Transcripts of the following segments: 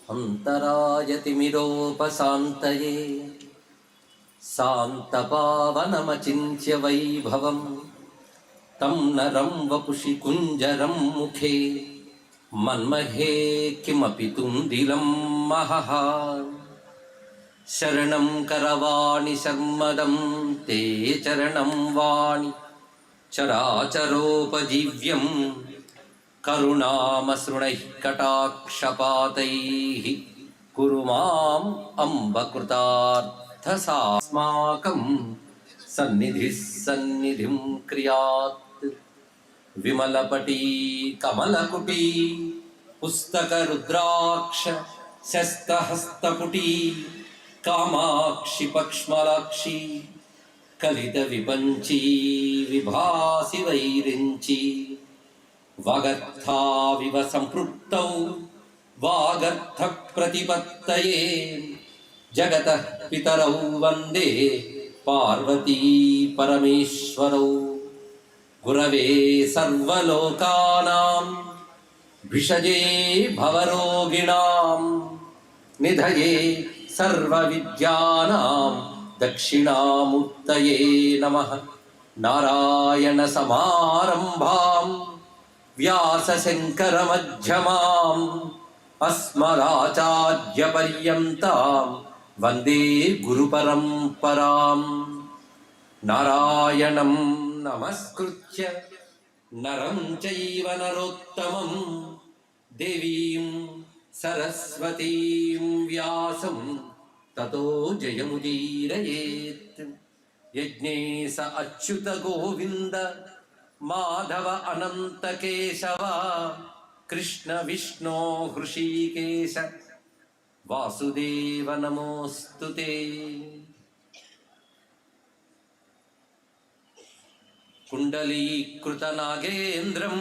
अंतरायतिमिरोपशान्तये शान्तपावनमचिन्त्य वैभवं तं नरं वपुषि कुञ्जरं मुखे मन्महे किमपि तुन्दिलं महः शरणं करवाणि शर्मदं ते चरणं वाणि चराचरोपजीव्यं करुणामसृणैः कटाक्षपातैः कुरु माम् अम्ब कृतार्थसास्माकं सन्निधिः सन्निधिं क्रियात् विमलपटी कमलकुटी पुस्तकरुद्राक्ष शस्तहस्तपुटी कामाक्षि पक्ष्मलाक्षी कलितविपञ्ची विभासि वैरिञ्ची वागर्थाविव सम्पृक्तौ वागर्थप्रतिपत्तये जगतः पितरौ वन्दे पार्वती परमेश्वरौ गुरवे सर्वलोकानां भिषजे भवरोगिणां निधये सर्वविद्यानां दक्षिणामूर्तये नमः। नारायणसमारम्भां व्यासशङ्करमध्यमाम् अस्मदाचार्यपर्यन्तां वन्दे गुरुपरम्पराम्। नारायणं नमस्कृत्य नरं चैव नरोत्तमं देवीं सरस्वतीं व्यासं ततो जयमुदीरयेत्। यज्ञेश अच्युत गोविंद माधव अनंत केशव कृष्ण विष्णु हृषीकेश वासुदेव नमोस्तुते। कुंडलीकृत नागेन्द्रं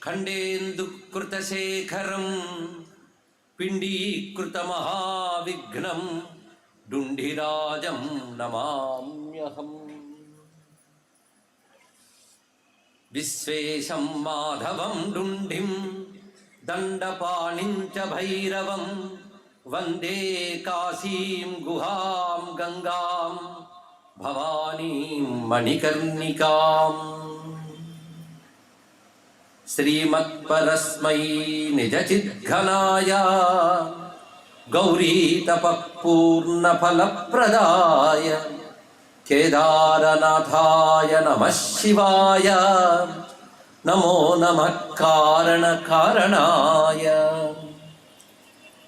खंडेन्दुकृतशेखरं पिंडीकृत महाविघ्नं डुंडिराजं नमाम्यहम्। विश्वेशं माधवं डुंडिं दंडपाणिं च भैरवं वंदे काशीं गुहां गंगां भवानीं मणिकर्णिकाम्। श्रीमत्परस्मै निजचिद्घनाय गौरीतपःपूर्णफलप्रदाय केदारनाथाय नमः शिवाय नमो नमः कारणकारणाय।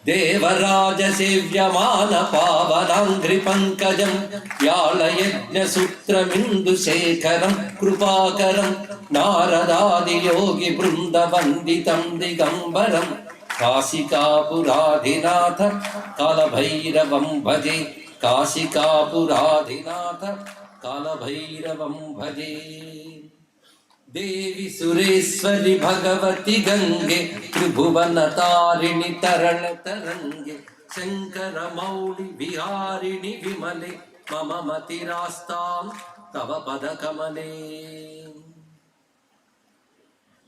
देवराजसेव्यमानपावनाङ्घ्रिपङ्कजं व्यालयज्ञसूत्रमिन्दुशेखरं कृपाकरं नारदादियोगिवृन्दवन्दितं दिगम्बरं काशिकापुराधिनाथ कालभैरवं भजे। काशिकापुराधिनाथ कालभैरवं भजे। देवी सुरेश्वरि भगवती गंगे त्रिभुवन तारिणि तरण तरंगे शंकर मौळि विहारिणि विमले मम मतिरास्तां तव पद कमले।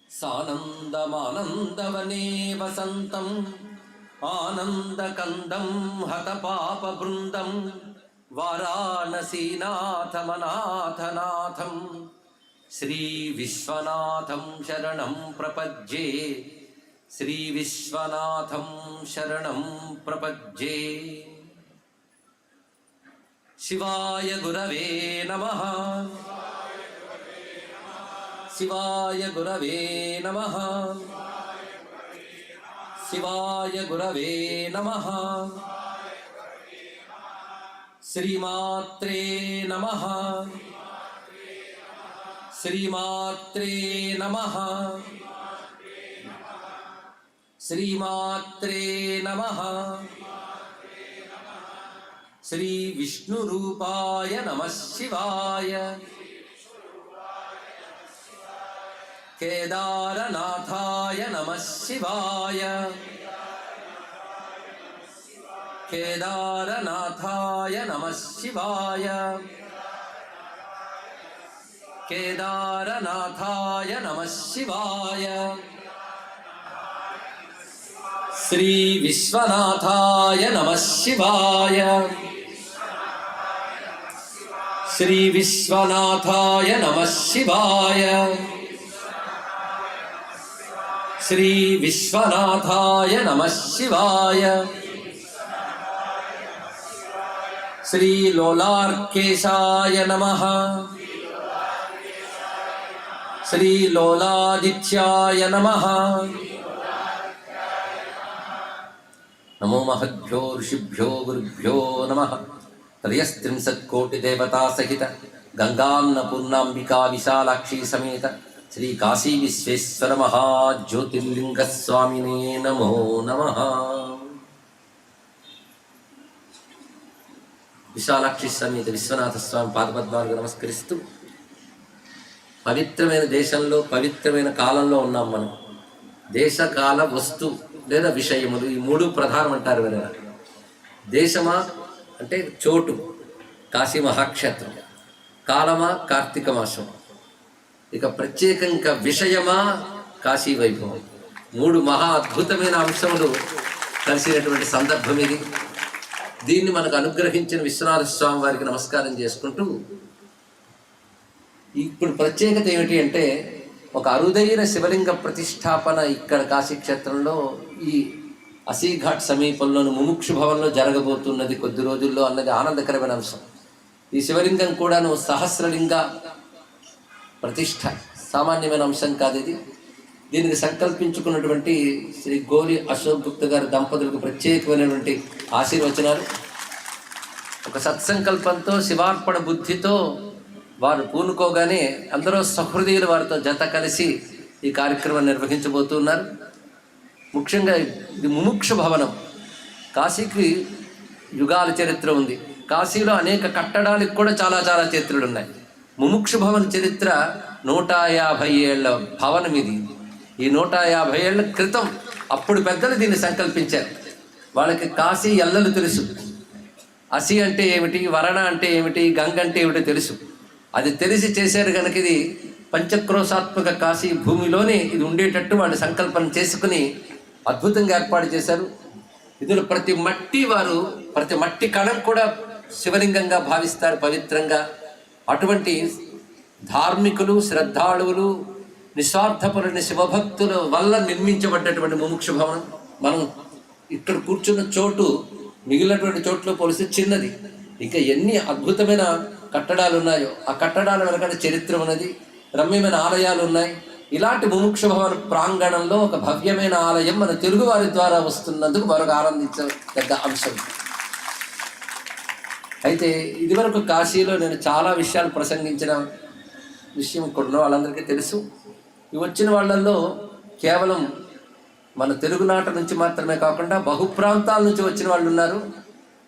सानन्दमानन्दवने वसन्तं आनन्दकन्दं हतपापवृन्दं वाराणसीनाथमनाथनाथं श्रीविश्वनाथं शरणं प्रपद्ये। श्रीविश्वनाथं शरणं प्रपद्ये। शिवाय गुरवे नमः। शिवाय गुरवे नमः। शिवाय गुरवे नमः। श्रीमात्रे नमः। श्रीमात्रे नमः। श्रीमात्रे नमः। श्री विष्णुरूपाय नमः शिवाय। केदारनाथाय नमः शिवाय। केदारनाथाय नमः शिवाय। केदारनाथाय नमः शिवाय। శ్రీ విశ్వనాథాయ నమః శివాయ. శ్రీ విశ్వనాథాయ నమః శివాయ. శ్రీ విశ్వనాథాయ నమః శివాయ. శ్రీ లోలార్కేశాయ నమః. శ్రీ లోలాదిత్యాయ నమః. నమో మహద్భ్యో ఋషిభ్యో గురుభ్యో నమః. త్రయస్త్రింశత్కోటిదేవతా సహిత గంగాన్నపూర్ణాంబికా విశాలాక్షి సమేత శ్రీ కాశీ విశ్వేశ్వర మహాజ్యోతిర్లింగ స్వామినే నమో నమః. విశాలాక్షి సమేత విశ్వనాథ స్వామి పాదపద్మాలకు నమస్కరిస్తూ, పవిత్రమైన దేశంలో పవిత్రమైన కాలంలో ఉన్నాం మనం. దేశకాల వస్తు లేదా విషయములు ఈ మూడు ప్రధానం అంటారు కదా. దేశమా అంటే చోటు, కాశీ మహాక్షేత్రం. కాలమా కార్తీక మాసం. ఇక ప్రత్యేకంగా విషయమా కాశీ వైభవం. మూడు మహా అద్భుతమైన అంశములు కలిసినటువంటి సందర్భం ఇది. దీన్ని మనకు అనుగ్రహించిన విశ్వనాథ స్వామి వారికి నమస్కారం చేసుకుంటూ, ఇప్పుడు ప్రత్యేకత ఏమిటి అంటే ఒక అరుదైన శివలింగ ప్రతిష్టాపన ఇక్కడ కాశీక్షేత్రంలో ఈ అసీఘాట్ సమీపంలోని ముముక్షు భవన్లో జరగబోతున్నది కొద్ది రోజుల్లో అన్నది ఆనందకరమైన అంశం. ఈ శివలింగం కూడాను సహస్రలింగ ప్రతిష్ట, సామాన్యమైన అంశం కాదు ఇది. దీనికి సంకల్పించుకున్నటువంటి శ్రీ గోలి అశోక్ గుప్తా గారి దంపతులకు ప్రత్యేకమైనటువంటి ఆశీర్వచనాలు. ఒక సత్సంకల్పంతో శివార్పణ బుద్ధితో వారు పూనుకోగానే అందరూ సహృదయులు వారితో జత కలిసి ఈ కార్యక్రమం నిర్వహించబోతున్నారు. ముఖ్యంగా ఇది ముముక్ష భవనం. కాశీకి యుగాల చరిత్ర ఉంది. కాశీలో అనేక కట్టడాలకు కూడా చాలా చాలా చరిత్రలు ఉన్నాయి. ముముక్ష భవన చరిత్ర 150 ఏళ్ల భవనం ఇది. ఈ 150 ఏళ్ల క్రితం అప్పుడు పెద్దలు దీన్ని సంకల్పించారు. వాళ్ళకి కాశీ ఎల్లలు తెలుసు. అసి అంటే ఏమిటి, వరణ అంటే ఏమిటి, గంగ అంటే ఏమిటో తెలుసు. అది తెలిసి చేశారు కనుక ఇది పంచక్రోశాత్మక కాశీ భూమిలోనే ఇది ఉండేటట్టు వాళ్ళు సంకల్పన చేసుకుని అద్భుతంగా ఏర్పాటు చేశారు. ఇందులో ప్రతి మట్టి కణం కూడా శివలింగంగా భావిస్తారు పవిత్రంగా. అటువంటి ధార్మికులు, శ్రద్ధాళువులు, నిస్వార్థపరుని శివభక్తుల వల్ల నిర్మించబడ్డటువంటి ముముక్ష భవనం. మనం ఇక్కడ కూర్చున్న చోటు మిగిలినటువంటి చోట్ల పోలిస్తే చిన్నది. ఇంకా ఎన్ని అద్భుతమైన కట్టడాలు ఉన్నాయో ఆ కట్టడాల వెనకాల చరిత్ర ఉన్నది. రమ్యమైన ఆలయాలు ఉన్నాయి. ఇలాంటి ముముక్ష భవన ప్రాంగణంలో ఒక భవ్యమైన ఆలయం మన తెలుగు వారి ద్వారా వస్తున్నందుకు మరొక ఆనందించదగ్గ అంశం. అయితే ఇదివరకు కాశీలో నేను చాలా విషయాలు ప్రసంగించిన విషయం ఇక్కడ వాళ్ళందరికీ తెలుసు. వచ్చిన వాళ్ళల్లో కేవలం మన తెలుగునాట నుంచి మాత్రమే కాకుండా బహుప్రాంతాల నుంచి వచ్చిన వాళ్ళు ఉన్నారు.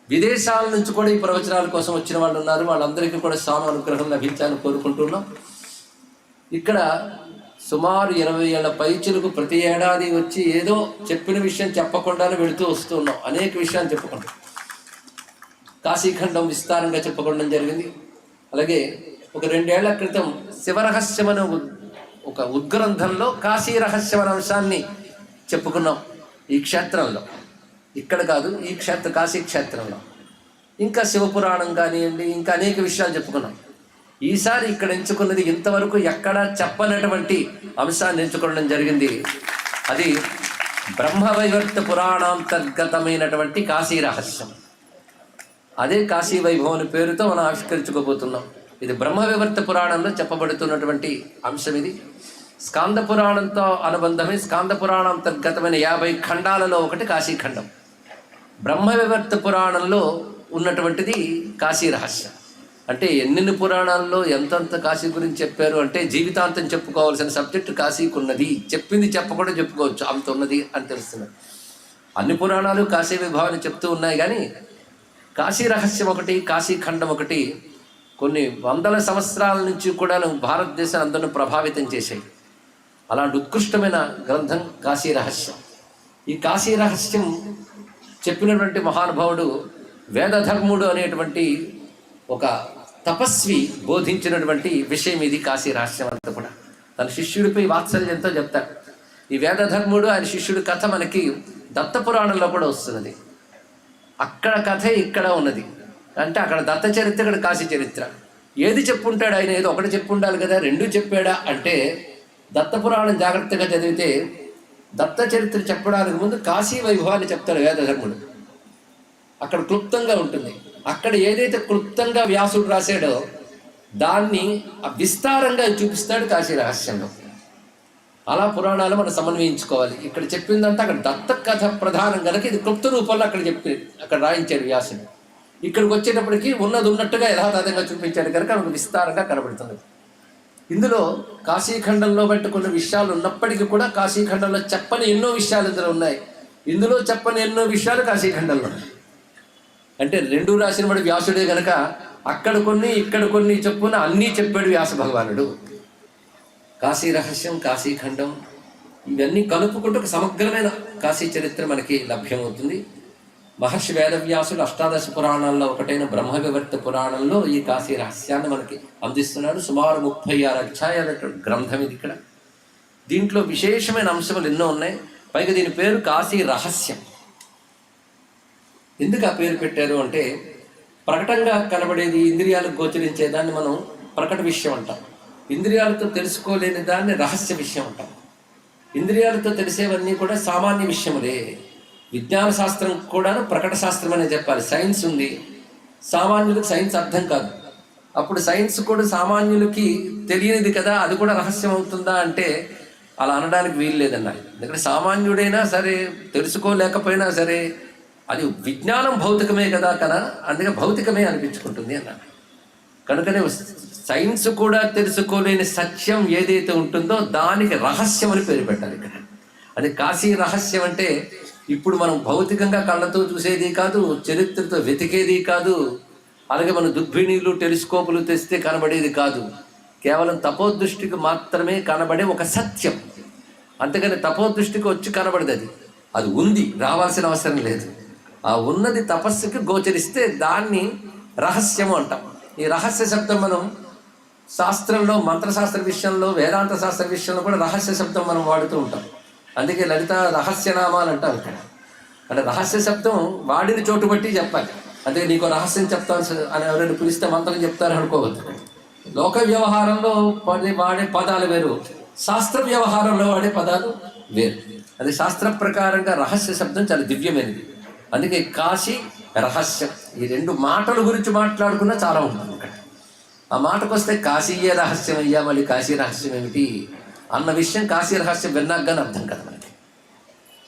విదేశాల నుంచి కూడా ఈ ప్రవచనాల కోసం వచ్చిన వాళ్ళు ఉన్నారు. వాళ్ళందరికీ కూడా స్వామి అనుగ్రహం లభించాలని కోరుకుంటున్నాం. ఇక్కడ సుమారు 20 ఏళ్ల పైచులకు ప్రతి ఏడాది వచ్చి ఏదో చెప్పిన విషయం చెప్పకుండానే వెళుతూ వస్తున్నాం. అనేక విషయాలు చెప్పుకుంటాం. కాశీఖండం విస్తారంగా చెప్పుకోవడం జరిగింది. అలాగే ఒక 2 ఏళ్ల క్రితం శివరహస్యం అనే ఒక ఉద్గ్రంథంలో కాశీ రహస్యం అనే అంశాన్ని చెప్పుకున్నాం. ఈ క్షేత్రంలో, ఇక్కడ కాదు, ఈ కాశీ క్షేత్రంలో ఇంకా శివపురాణం కానివ్వండి, ఇంకా అనేక విషయాలు చెప్పుకున్నాం. ఈసారి ఇక్కడ ఎంచుకున్నది ఇంతవరకు ఎక్కడా చెప్పనటువంటి అంశాన్ని ఎంచుకోవడం జరిగింది. అది బ్రహ్మవైవర్త పురాణాంతర్గతమైనటువంటి కాశీ రహస్యం. అదే కాశీ వైభవం పేరుతో మనం ఆవిష్కరించుకోబోతున్నాం. ఇది బ్రహ్మవివర్త పురాణంలో చెప్పబడుతున్నటువంటి అంశం. ఇది స్కాంద పురాణంతో అనుబంధమే. స్కాంద పురాణాంతర్గతమైన 50 ఖండాలలో ఒకటి కాశీఖండం. బ్రహ్మవివర్త పురాణంలో ఉన్నటువంటిది కాశీ రహస్యం. అంటే ఎన్నెన్ని పురాణాల్లో ఎంతంత కాశీ గురించి చెప్పారు అంటే జీవితాంతం చెప్పుకోవాల్సిన సబ్జెక్టు కాశీకి ఉన్నది. చెప్పింది చెప్పకుండా చెప్పుకోవచ్చు, అంత ఉన్నది అని తెలుస్తున్నది. అన్ని పురాణాలు కాశీ విభావాన్ని చెప్తూ ఉన్నాయి. కానీ కాశీ రహస్యం ఒకటి, కాశీఖండం ఒకటి కొన్ని వందల సంవత్సరాల నుంచి కూడా భారతదేశం అందరిని ప్రభావితం చేశాయి. అలాంటి ఉత్కృష్టమైన గ్రంథం కాశీ రహస్యం. ఈ కాశీ రహస్యం చెప్పినటువంటి మహానుభావుడు వేదధర్ముడు అనేటువంటి ఒక తపస్వి బోధించినటువంటి విషయం ఇది. కాశీ రహస్యం అంతా కూడా తన శిష్యుడిపై వాత్సల్యంతో చెప్తాడు. ఈ వేదధర్ముడు ఆయన శిష్యుడి కథ మనకి దత్తపురాణంలో కూడా వస్తున్నది. అక్కడ కథ ఇక్కడ ఉన్నది. అంటే అక్కడ దత్త చరిత్ర, ఇక్కడ కాశీ చరిత్ర. ఏది చెప్పుంటాడు ఆయన? ఏదో ఒకటి చెప్పుండాలి కదా, రెండు చెప్పాడా అంటే దత్తపురాణం జాగ్రత్తగా చదివితే దత్త చరిత్ర చెప్పడానికి ముందు కాశీ వైభవాన్ని చెప్తాడు వేదధర్ముడు. అక్కడ క్లుప్తంగా ఉంటుంది. అక్కడ ఏదైతే క్లుప్తంగా వ్యాసుడు రాశాడో దాన్ని విస్తారంగా చూపిస్తాడు కాశీ రహస్యంలో. అలా పురాణాలు మనం సమన్వయించుకోవాలి. ఇక్కడ చెప్పిందంతా అక్కడ దత్త కథ ప్రధానం కనుక ఇది క్లుప్త రూపంలో అక్కడ రాయించాడు వ్యాసుడు. ఇక్కడికి వచ్చేటప్పటికి ఉన్నది ఉన్నట్టుగా యథాతథంగా చూపించాడు కనుక మనకు విస్తారంగా కనబడుతుంది. ఇందులో కాశీఖండంలో బట్టి కొన్ని విషయాలు ఉన్నప్పటికీ కూడా కాశీఖండంలో చెప్పని ఎన్నో విషయాలు ఇందులో ఉన్నాయి. ఇందులో చెప్పని ఎన్నో విషయాలు కాశీఖండంలో ఉన్నాయి. అంటే రెండు రాసిన వాడు వ్యాసుడే కనుక అక్కడ కొన్ని ఇక్కడ కొన్ని చెప్పున అన్నీ చెప్పాడు వ్యాస భగవానుడు. కాశీ రహస్యం, కాశీఖండం ఇవన్నీ కలుపుకుంటూ ఒక సమగ్రమైన కాశీ చరిత్ర మనకి లభ్యమవుతుంది. మహర్షి వేదవ్యాసుడు అష్టాదశ పురాణాల్లో ఒకటైన బ్రహ్మవివర్త పురాణంలో ఈ కాశీ రహస్యాన్ని మనకి అందిస్తున్నాడు. సుమారు 36 అధ్యాయాల గ్రంథం ఇది. ఇక్కడ దీంట్లో విశేషమైన అంశములు ఎన్నో ఉన్నాయి. పైగా దీని పేరు కాశీ రహస్యం. ఎందుకు ఆ పేరు పెట్టారు అంటే ప్రకటంగా కనబడేది, ఇంద్రియాలకు గోచరించేదాన్ని మనం ప్రకట విషయం అంటాం. ఇంద్రియాలతో తెలుసుకోలేని దాన్ని రహస్య విషయం అంటాం. ఇంద్రియాలతో తెలిసేవన్నీ కూడా సామాన్య విషయములే. విజ్ఞాన శాస్త్రం కూడా ప్రకట శాస్త్రం అనే చెప్పాలి. సైన్స్ ఉంది, సామాన్యులకు సైన్స్ అర్థం కాదు. అప్పుడు సైన్స్ కూడా సామాన్యులకి తెలియనిది కదా, అది కూడా రహస్యం అవుతుందా అంటే అలా అనడానికి వీలు లేదన్నారు. ఎందుకంటే సామాన్యుడైనా సరే, తెలుసుకోలేకపోయినా సరే, అది విజ్ఞానం భౌతికమే కదా అందుకే భౌతికమే అనిపించుకుంటుంది అన్నారు. కనుకనే సైన్స్ కూడా తెలుసుకోలేని సత్యం ఏదైతే ఉంటుందో దానికి రహస్యం అని పేరు పెట్టాలి ఇక్కడ. అది కాశీ రహస్యం అంటే ఇప్పుడు మనం భౌతికంగా కళ్ళతో చూసేది కాదు, చరిత్రతో వెతికేది కాదు, అలాగే మన దుర్బిణీలు టెలిస్కోపులు తెస్తే కనబడేది కాదు. కేవలం తపోదృష్టికి మాత్రమే కనబడే ఒక సత్యం. అంతేకాని తపోదృష్టికి వచ్చి కనబడదు. అది ఉంది, రావాల్సిన అవసరం లేదు. ఆ ఉన్నది తపస్సుకి గోచరిస్తే దాన్ని రహస్యము అంటాం. ఈ రహస్య శబ్దం మనం శాస్త్రంలో, మంత్రశాస్త్ర విషయంలో, వేదాంత శాస్త్ర విషయంలో కూడా రహస్య శబ్దం మనం వాడుతూ ఉంటాం. అందుకే లలిత రహస్యనామాలు అంటాం ఇక్కడ. అంటే రహస్య శబ్దం వాడిని చోటు బట్టి చెప్పాలి. అందుకే నీకు రహస్యం చెప్తాను అని ఎవరైనా పిలిస్తే మంత్రం చెప్తారు అనుకోవద్దు. లోక వ్యవహారంలో వాడే పదాలు వేరు, శాస్త్ర వ్యవహారంలో వాడే పదాలు వేరు. అది శాస్త్ర ప్రకారంగా రహస్య శబ్దం చాలా దివ్యమైనది. అందుకే కాశీ రహస్యం, ఈ రెండు మాటల గురించి మాట్లాడుకున్నా చాలా ఉంటుంది ఇక్కడ. ఆ మాటకు వస్తే కాశీయే రహస్యం అయ్యా, మళ్ళీ కాశీ రహస్యం ఏమిటి అన్న విషయం కాశీ రహస్యం విన్నాకగానే అర్థం కదా మనకి.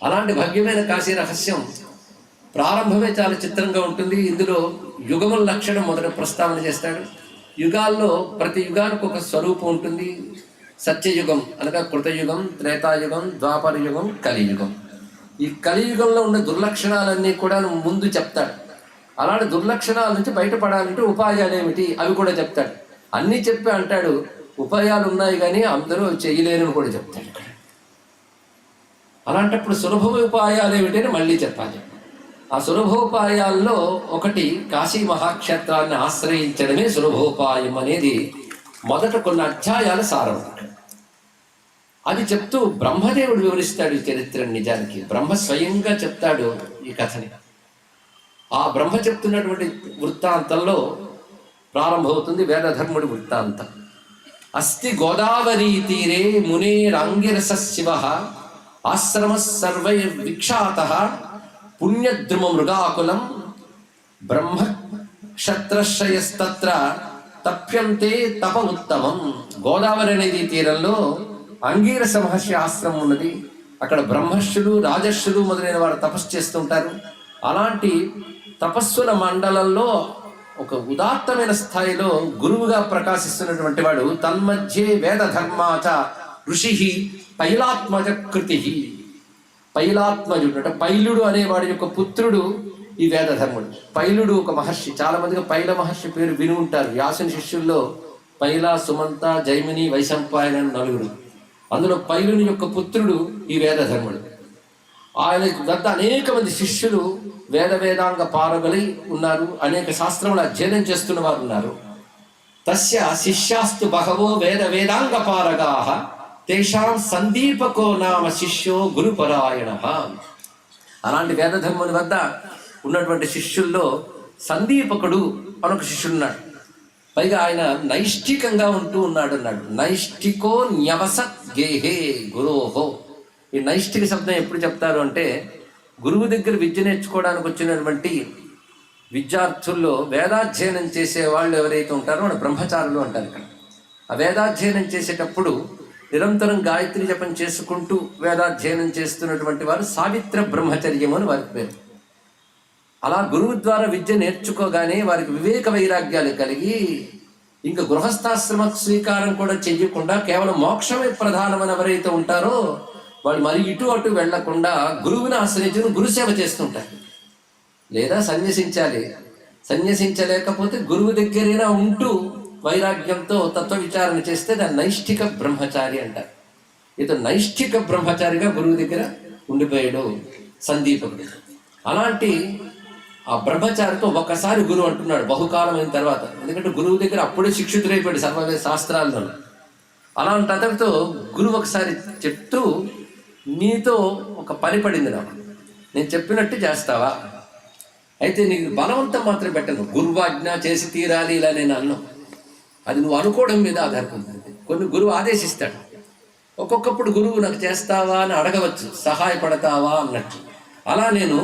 అలాంటి భవ్యమైన కాశీ రహస్యం ప్రారంభమే చాలా చిత్రంగా ఉంటుంది. ఇందులో యుగముల లక్షణం మొదట ప్రస్తావన చేస్తాడు. యుగాల్లో ప్రతి యుగానికి ఒక స్వరూపం ఉంటుంది. సత్యయుగం అనగా కృతయుగం, త్రేతాయుగం, ద్వాపర యుగం, కలియుగం. ఈ కలియుగంలో ఉన్న దుర్లక్షణాలన్నీ కూడా ముందు చెప్తాడు. అలాంటి దుర్లక్షణాల నుంచి బయటపడాలంటే ఉపాయాలు ఏమిటి అవి కూడా చెప్తాడు. అన్నీ చెప్పి అంటాడు ఉపాయాలు ఉన్నాయి కానీ అందరూ చేయలేరని కూడా చెప్తాడు. అలాంటప్పుడు సులభోపాయాలు ఏమిటని మళ్ళీ చెప్పాలి. ఆ సులభోపాయాల్లో ఒకటి కాశీ మహాక్షేత్రాన్ని ఆశ్రయించడమే సులభోపాయం అనేది మొదట కొన్ని అధ్యాయాల సారం. అది చెప్తూ బ్రహ్మదేవుడు వివరిస్తాడు ఈ చరిత్రను. నిజానికి బ్రహ్మ స్వయంగా చెప్తాడు ఈ కథని. ఆ బ్రహ్మ చెప్తున్నటువంటి వృత్తాంతంలో ప్రారంభమవుతుంది వేదధర్ముడి వృత్తాంతం. అస్తి గోదావరీ తీరే మునేరాంగిరస శివ ఆశ్రమ సర్వైర్విక్షాత పుణ్యద్రుమ మృగాకులం బ్రహ్మ క్షత్రశ్రయస్తత్ర తప్యంతే తప ఉత్తమం. గోదావరి నదీ తీరంలో అంగీరస మహర్షి ఆశ్రమం ఉన్నది. అక్కడ బ్రహ్మర్షులు, రాజర్షులు మొదలైన వారు తపస్సు చేస్తుంటారు. అలాంటి తపస్సుల మండలంలో ఒక ఉదాత్తమైన స్థాయిలో గురువుగా ప్రకాశిస్తున్నటువంటి వాడు తన్మధ్యే వేద ధర్మాచ ఋషి పైలాత్మజ కృతి. పైలాత్మజుడు అంటే పైలుడు అనేవాడి యొక్క పుత్రుడు ఈ వేదధర్ముడు. పైలుడు ఒక మహర్షి. చాలా మందిగా పైల మహర్షి పేరు విని ఉంటారు. వ్యాసుని శిష్యుల్లో పైల, సుమంత, జైమిని, వైశంపాయన నలుగురు. అందులో పైలుని యొక్క పుత్రుడు ఈ వేదధర్ముడు. ఆయన వద్ద అనేక మంది శిష్యులు వేదాంగ పారగలై ఉన్నారు. అనేక శాస్త్రములు అధ్యయనం చేస్తున్న వారు ఉన్నారు. తస్య శిష్యాస్తు బహవో వేదాంగ పారగాః తేషాం సందీపకో నామ శిష్యో గురుపరాయణః. అలాంటి వేదధర్ముని వద్ద ఉన్నటువంటి శిష్యుల్లో సందీపకుడు అనొక శిష్యుడున్నాడు. పైగా ఆయన నైష్ఠికంగా ఉంటూ ఉన్నాడు అన్నాడు. నైష్ఠికో న్యవస గేహే గురోహో. ఈ నైష్ఠిక శబ్దం ఎప్పుడు చెప్తారు అంటే, గురువు దగ్గర విద్య నేర్చుకోవడానికి వచ్చినటువంటి విద్యార్థుల్లో వేదాధ్యయనం చేసే వాళ్ళు ఎవరైతే ఉంటారో వాళ్ళు బ్రహ్మచారులు అంటారు. ఇక్కడ ఆ వేదాధ్యయనం చేసేటప్పుడు నిరంతరం గాయత్రి జపం చేసుకుంటూ వేదాధ్యయనం చేస్తున్నటువంటి వారు సావిత్ర బ్రహ్మచర్యం అని వారికి పేరు. అలా గురువు ద్వారా విద్య నేర్చుకోగానే వారికి వివేక వైరాగ్యాలు కలిగి ఇంకా గృహస్థాశ్రమ స్వీకారం కూడా చెయ్యకుండా కేవలం మోక్షమే ప్రధానమని ఎవరైతే ఉంటారో వాళ్ళు మరి ఇటు అటు వెళ్లకుండా గురువుని ఆశ్రయించుకుని గురుసేవ చేస్తుంటారు. లేదా సన్యసించాలి, సన్యసించలేకపోతే గురువు దగ్గరైనా ఉంటూ వైరాగ్యంతో తత్వ విచారణ చేస్తే దాన్ని నైష్ఠిక బ్రహ్మచారి అంటారు. ఇతను నైష్ఠిక బ్రహ్మచారిగా గురువు దగ్గర ఉండిపోయాడు సందీపకుడు. అలాంటి ఆ బ్రహ్మచారితో ఒకసారి గురువు అంటున్నాడు బహుకాలం అయిన తర్వాత, ఎందుకంటే గురువు దగ్గర అప్పుడే శిక్షితుడైపోయాడు సర్వవేద శాస్త్రాల్లో. అలాంటి అతనితో గురువు ఒకసారి చెప్తూ, నీతో ఒక పని పడింది నాకు, నేను చెప్పినట్టు చేస్తావా? అయితే నీకు బలవంతం మాత్రం పెట్టను, గురువాజ్ఞ చేసి తీరాలి ఇలా నేను అన్నాను. అది నువ్వు అనుకోవడం మీద ఆధారపడుతుంది. కొన్ని గురువు ఆదేశిస్తాడు, ఒక్కొక్కప్పుడు గురువు నాకు చేస్తావా అని అడగవచ్చు, సహాయపడతావా అన్నట్టు. అలా నేను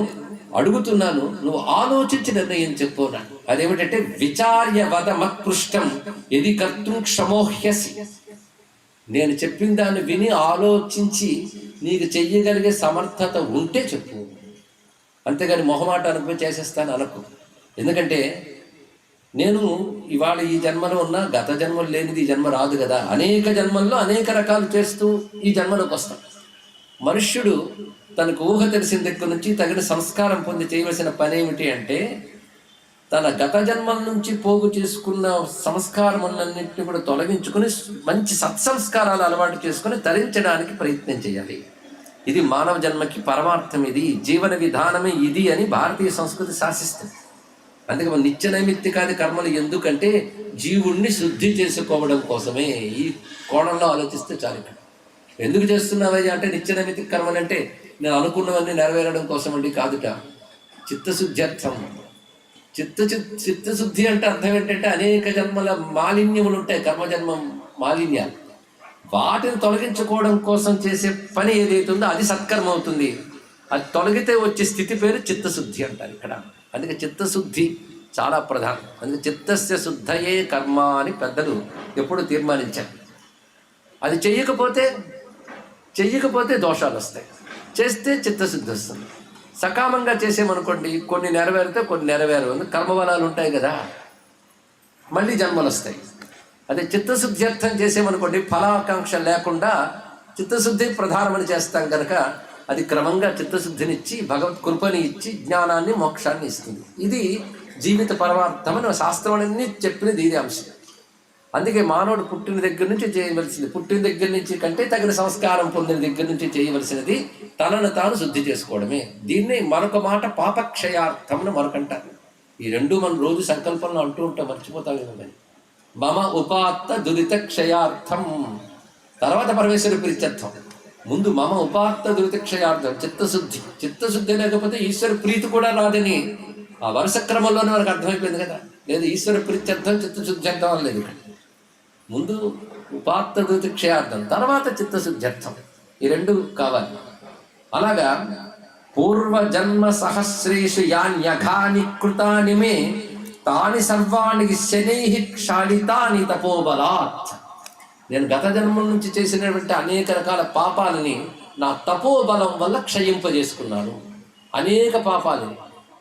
అడుగుతున్నాను, నువ్వు ఆలోచించి నిర్ణయం చెప్పున్నాను. అదేమిటంటే విచార్య వద మత్పృష్టం ఎది కర్తుం క్షమోహ్యసి. నేను చెప్పిన దాన్ని విని ఆలోచించి నీకు చెయ్యగలిగే సమర్థత ఉంటే చెప్పు, అంతేగాని మొహమాట అనుకుని చేసేస్తాను అనకు. ఎందుకంటే నేను ఇవాళ ఈ జన్మలో ఉన్న గత జన్మలు లేనిది ఈ జన్మ రాదు కదా. అనేక జన్మల్లో అనేక రకాలు చేస్తూ ఈ జన్మలోకి వస్తాం. మనుష్యుడు తనకు ఊహ తెలిసిన దగ్గర నుంచి తగిన సంస్కారం పొంది చేయవలసిన పని ఏమిటి అంటే, తన గత జన్మల నుంచి పోగు చేసుకున్న సంస్కారములన్నింటినీ కూడా తొలగించుకుని మంచి సత్సంస్కారాలు అలవాటు చేసుకుని తరించడానికి ప్రయత్నం చేయాలి. ఇది మానవ జన్మకి పరమార్థం, ఇది జీవన విధానమే ఇది అని భారతీయ సంస్కృతి శాసిస్తుంది. అందుకే మన నిత్య నైమిత్తికాది కర్మలు ఎందుకంటే జీవుణ్ణి శుద్ధి చేసుకోవడం కోసమే. ఈ కోణంలో ఆలోచిస్తే చాలు. ఇక్కడ ఎందుకు చేస్తున్నావయ్యా అంటే, నిత్య నైమిత్తిక కర్మలు అంటే నేను అనుకున్నవన్నీ నెరవేరడం కోసం అండి కాదుట, చిత్తశుద్ధ్యర్థం. చిత్తశుద్ధి అంటే అర్థం ఏంటంటే, అనేక జన్మల మాలిన్యములు ఉంటాయి, కర్మజన్మ మాలిన్యాలు, వాటిని తొలగించుకోవడం కోసం చేసే పని ఏదైతే ఉందో అది సత్కర్మ అవుతుంది. అది తొలగితే వచ్చే స్థితి పేరు చిత్తశుద్ధి అంటారు ఇక్కడ. అందుకే చిత్తశుద్ధి చాలా ప్రధానం. అందుకే చిత్తస్య శుద్ధయే కర్మ అని పెద్దలు ఎప్పుడు తీర్మానించారు. అది చెయ్యకపోతే దోషాలు వస్తాయి, చేస్తే చిత్తశుద్ధి వస్తుంది. సకామంగా చేసేమనుకోండి, కొన్ని నెరవేరితే కొన్ని నెరవేరు, కర్మబలాలు ఉంటాయి కదా, మళ్ళీ జన్మలు వస్తాయి. అదే చిత్తశుద్ధ్యర్థం చేసేమనుకోండి, ఫలాకాంక్ష లేకుండా చిత్తశుద్ధి ప్రధానమని చేస్తాం కనుక అది క్రమంగా చిత్తశుద్ధినిచ్చి భగవత్ కృపని ఇచ్చి జ్ఞానాన్ని మోక్షాన్ని ఇస్తుంది. ఇది జీవిత పరమార్థమని శాస్త్రాలన్నీ చెప్పినది ఇది అంశం. అందుకే మానవుడు పుట్టిన దగ్గర నుంచి చేయవలసింది, పుట్టిన దగ్గర నుంచి కంటే తగిన సంస్కారం పొందిన దగ్గర నుంచి చేయవలసినది తనను తాను శుద్ధి చేసుకోవడమే. దీన్ని మరొక మాట పాపక్షయార్థం మరొకంటారు. ఈ రెండు మనం రోజు సంకల్పంలో అంటూ ఉంటాం, మర్చిపోతాం కదా. మమ ఉపాత్త దురిత క్షయార్థం, తర్వాత పరమేశ్వర ప్రీత్యర్థం. ముందు మమ ఉపాత్త దురిత క్షయార్థం చిత్తశుద్ధి. చిత్తశుద్ధి లేకపోతే ఈశ్వర ప్రీతి కూడా రాదని ఆ వరుస క్రమంలోనే మనకు అర్థమైపోయింది కదా. లేదు ఈశ్వర ప్రీత్యర్థం చిత్తశుద్ధి అర్థం లేదు. ముందు ఉపాత్త దురిత క్షయార్థం, తర్వాత చిత్తశుద్ధ్యర్థం, ఈ రెండు కావాలి. అలాగా పూర్వజన్మ సహస్రేషు యాన్యఘాని కృతాని మే తాని సర్వాణి శనైః క్షాళితాని తపోబలాత్. నేను గత జన్మల నుంచి చేసినటువంటి అనేక రకాల పాపాలని నా తపోబలం వల్ల క్షయింపజేసుకున్నాను. అనేక పాపాలని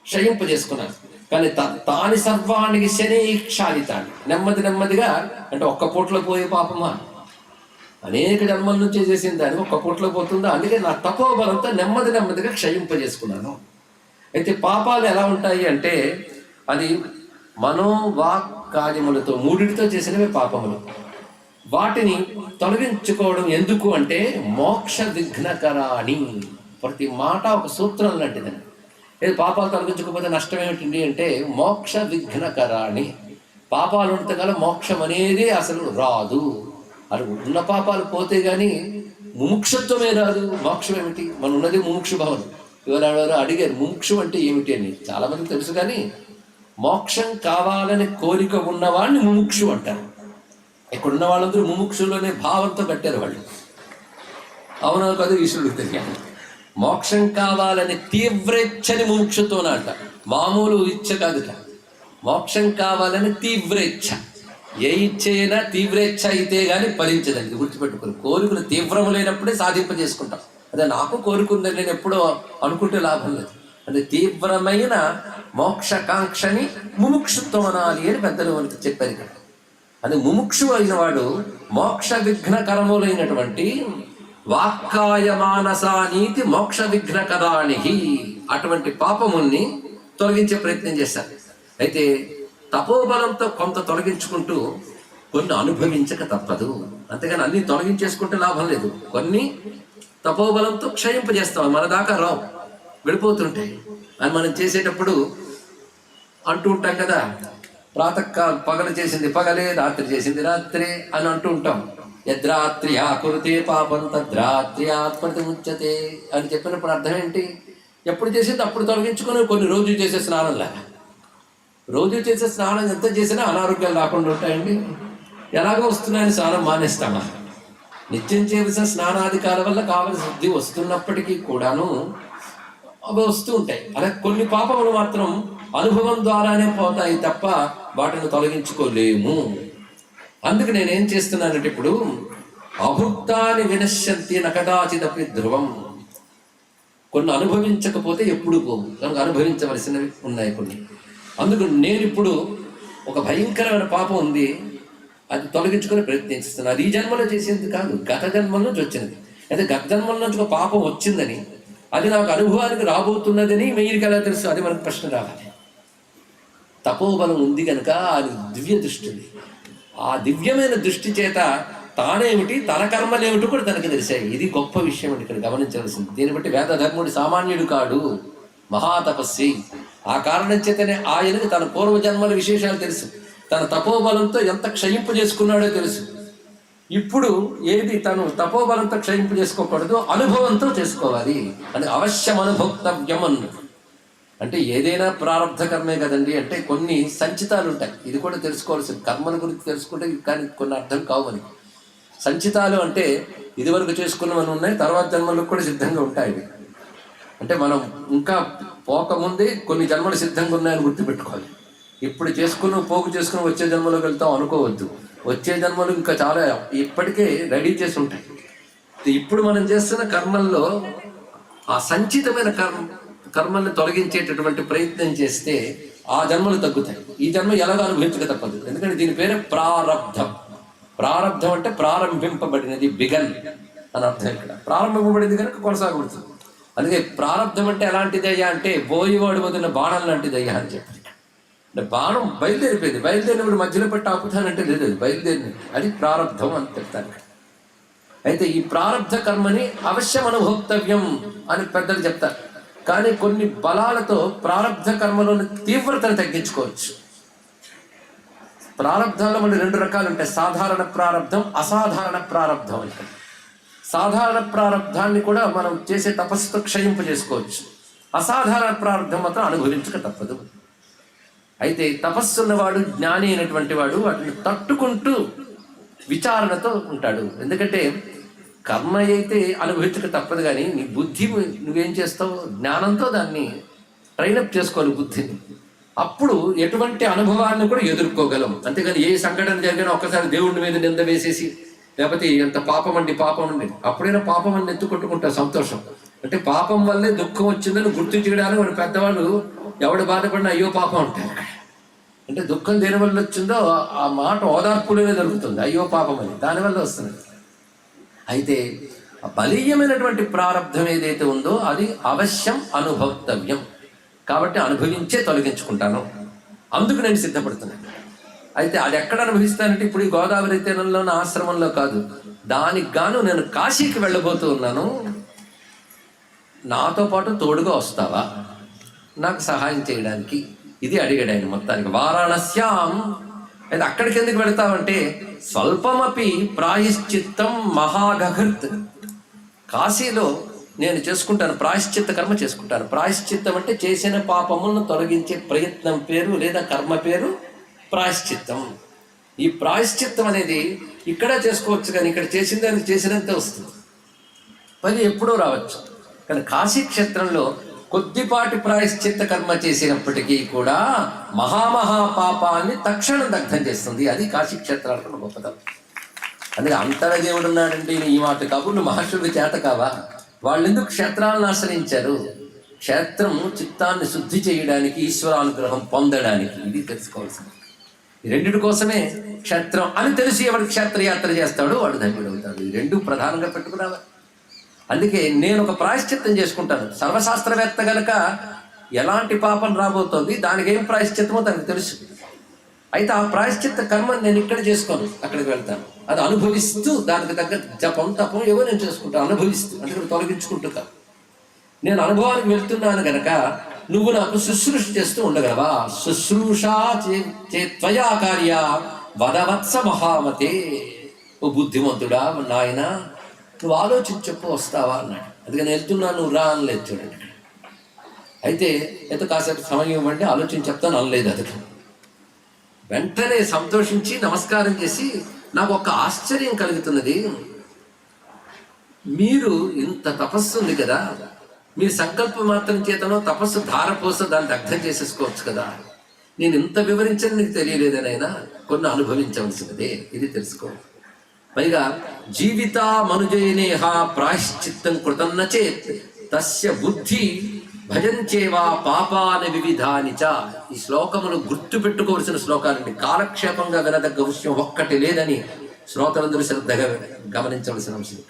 క్షయింపజేసుకున్నాను. కానీ తాని సర్వానికి శనైః క్షాళితాని, నెమ్మదిగా అంటే ఒక్క పూటలో పోయే పాపమా, అనేక జన్మల నుంచి చేసిన దాన్ని ఒక్క పూటలో పోతుందా? అందుకే నా తపోబలంతో నెమ్మదిగా క్షయింపజేసుకున్నాను. అయితే పాపాలు ఎలా ఉంటాయి అంటే, అది మనోవాక్కార్యములతో మూడిటితో చేసినవే పాపములు. వాటిని తొలగించుకోవడం ఎందుకు అంటే మోక్ష విఘ్నకరాణి. ప్రతి మాట ఒక సూత్రం లాంటిదండి. ఏది పాపాలు తొలగించకపోతే నష్టం ఏమిటండి అంటే మోక్ష విఘ్నకరాణి. పాపాలు ఉంటే గల మోక్షం అనేది అసలు రాదు. అది ఉన్న పాపాలు పోతే కానీ ముముక్షత్వమే రాదు. మోక్షం ఏమిటి? మన ఉన్నది ముముక్షు భావన. ఇవాళ ఎవరో అడిగారు ముముక్షు అంటే ఏమిటి అని. చాలామంది తెలుసు, కానీ మోక్షం కావాలని కోరిక ఉన్నవాడిని ముముక్షు అంటారు. ఇక్కడున్న వాళ్ళందరూ ముముక్షులోనే భావంతో కట్టారు వాళ్ళు. అవునో కాదు ఈశ్వరుడికి తెలియాలి. మోక్షం కావాలని తీవ్రేచ్ఛని ముముక్షుతోనట, మామూలు ఇచ్చ కాదుట. మోక్షం కావాలని తీవ్రేచ్ఛ. ఏ ఇచ్చ అయినా తీవ్రేచ్ఛ అయితే కానీ ఫలించదండి, గుర్తుపెట్టుకుని. కోరికలు తీవ్రములైనప్పుడే సాధింపజేసుకుంటాం. అదే నాకు కోరుకుందని నేను ఎప్పుడో అనుకుంటే లాభం లేదు. అంటే తీవ్రమైన మోక్షకాంక్షని ముముక్షుత్వం అనాలి అని పెద్దలు మనకి చెప్పారు ఇక్కడ. అది ముముక్షు అయిన వాడు మోక్ష విఘ్నకరములైనటువంటి వాక్కాయ మానసానీతి మోక్ష విఘ్నకరాణి, అటువంటి పాపముల్ని తొలగించే ప్రయత్నం చేశారు. అయితే తపోబలంతో కొంత తొలగించుకుంటూ కొన్ని అనుభవించక తప్పదు. అంతేగాని అన్ని తొలగించేసుకుంటే లాభం లేదు. కొన్ని తపోబలంతో క్షయింపజేస్తాం, మన దాకా రావు, వెళ్ళిపోతుంటాయి. అని మనం చేసేటప్పుడు అంటూ ఉంటాం కదా, పగలు చేసింది పగలే, రాత్రి చేసింది రాత్రే అని అంటూ ఉంటాం. యద్రాత్ర్యా కురుతే పాపం తద్రాత్ర్యాత్ ప్రతిముచ్యతే అని చెప్పినప్పుడు అర్థం ఏంటి? ఎప్పుడు చేసింది అప్పుడు తొలగించుకొని కొన్ని రోజు చేసే స్నానంలా. రోజు చేసే స్నానం ఎంత చేసినా అనారోగ్యాలు రాకుండా ఉంటాయండి. ఎలాగో వస్తున్నాయని స్నానం మానేస్తామా? నిత్యం చేసిన స్నానాధికాల వల్ల కావలసిన శుద్ధి వస్తున్నప్పటికీ కూడాను అవి వస్తూ ఉంటాయి. అలా కొన్ని పాపములు మాత్రం అనుభవం ద్వారానే పోతాయి తప్ప వాటిని తొలగించుకోలేము. అందుకు నేనేం చేస్తున్నానంటే, ఇప్పుడు అభుక్తాన్ని వినశ్యంతి నకదాచిదపి ధ్రువం. కొన్ని అనుభవించకపోతే ఎప్పుడు పోవు, కనుక అనుభవించవలసినవి ఉన్నాయి కొన్ని. అందుకు నేను ఇప్పుడు ఒక భయంకరమైన పాపం ఉంది, అది తొలగించుకొని ప్రయత్నిస్తున్నాను. అది ఈ జన్మలో చేసేది కాదు, గత జన్మల నుంచి వచ్చినది. అయితే గత జన్మల నుంచి ఒక పాపం వచ్చిందని, అది నాకు అనుభవానికి రాబోతున్నదని మీకు ఎలా తెలుసు? అది మనకు ప్రశ్న రావాలి. తపోబలం ఉంది కనుక అది దివ్య దృష్టి. ఆ దివ్యమైన దృష్టి చేత తానేమిటి, తన కర్మలేమిటి కూడా తనకి తెలిసాయి. ఇది గొప్ప విషయం అండి ఇక్కడ గమనించవలసింది. దీన్ని బట్టి వేదధర్ముడు సామాన్యుడు కాడు, మహాతపస్వి. ఆ కారణం చేతనే ఆయనకు తన పూర్వజన్మల విశేషాలు తెలుసు. తన తపోబలంతో ఎంత క్షయింపు చేసుకున్నాడో తెలుసు. ఇప్పుడు ఏది తను తపోబలంతో క్షయింపు చేసుకోకూడదు, అనుభవంతో చేసుకోవాలి. అని అవశ్యం అనుభోక్తవ్యం అన్నది. అంటే ఏదైనా ప్రారంభ కర్మే కదండి. అంటే కొన్ని సంచితాలు ఉంటాయి, ఇది కూడా తెలుసుకోవాల్సింది. కర్మల గురించి తెలుసుకుంటే కానీ కొన్ని అర్థం కావు మనకి. సంచితాలు అంటే ఇదివరకు చేసుకున్నవన్నీ ఉన్నాయి, తర్వాత జన్మలకు కూడా సిద్ధంగా ఉంటాయి. అంటే మనం ఇంకా పోకముందే కొన్ని జన్మలు సిద్ధంగా ఉన్నాయని గుర్తుపెట్టుకోవాలి. ఇప్పుడు పోగు చేసుకుని వచ్చే జన్మలోకి వెళ్తాం అనుకోవద్దు. వచ్చే జన్మలు ఇంకా చాలా ఇప్పటికే రెడీ చేసి ఉంటాయి. ఇప్పుడు మనం చేస్తున్న కర్మల్లో ఆ సంచితమైన కర్మల్ని తొలగించేటటువంటి ప్రయత్నం చేస్తే ఆ జన్మలు తగ్గుతాయి. ఈ జన్మ ఎలాగో అనుభవించక తప్పదు. ఎందుకంటే దీని పేరే ప్రారబ్ధం. ప్రారబ్ధం అంటే ప్రారంభింపబడినది, బిగన్ అని అర్థం. ఇక్కడ ప్రారంభింపబడింది కనుక కొనసాగబడుతుంది. అందుకే ప్రారబ్ధం అంటే ఎలాంటిదయ్యా అంటే బోయివాడు వదిలిన బాణం లాంటిదయ్యా అని చెప్పి. అంటే బాణం బయలుదేరిపోయింది, బయలుదేరినప్పుడు మధ్యలో పెట్టి ఆపుతానంటే లేదు, అది బయలుదేరింది, అది ప్రారబ్ధం అని చెప్తాను. అయితే ఈ ప్రారబ్ధ కర్మని అవశ్యం అనుభోక్తవ్యం అని పెద్దలు చెప్తారు. కానీ కొన్ని బలాలతో ప్రారబ్ధ కర్మలోని తీవ్రతను తగ్గించుకోవచ్చు. ప్రారబ్ధాలు మళ్ళీ రెండు రకాలు ఉంటాయి, సాధారణ ప్రారబ్ధం, అసాధారణ ప్రారబ్ధం అంటే. సాధారణ ప్రారబ్ధాన్ని కూడా మనం చేసే తపస్సుతో క్షయింపు చేసుకోవచ్చు. అసాధారణ ప్రారబ్ధం మాత్రం అనుభవించక తప్పదు. అయితే తపస్సున్నవాడు, జ్ఞాని అయినటువంటి వాడు వాటిని తట్టుకుంటూ విచారణతో ఉంటాడు. ఎందుకంటే కర్మ అయితే అనుభవించక తప్పదు, కానీ నీ బుద్ధి నువ్వేం చేస్తావు, జ్ఞానంతో దాన్ని ట్రైనప్ చేసుకోవాలి బుద్ధిని. అప్పుడు ఎటువంటి అనుభవాన్ని కూడా ఎదుర్కోగలం. అంతేగాని ఏ సంఘటన జరిగినా ఒక్కసారి దేవుడి మీద నింద వేసేసి, లేకపోతే ఎంత పాపం అండి అప్పుడైనా పాపం అని ఎత్తుకొట్టుకుంటా సంతోషం. అంటే పాపం వల్లే దుఃఖం వచ్చిందని గుర్తు చేయడానికి మన పెద్దవాళ్ళు ఎవడు బాధపడినా అయ్యో పాపం అంటారు. అంటే దుఃఖం దేని వల్ల వచ్చిందో ఆ మాట ఓదార్పులోనే దొరుకుతుంది, అయ్యో పాపం అని, దానివల్ల వస్తుంది. అయితే బలీయమైనటువంటి ప్రారబ్ధం ఏదైతే ఉందో అది అవశ్యం అనుభోక్తవ్యం. కాబట్టి అనుభవించే తొలగించుకుంటాను, అందుకు నేను సిద్ధపడుతున్నాను. అయితే అది ఎక్కడ అనుభవిస్తానంటే ఇప్పుడు ఈ గోదావరి తీరంలోని ఆశ్రమంలో కాదు, దానికి గాను నేను కాశీకి వెళ్ళబోతూ ఉన్నాను. నాతో పాటు తోడుగా వస్తావా నాకు సహాయం చేయడానికి? ఇది అడిగాడు ఆయన మొత్తానికి. వారాణస్యాం. అయితే అక్కడికి ఎందుకు వెళతావంటే స్వల్పమపి ప్రాయశ్చిత్తం మహాగహృత్. కాశీలో నేను చేసుకుంటాను, ప్రాయశ్చిత్త కర్మ చేసుకుంటాను. ప్రాయశ్చిత్తం అంటే చేసిన పాపములను తొలగించే ప్రయత్నం పేరు లేదా కర్మ పేరు ప్రాయశ్చిత్తం. ఈ ప్రాయశ్చిత్తం అనేది ఇక్కడ చేసుకోవచ్చు, కానీ ఇక్కడ చేసిన దానికి చేసినంతే వస్తుంది, పది ఎప్పుడో రావచ్చు. కానీ కాశీక్షేత్రంలో కొద్దిపాటి ప్రాయశ్చిత్త కర్మ చేసినప్పటికీ కూడా మహామహా పాపాన్ని తక్షణం దగ్ధం చేస్తుంది. అది కాశీక్షేత్రాలకు గొప్పతనం. అందుకే అంతర దేవుడు ఉన్నాడంటే ఈ మాట కబుర్లు మహర్షులకు చేత కావా? వాళ్ళు ఎందుకు క్షేత్రాలను ఆశ్రయించారు? క్షేత్రం చిత్తాన్ని శుద్ధి చేయడానికి, ఈశ్వరానుగ్రహం పొందడానికి. ఇది తెలుసుకోవాల్సింది. ఈ రెండిటి కోసమే క్షేత్రం అని తెలిసి ఎవడు క్షేత్రయాత్ర చేస్తాడో వాడు ధన్యుడు అవుతాడు. ఈ రెండు ప్రధానంగా పెట్టుకున్నావా? అందుకే నేను ఒక ప్రాయశ్చిత్తం చేసుకుంటాను. సర్వశాస్త్రవేత్త గనక ఎలాంటి పాపం రాబోతోంది, దానికి ఏం ప్రాయశ్చిత్తమో తనకు తెలుసు. అయితే ఆ ప్రాయశ్చిత్త కర్మ నేను ఇక్కడ చేసుకోను, అక్కడికి వెళ్తాను. అది అనుభవిస్తూ దానికి తగ్గ జపం తపం ఏవో నేను చేసుకుంటాను, అనుభవిస్తూ. అంటే ఇక్కడ తొలగించుకుంటా. నేను అనుభవానికి వెళ్తున్నాను గనక నువ్వు నాకు శుశ్రూష చేస్తూ ఉండగలవా? శుశ్రూషా త్వయా కార్య వదవత్స మహామతే. ఓ బుద్ధిమంతుడా నాయన, నువ్వు ఆలోచించి చెప్పు, వస్తావా అన్నాడు. అందుకని వెళ్తున్నాను, నువ్వు రా అనలేదు. చూడండి, అయితే ఎంతో కాసేపు సమయం ఇవ్వండి, ఆలోచించి చెప్తాను అనలేదు. అది వెంటనే సంతోషించి నమస్కారం చేసి, నాకు ఒక ఆశ్చర్యం కలుగుతున్నది. మీరు ఇంత తపస్సు ఉంది కదా, మీ సంకల్ప మాత్రం చేతనో తపస్సు ధారపోస దాన్ని దగ్ధం చేసేసుకోవచ్చు కదా. నేను ఇంత వివరించని నీకు తెలియలేదనైనా కొన్ని అనుభవించవలసినదే, ఇది తెలుసుకో. పైగా జీవిత మనుజయనేహ ప్రాయశ్చిత్తం కృతన్న చేత్ తస్య బుద్ధి భజంచేవా పాపాని వివిధాని చ. ఈ శ్లోకములు గుర్తు పెట్టుకోవలసిన శ్లోకాలండి. కాలక్షేపంగా వినదగ్గ విషయం ఒక్కటి లేదని శ్రోతలందరూ శ్రద్ధగా గమనించవలసిన అంశం.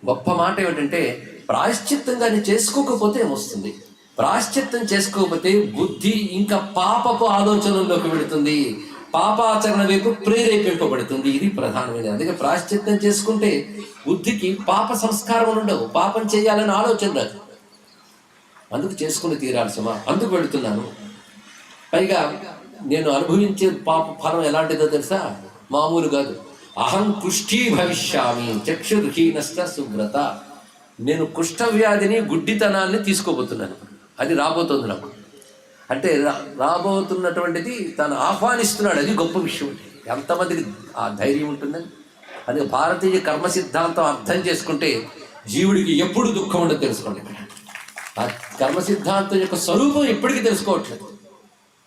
గొప్ప మాట ఏమిటంటే, ప్రాయశ్చిత్తంగాని చేసుకోకపోతే ఏమొస్తుంది? ప్రాయశ్చిత్తం చేసుకోకపోతే బుద్ధి ఇంకా పాపపు ఆలోచనల్లోకి వెళుతుంది, పాపాచరణ వైపు ప్రేరేపింపబడుతుంది. ఇది ప్రధానమైనది. అందుకే ప్రాయశ్చిత్తం చేసుకుంటే బుద్ధికి పాప సంస్కారం ఉండవు, పాపం చేయాలని ఆలోచన రాదు. అందుకు చేసుకుని తీరాల్సమా, అందుకు వెళుతున్నాను. పైగా నేను అనుభవించే పాప ఫలం ఎలాంటిదో తెలుసా? మామూలు కాదు. అహం కుష్ఠీ భవిష్యామి చక్షుర్హీనస్థ శుభ్రత. నేను కుష్ఠవ్యాధిని, గుడ్డితనాన్ని తీసుకోబోతున్నాను. అది రాబోతోంది నాకు. అంటే రాబోతున్నటువంటిది తను ఆహ్వానిస్తున్నాడు. అది గొప్ప విషయం. ఎంతమందికి ఆ ధైర్యం ఉంటుందని. అది భారతీయ కర్మ సిద్ధాంతం అర్థం చేసుకుంటే జీవుడికి ఎప్పుడు దుఃఖం ఉండదు తెలుసుకోండి. ఆ కర్మ సిద్ధాంతం యొక్క స్వరూపం ఎప్పటికీ తెలుసుకోవట్లేదు.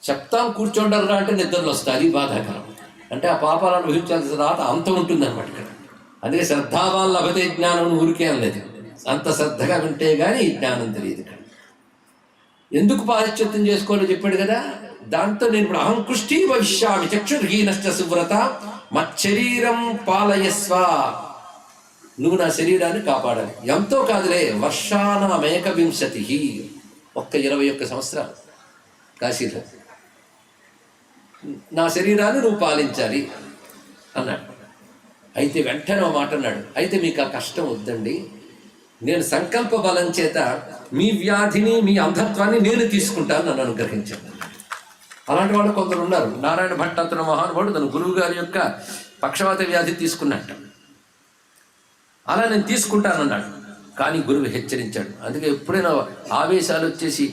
చెప్తాం కూర్చోండరా అంటే నిద్రలు వస్తాయి, అది బాధాకరం. అంటే ఆ పాపాలను అనుభవించాల్సిన తర్వాత అంతం ఉంటుంది అనమాట ఇక్కడ. అందుకే శ్రద్ధావాన్ లభతే జ్ఞానం ఊరికే అనలేదు. అంత శ్రద్ధగా వింటే కానీ ఈ జ్ఞానం తెలియదు ఇక్కడ. ఎందుకు ప్రాయశ్చిత్తం చేసుకోవాలో చెప్పాడు కదా. దాంతో నేను ఇప్పుడు అహం కుష్ఠీ భవిష్యామి చక్షుర్హీనశ్చ శుభ్రత మచ్చరీరం పాలయస్వ. నువ్వు నా శరీరాన్ని కాపాడాలి. ఎంతో కాదులే, వర్షానామేక వింశతి, 21 సంవత్సరాలు కాశీలో నా శరీరాన్ని నువ్వు పాలించాలి అన్నాడు. అయితే వెంటనే మాట అన్నాడు, అయితే మీకు ఆ కష్టం వద్దండి, నేను సంకల్ప బలం చేత మీ వ్యాధిని, మీ అంధత్వాన్ని నేను తీసుకుంటాను, నన్ను అనుగ్రహించాను. అలాంటి వాళ్ళు కొందరు ఉన్నారు. నారాయణ భట్ట అతను మహానుభావుడు తన గురువు గారి యొక్క పక్షవాత వ్యాధి తీసుకున్నట్ట. అలా నేను తీసుకుంటానన్నాడు. కానీ గురువు హెచ్చరించాడు. అందుకే ఎప్పుడైనా ఆవేశాలు వచ్చేసి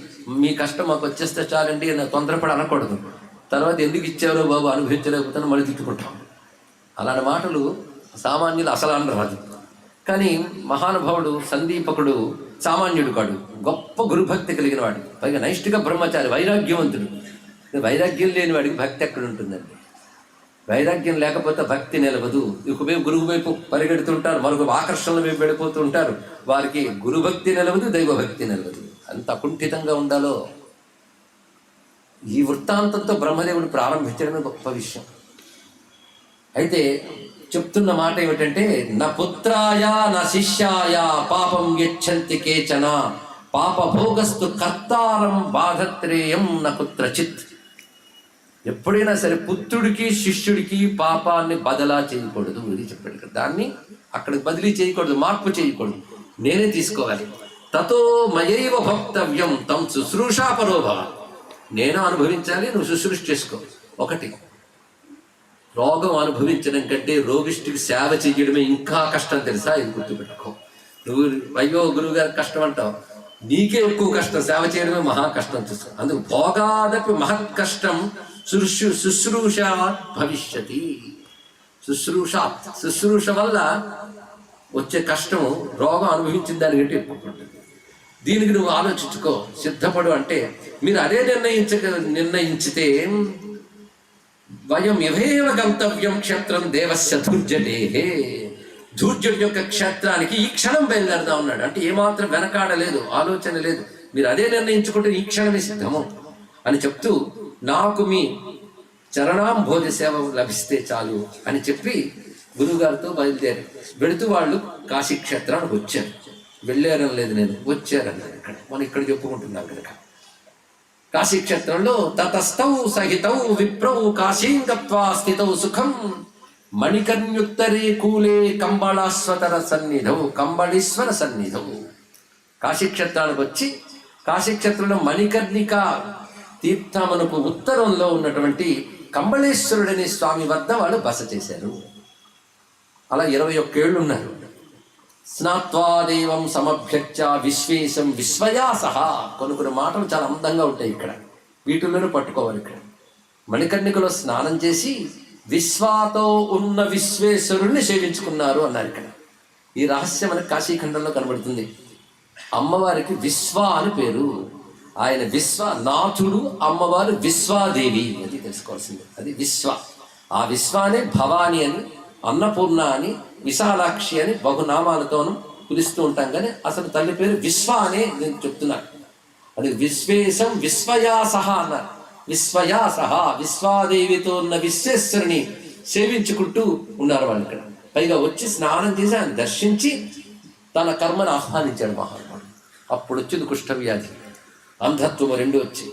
మీ కష్టం మాకు వచ్చేస్తే చాలండి అని తొందరపడి అనకూడదు. తర్వాత ఎందుకు ఇచ్చారో బాబు అనుభవించలేకపోతే మళ్ళీ తిట్టుకుంటాం. అలాంటి మాటలు సామాన్యులు అసలు అనరాదు. కానీ మహానుభావుడు సందీపకుడు సామాన్యుడు కాడు, గొప్ప గురుభక్తి కలిగిన వాడు. పైగా నైష్ఠిక బ్రహ్మచారి, వైరాగ్యవంతుడు. వైరాగ్యం లేని వాడికి భక్తి ఎక్కడ ఉంటుందండి? వైరాగ్యం లేకపోతే భక్తి నిలవదు. ఒకవైపు గురువు వైపు పరిగెడుతుంటారు, మరొక ఆకర్షణల వైపు వెళ్ళిపోతూ ఉంటారు. వారికి గురుభక్తి నిలవదు, దైవభక్తి నిలవదు. అంత అకుంఠితంగా ఉండాలో. ఈ వృత్తాంతంతో బ్రహ్మదేవుడు ప్రారంభించడమే గొప్ప విషయం. అయితే చెప్తున్న మాట ఏమిటంటే, నా పుత్రాయ నా శిష్యాయ పాపం యచ్చంతి కేచన పాపభోగస్తు కర్తారం బాధత్రేయం న కుత్రచిత్. ఎప్పుడైనా సరే పుత్రుడికి శిష్యుడికి పాపాన్ని బదలా చేయకూడదు. ఇది చెప్పాడు కదా. దాన్ని అక్కడికి బదిలీ చేయకూడదు, మార్పు చేయకూడదు, నేనే తీసుకోవాలి. తతో మయైవ భక్తవ్యం తం శుశ్రూషాపరోభవ. నేను అనుభవించాలి, నువ్వు శుశ్రూష చేసుకో. ఒకటి, రోగం అనుభవించడం కంటే రోగిష్టికి సేవ చేయడమే ఇంకా కష్టం తెలుసా? ఇది గుర్తుపెట్టుకో. నువ్వు అయ్యో గురువు గారికి కష్టం అంటావు, నీకే ఎక్కువ కష్టం, సేవ చేయడమే మహా కష్టం చూస్తావు. అందుకు భోగాదపి మహత్ కష్టం శుశ్రూష భవిష్యతి. శుశ్రూష వల్ల వచ్చే కష్టం రోగం అనుభవించిన దానికంటే ఎక్కువ ఉంటుంది. దీనికి నువ్వు ఆలోచించుకో, సిద్ధపడు అంటే మీరు అదే నిర్ణయించితే వయం యవేవ గంతవ్యం క్షేత్రం దేవస్య ధూర్జటేహే. ధూర్జుడి యొక్క క్షేత్రానికి ఈ క్షణం బయలుదేరదా ఉన్నాడు. అంటే ఏమాత్రం వెనకాడలేదు, ఆలోచన లేదు. మీరు అదే నిర్ణయించుకుంటే ఈ క్షణమే సిద్ధము అని చెప్తూ, నాకు మీ చరణాంభోజ సేవ లభిస్తే చాలు అని చెప్పి గురువుగారితో బయలుదేరి వెళుతూ వాళ్ళు కాశీ క్షేత్రానికి వచ్చారు. వెళ్ళారని లేదు, నేను వచ్చారన్నారు. మనం ఇక్కడ చెప్పుకుంటున్నాం కనుక కాశీక్షేత్రంలో తతస్థౌ సహితౌ విప్రౌ కాశీం గత్వా స్థితౌ సుఖం మణికర్ణ్యుత్తరే కూలే కంబళీశ్వర సన్నిధౌ. కాశీక్షేత్రానికి వచ్చి కాశీక్షేత్రంలో మణికర్ణిక తీర్థమునకు ఉత్తరంలో ఉన్నటువంటి కంబళేశ్వరుడనే స్వామి వద్ద వాళ్ళు బస చేశారు. అలా 21 ఏళ్ళు ఉన్నారు. స్నాత్వా దేవం సమభ్యర్చ విశ్వేశం విశ్వయా సహా. కొన్ని మాటలు చాలా అందంగా ఉంటాయి ఇక్కడ, వీటిల్లోనూ పట్టుకోవాలి. ఇక్కడ మణికర్ణికలో స్నానం చేసి విశ్వాతో ఉన్న విశ్వేశ్వరుణ్ణి సేవించుకున్నారు అన్నారు. ఇక్కడ ఈ రహస్యం మనకి కాశీఖండంలో కనబడుతుంది. అమ్మవారికి విశ్వ అని పేరు. ఆయన విశ్వనాథుడు, అమ్మవారు విశ్వాదేవి. అది తెలుసుకోవాల్సింది. అది విశ్వ. ఆ విశ్వానే భవాని అని, అన్నపూర్ణ అని, విశాలాక్షి అని బహునామాలతోనూ పిలుస్తూ ఉంటాం. కానీ అసలు తల్లి పేరు విశ్వ అనే నేను చెప్తున్నాను. అది విశ్వేశం విశ్వయా సహా అన్నారు. విశ్వయా సహా విశ్వాదేవితో ఉన్న విశ్వేశ్వరుని సేవించుకుంటూ ఉన్నారు వాళ్ళు ఇక్కడ. పైగా వచ్చి స్నానం చేసి ఆయన దర్శించి తన కర్మను ఆహ్వానించాడు మహాత్ముడు. అప్పుడు వచ్చింది కుష్ఠవ్యాధి, అంధత్వము 2 వచ్చి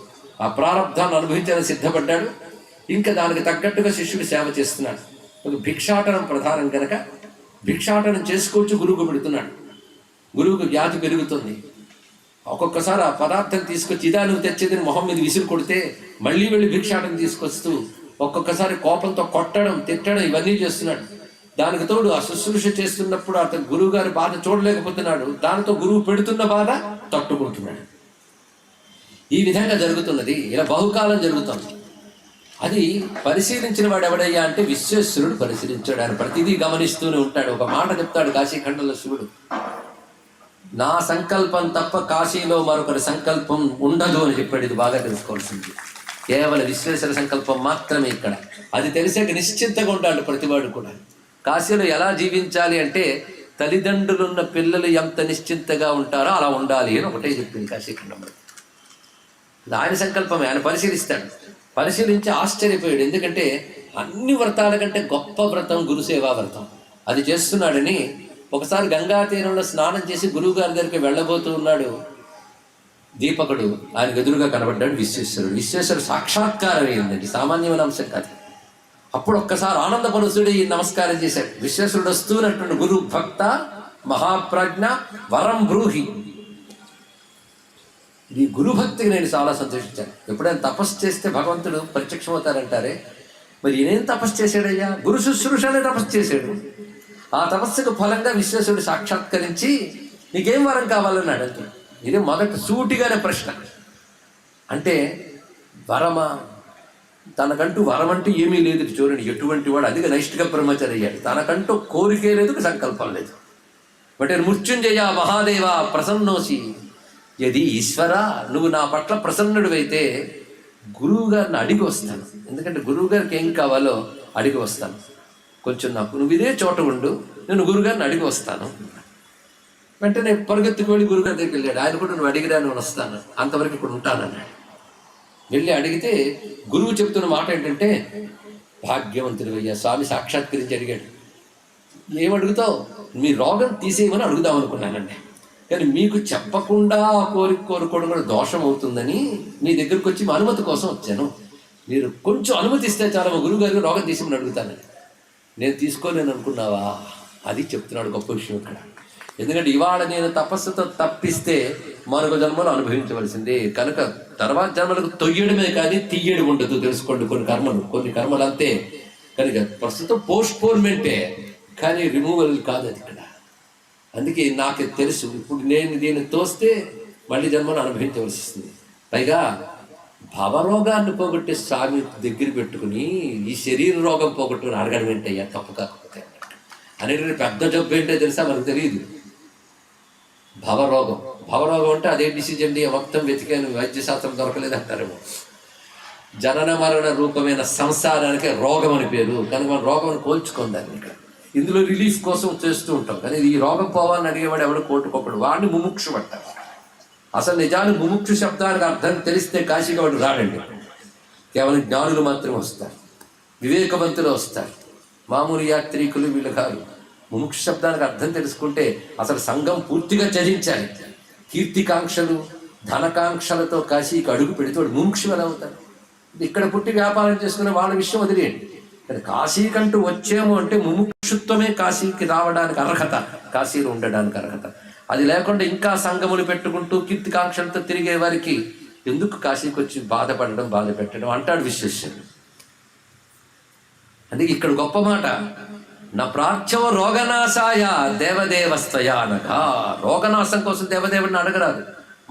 ఆ ప్రారంధాన్ని అనుభవించాలని సిద్ధపడ్డాడు. ఇంకా దానికి తగ్గట్టుగా శిష్యుడు సేవ చేస్తున్నాడు. భిక్షాటనం ప్రధానం కనుక భిక్షాటనం చేసుకోవచ్చు గురువుకు పెడుతున్నాడు. గురువుకు వ్యాధి పెరుగుతుంది. ఒక్కొక్కసారి ఆ పదార్థం తీసుకొచ్చి ఇదా నువ్వు తెచ్చేదని మొహం మీద విసిరు కొడితే మళ్ళీ వెళ్ళి భిక్షాటనం తీసుకొస్తూ ఒక్కొక్కసారి కోపంతో కొట్టడం, తిట్టడం ఇవన్నీ చేస్తున్నాడు. దానికి తోడు ఆ శుశ్రూష చేస్తున్నప్పుడు అతను గురువు గారి బాధ చూడలేకపోతున్నాడు. దానితో గురువు పెడుతున్న బాధ తట్టుకుంటున్నాడు. ఈ విధంగా జరుగుతున్నది. ఇలా బహుకాలం జరుగుతుంది. అది పరిశీలించిన వాడు ఎవడయ్యా అంటే విశ్వేశ్వరుడు పరిశీలించాడు. ఆయన ప్రతిదీ గమనిస్తూనే ఉంటాడు. ఒక మాట చెప్తాడు కాశీఖండంలో శివుడు, నా సంకల్పం తప్ప కాశీలో మరొకరి సంకల్పం ఉండదు అని చెప్పాడు. ఇది బాగా తెలుసుకోవాల్సింది. కేవలం విశ్వేశ్వర సంకల్పం మాత్రమే ఇక్కడ. అది తెలిసాక నిశ్చింతగా ఉంటాడు ప్రతివాడు కూడా. కాశీలో ఎలా జీవించాలి అంటే తల్లిదండ్రులున్న పిల్లలు ఎంత నిశ్చింతగా ఉంటారో అలా ఉండాలి అని ఒకటే చెప్పింది కాశీఖండంలో. ఆయన సంకల్పమే. ఆయన పరిశీలిస్తాడు. పరిశీలించి ఆశ్చర్యపోయాడు. ఎందుకంటే అన్ని వ్రతాల కంటే గొప్ప వ్రతం గురుసేవా వ్రతం. అది చేస్తున్నాడని ఒకసారి గంగా తీరంలో స్నానం చేసి గురువు గారి దగ్గరికి వెళ్ళబోతూ ఉన్నాడు. దీపకుడు ఆయనకు ఎదురుగా కనబడ్డాడు విశ్వేశ్వరుడు. విశ్వేశ్వరుడు సాక్షాత్కారం అయిందండి, సామాన్యమైన అంశం కాదు. అప్పుడు ఒక్కసారి ఆనందపరుసుడు ఈ నమస్కారం చేశాడు. విశ్వేశ్వరుడు వస్తున్నట్టు గురు భక్త మహాప్రజ్ఞ వరం బ్రూహి. ఈ గురుభక్తికి నేను చాలా సంతోషించాను. ఎప్పుడైనా తపస్సు చేస్తే భగవంతుడు ప్రత్యక్షమవుతారంటారే, మరి ఈయనేం తపస్సు చేశాడయ్యా? గురు శుశ్రూషనే తపస్సు చేశాడు. ఆ తపస్సుకు ఫలంగా విశ్వేశ్వరుడు సాక్షాత్కరించి నీకేం వరం కావాలన్నాడు. అంతే. ఇది మొదట సూటిగానే ప్రశ్న. అంటే వరమా? తనకంటూ వరం అంటూ ఏమీ లేదు. చూడండి ఎటువంటి వాడు. అదిగా నైష్ఠిక బ్రహ్మచారి అయ్యాడు. తనకంటూ కోరికే లేదు, సంకల్పం లేదు. బట్ మృత్యుంజయ మహాదేవ ప్రసన్నోసి యది ఈశ్వర, నువ్వు నా పట్ల ప్రసన్నుడివైతే గురువు గారిని అడిగి వస్తాను. ఎందుకంటే గురువు గారికి ఏం కావాలో అడిగి వస్తాను. కొంచెం నాకు నువ్వు ఇదే చోట ఉండు, నేను గురుగారిని అడిగి వస్తాను. వెంటనే పరుగెత్తుకు వెళ్ళి గురుగారి దగ్గరికి వెళ్ళాడు. ఆయన కూడా నువ్వు అడిగిరా, నేను వస్తాను, అంతవరకు ఇక్కడ ఉంటానన్నాడు. వెళ్ళి అడిగితే గురువు చెప్తున్న మాట ఏంటంటే, భాగ్యవంతుడు అయ్యా, స్వామి సాక్షాత్కరించి అడిగాడు. ఏమడుగుతావు? మీ రోగం తీసేయమని అడుగుదాం అనుకున్నానండి. కానీ మీకు చెప్పకుండా కోరుకోవడం కూడా దోషం అవుతుందని మీ దగ్గరికి వచ్చి మా అనుమతి కోసం వచ్చాను. మీరు కొంచెం అనుమతి ఇస్తే చాలా మా గురువు గారికి రోగం తీసేమని అడుగుతానని. నేను తీసుకోలేను అనుకున్నావా? అది చెప్తున్నాడు గొప్ప విషయం ఇక్కడ. ఎందుకంటే ఇవాళ నేను తపస్సుతో తప్పిస్తే మరొక జన్మలో అనుభవించవలసిందే. కనుక తర్వాత జన్మలకు తొయ్యడమే కానీ తీయడం ఉండదు. తెలుసుకోండి. కొన్ని కర్మలు అంతే. కనుక ప్రస్తుతం పోస్ట్పోన్మెంటే కానీ రిమూవల్ కాదు. అది ఇక్కడ అందుకే నాకు తెలుసు, ఇప్పుడు నేను దీన్ని తోస్తే మళ్ళీ జన్మను అనుభవించవలసి వస్తుంది. పైగా భవరోగాన్ని పోగొట్టే స్వామి దగ్గర పెట్టుకుని ఈ శరీర రోగం పోగొట్టుకుని అడగడం ఏంటయ్యా తప్పు కాకపోతే అనేది పెద్ద జబ్బు ఏంటో తెలుసా మనకు తెలియదు. భవరోగం అంటే అదే డిసీజ్ అండి, మొత్తం వెతికాను వైద్యశాస్త్రం దొరకలేదు అంటారేమో. జనన మరణ రూపమైన సంసారానికి రోగం అని పేరు. కనుక మనం రోగం కోల్చుకుందాన్ని ఇక్కడ ఇందులో రిలీఫ్ కోసం చేస్తూ ఉంటాం. కానీ ఈ రోగం పోవాలని అడిగేవాడు ఎవడు కోటుకోకడు, వాడిని ముముక్షు అంటారు. అసలు నిజానికి ముముక్షు శబ్దానికి అర్థం తెలిస్తే కాశీకి వాడు రాడండి. కేవలం జ్ఞానులు మాత్రమే వస్తారు, వివేకవంతులు వస్తారు, మామూలు యాత్రికులు వీళ్ళు కాదు. ముముక్షు శబ్దానికి అర్థం తెలుసుకుంటే అసలు సంఘం పూర్తిగా చరించాలి. కీర్తికాంక్షలు ధనకాంక్షలతో కాశీకి అడుగు పెడితే వాడు ముముక్షు ఎలా అవుతాడు? ఇక్కడ పుట్టి వ్యాపారం చేసుకునే వాళ్ళ విషయం వదిలేయండి. కానీ కాశీకంటూ వచ్చేమో అంటే ముముక్షుత్వమే కాశీకి రావడానికి అర్హత, కాశీలో ఉండడానికి అర్హత. అది లేకుండా ఇంకా సంఘములు పెట్టుకుంటూ కీర్తికాంక్షలతో తిరిగే వారికి ఎందుకు కాశీకి వచ్చి బాధపడడం, బాధ పెట్టడం అంటాడు విశ్వేశ్వరుడు. అందుకే ఇక్కడ గొప్ప మాట, నా ప్రాచ్యవ రోగనాశాయ దేవదేవస్తయ అనగా, రోగనాశం కోసం దేవదేవుడిని అడగరాదు.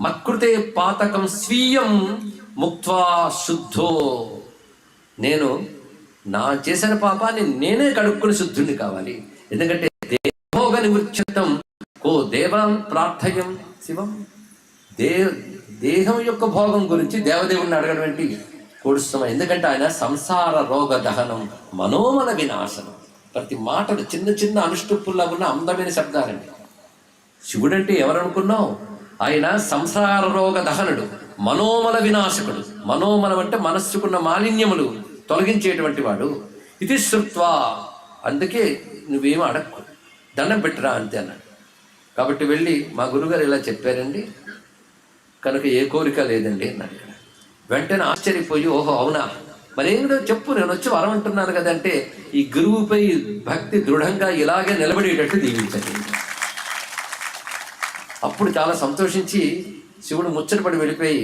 మత్కృతే పాతకం స్వీయం ముక్త్వా శుద్ధో, నేను నా చేసిన పాపాన్ని నేనే కడుక్కుని శుద్ధుడిని కావాలి. ఎందుకంటే దేవభోగ నివృత్తం ఓ దేవం ప్రార్థయం శివం. దేహం యొక్క భోగం గురించి దేవదేవుడిని అడగడం ఏంటి కూడుస్తున్నాం. ఎందుకంటే ఆయన సంసార రోగ దహనం మనోమల వినాశనం. ప్రతి మాటలు చిన్న చిన్న అనుష్టుప్పుల్లా ఉన్న అందమైన శబ్దాలండి. శివుడంటే ఎవరనుకున్నావు? ఆయన సంసార రోగ దహనుడు, మనోమల వినాశకుడు. మనోమలం అంటే మనస్సుకున్న మాలిన్యములు తొలగించేటువంటి వాడు. ఇది శృత్వా, అందుకే నువ్వేమో అడక్కు, దండం పెట్టరా అంతే అన్నాడు. కాబట్టి వెళ్ళి మా గురుగారు ఇలా చెప్పారండి, కనుక ఏ కోరిక లేదండి అన్నాడు. ఇక్కడ వెంటనే ఆశ్చర్యపోయి, ఓహో అవునా, మరేమిటో చెప్పు, నేను వచ్చి వరం అంటున్నాను కదంటే, ఈ గురువుపై భక్తి దృఢంగా ఇలాగే నిలబడేటట్టు దీవించండి. అప్పుడు చాలా సంతోషించి శివుడు ముచ్చటపడి వెళ్ళిపోయి,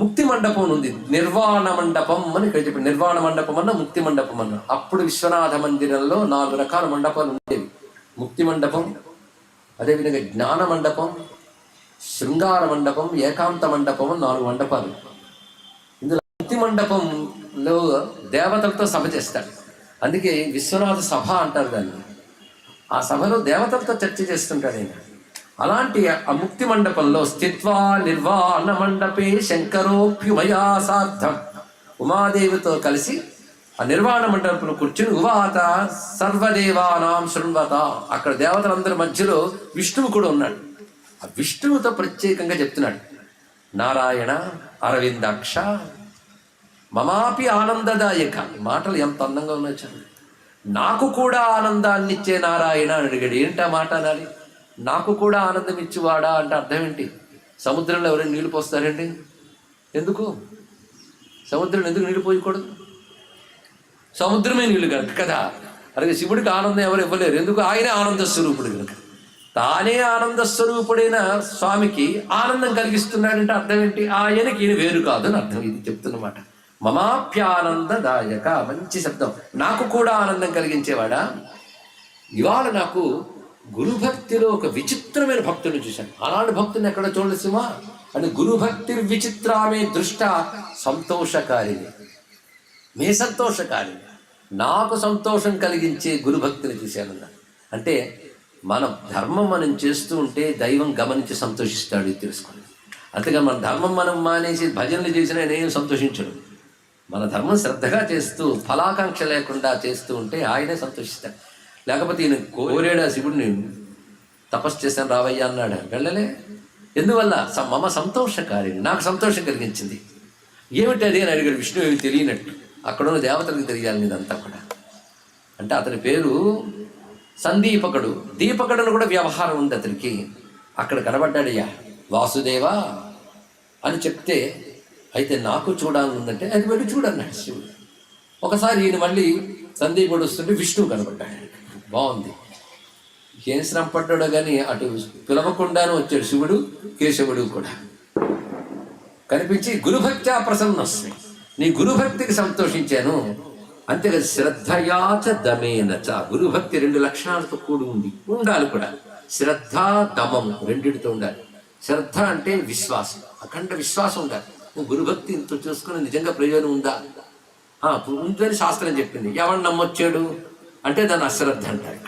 ముక్తి మండపం ఉంది, నిర్వాణ మండపం అని ఇక్కడ చెప్పి, నిర్వాణ మండపం అన్న ముక్తి మండపం అన్న. అప్పుడు విశ్వనాథ మందిరంలో 4 రకాల మండపాలు ఉండేవి. ముక్తి మండపం, అదేవిధంగా జ్ఞాన మండపం, శృంగార మండపం, ఏకాంత మండపం అని 4 మండపాలు. ఇందులో ముక్తి మండపంలో దేవతలతో సభ చేస్తాడు. అందుకే విశ్వనాథ సభ అంటారు దాన్ని. ఆ సభలో దేవతలతో చర్చ చేస్తుంటాడు ఆయన. అలాంటి ఆ ముక్తి మండపంలో స్థిత్వా నిర్వాణ మండపే శంకరోప్యుమయా సార్థం, ఉమాదేవితో కలిసి ఆ నిర్వాణ మండపంలో కూర్చుని ఉవాత సర్వదేవానాం శృణ్వత, అక్కడ దేవతలందరి మధ్యలో విష్ణువు కూడా ఉన్నాడు. ఆ విష్ణువుతో ప్రత్యేకంగా చెప్తున్నాడు, నారాయణ అరవిందాక్ష మమాపి ఆనందదాయక. మాటలు ఎంత అందంగా ఉన్నాయి చూడండి. నాకు కూడా ఆనందాన్ని ఇచ్చే నారాయణ అని అడిగాడు. ఏంటి ఆ మాట అనాలి? నాకు కూడా ఆనందం ఇచ్చివాడా అంటే అర్థం ఏంటి? సముద్రంలో ఎవరైనా నీళ్ళు పోస్తారండి? ఎందుకు సముద్రంలో ఎందుకు నీళ్ళు పోయకూడదు? సముద్రమే నీళ్ళు కనుక కదా. అలాగే శివుడికి ఆనందం ఎవరు ఇవ్వలేరు, ఎందుకు? ఆయనే ఆనంద స్వరూపుడు కనుక. తానే ఆనంద స్వరూపుడైన స్వామికి ఆనందం కలిగిస్తున్నాడంటే అర్థం ఏంటి? ఆయనకి ఈయన వేరు కాదు అని అర్థం. ఇది చెప్తున్నమాట. మమాప్యానందదాయక, మంచి శబ్దం. నాకు కూడా ఆనందం కలిగించేవాడా. ఇవాళ నాకు గురుభక్తిలో ఒక విచిత్రమైన భక్తుని చూశాను. అలాంటి భక్తుని ఎక్కడ చూడలేదు సుమా అని. గురుభక్తి విచిత్రామే దృష్ట సంతోషకారిణి, మే సంతోషకారిణి, నాకు సంతోషం కలిగించే గురుభక్తిని చూశానన్నా. అంటే మనం ధర్మం మనం చేస్తూ ఉంటే దైవం గమనించి సంతోషిస్తాడు, ఇది తెలుసుకోండి. అంతేగా మన ధర్మం మనం మానేసి భజనలు చేసినా నేనేం సంతోషించడు. మన ధర్మం శ్రద్ధగా చేస్తూ ఫలాకాంక్ష లేకుండా చేస్తూ ఉంటే ఆయనే సంతోషిస్తాడు. లేకపోతే ఈయన కోరేడా శివుడిని, తపస్సు చేశాను రావయ్యా అన్నాడు, వెళ్ళలే. ఎందువల్ల? మమ సంతోషకారిణి, నాకు సంతోషం కలిగించింది. ఏమిటి అది అని అడిగాడు విష్ణు. ఏమి తెలియనట్టు. అక్కడున్న దేవతలకు తెలియాలి ఇదంతా కూడా. అంటే అతని పేరు సందీపకుడు. దీపకుడును కూడా వ్యవహారం ఉంది అతనికి. అక్కడ కనబడ్డాడయ్యా వాసుదేవా అని చెప్తే, అయితే నాకు చూడాలనుందంటే అది వెళ్ళి చూడన్నాడు శివుడు. ఒకసారి ఈయన మళ్ళీ సందీపుడు వస్తుంటే విష్ణువు కనబడ్డాడు. బాగుంది, ఏం శ్రమ పడ్డాడో కానీ అటు పిలవకుండాను వచ్చాడు శివుడు, కేశవుడు కూడా కనిపించి గురుభక్త్యా ప్రసన్నస్మి, నీ గురుభక్తికి సంతోషించాను. అంతేకాదు శ్రద్ధయాచ దమేనచ, గురుభక్తి 2 లక్షణాలతో కూడి ఉండాలి కూడా. శ్రద్ధ దమము రెండిటితో ఉండాలి. శ్రద్ధ అంటే విశ్వాసం, అఖండ విశ్వాసం ఉండాలి. గురుభక్తి ఇంత చూసుకుని నిజంగా ప్రయోజనం ఉందా? ఉందని శాస్త్రం చెప్పింది. ఎవరు నమ్మొచ్చాడు అంటే దాన్ని అశ్రద్ధ అంటారు.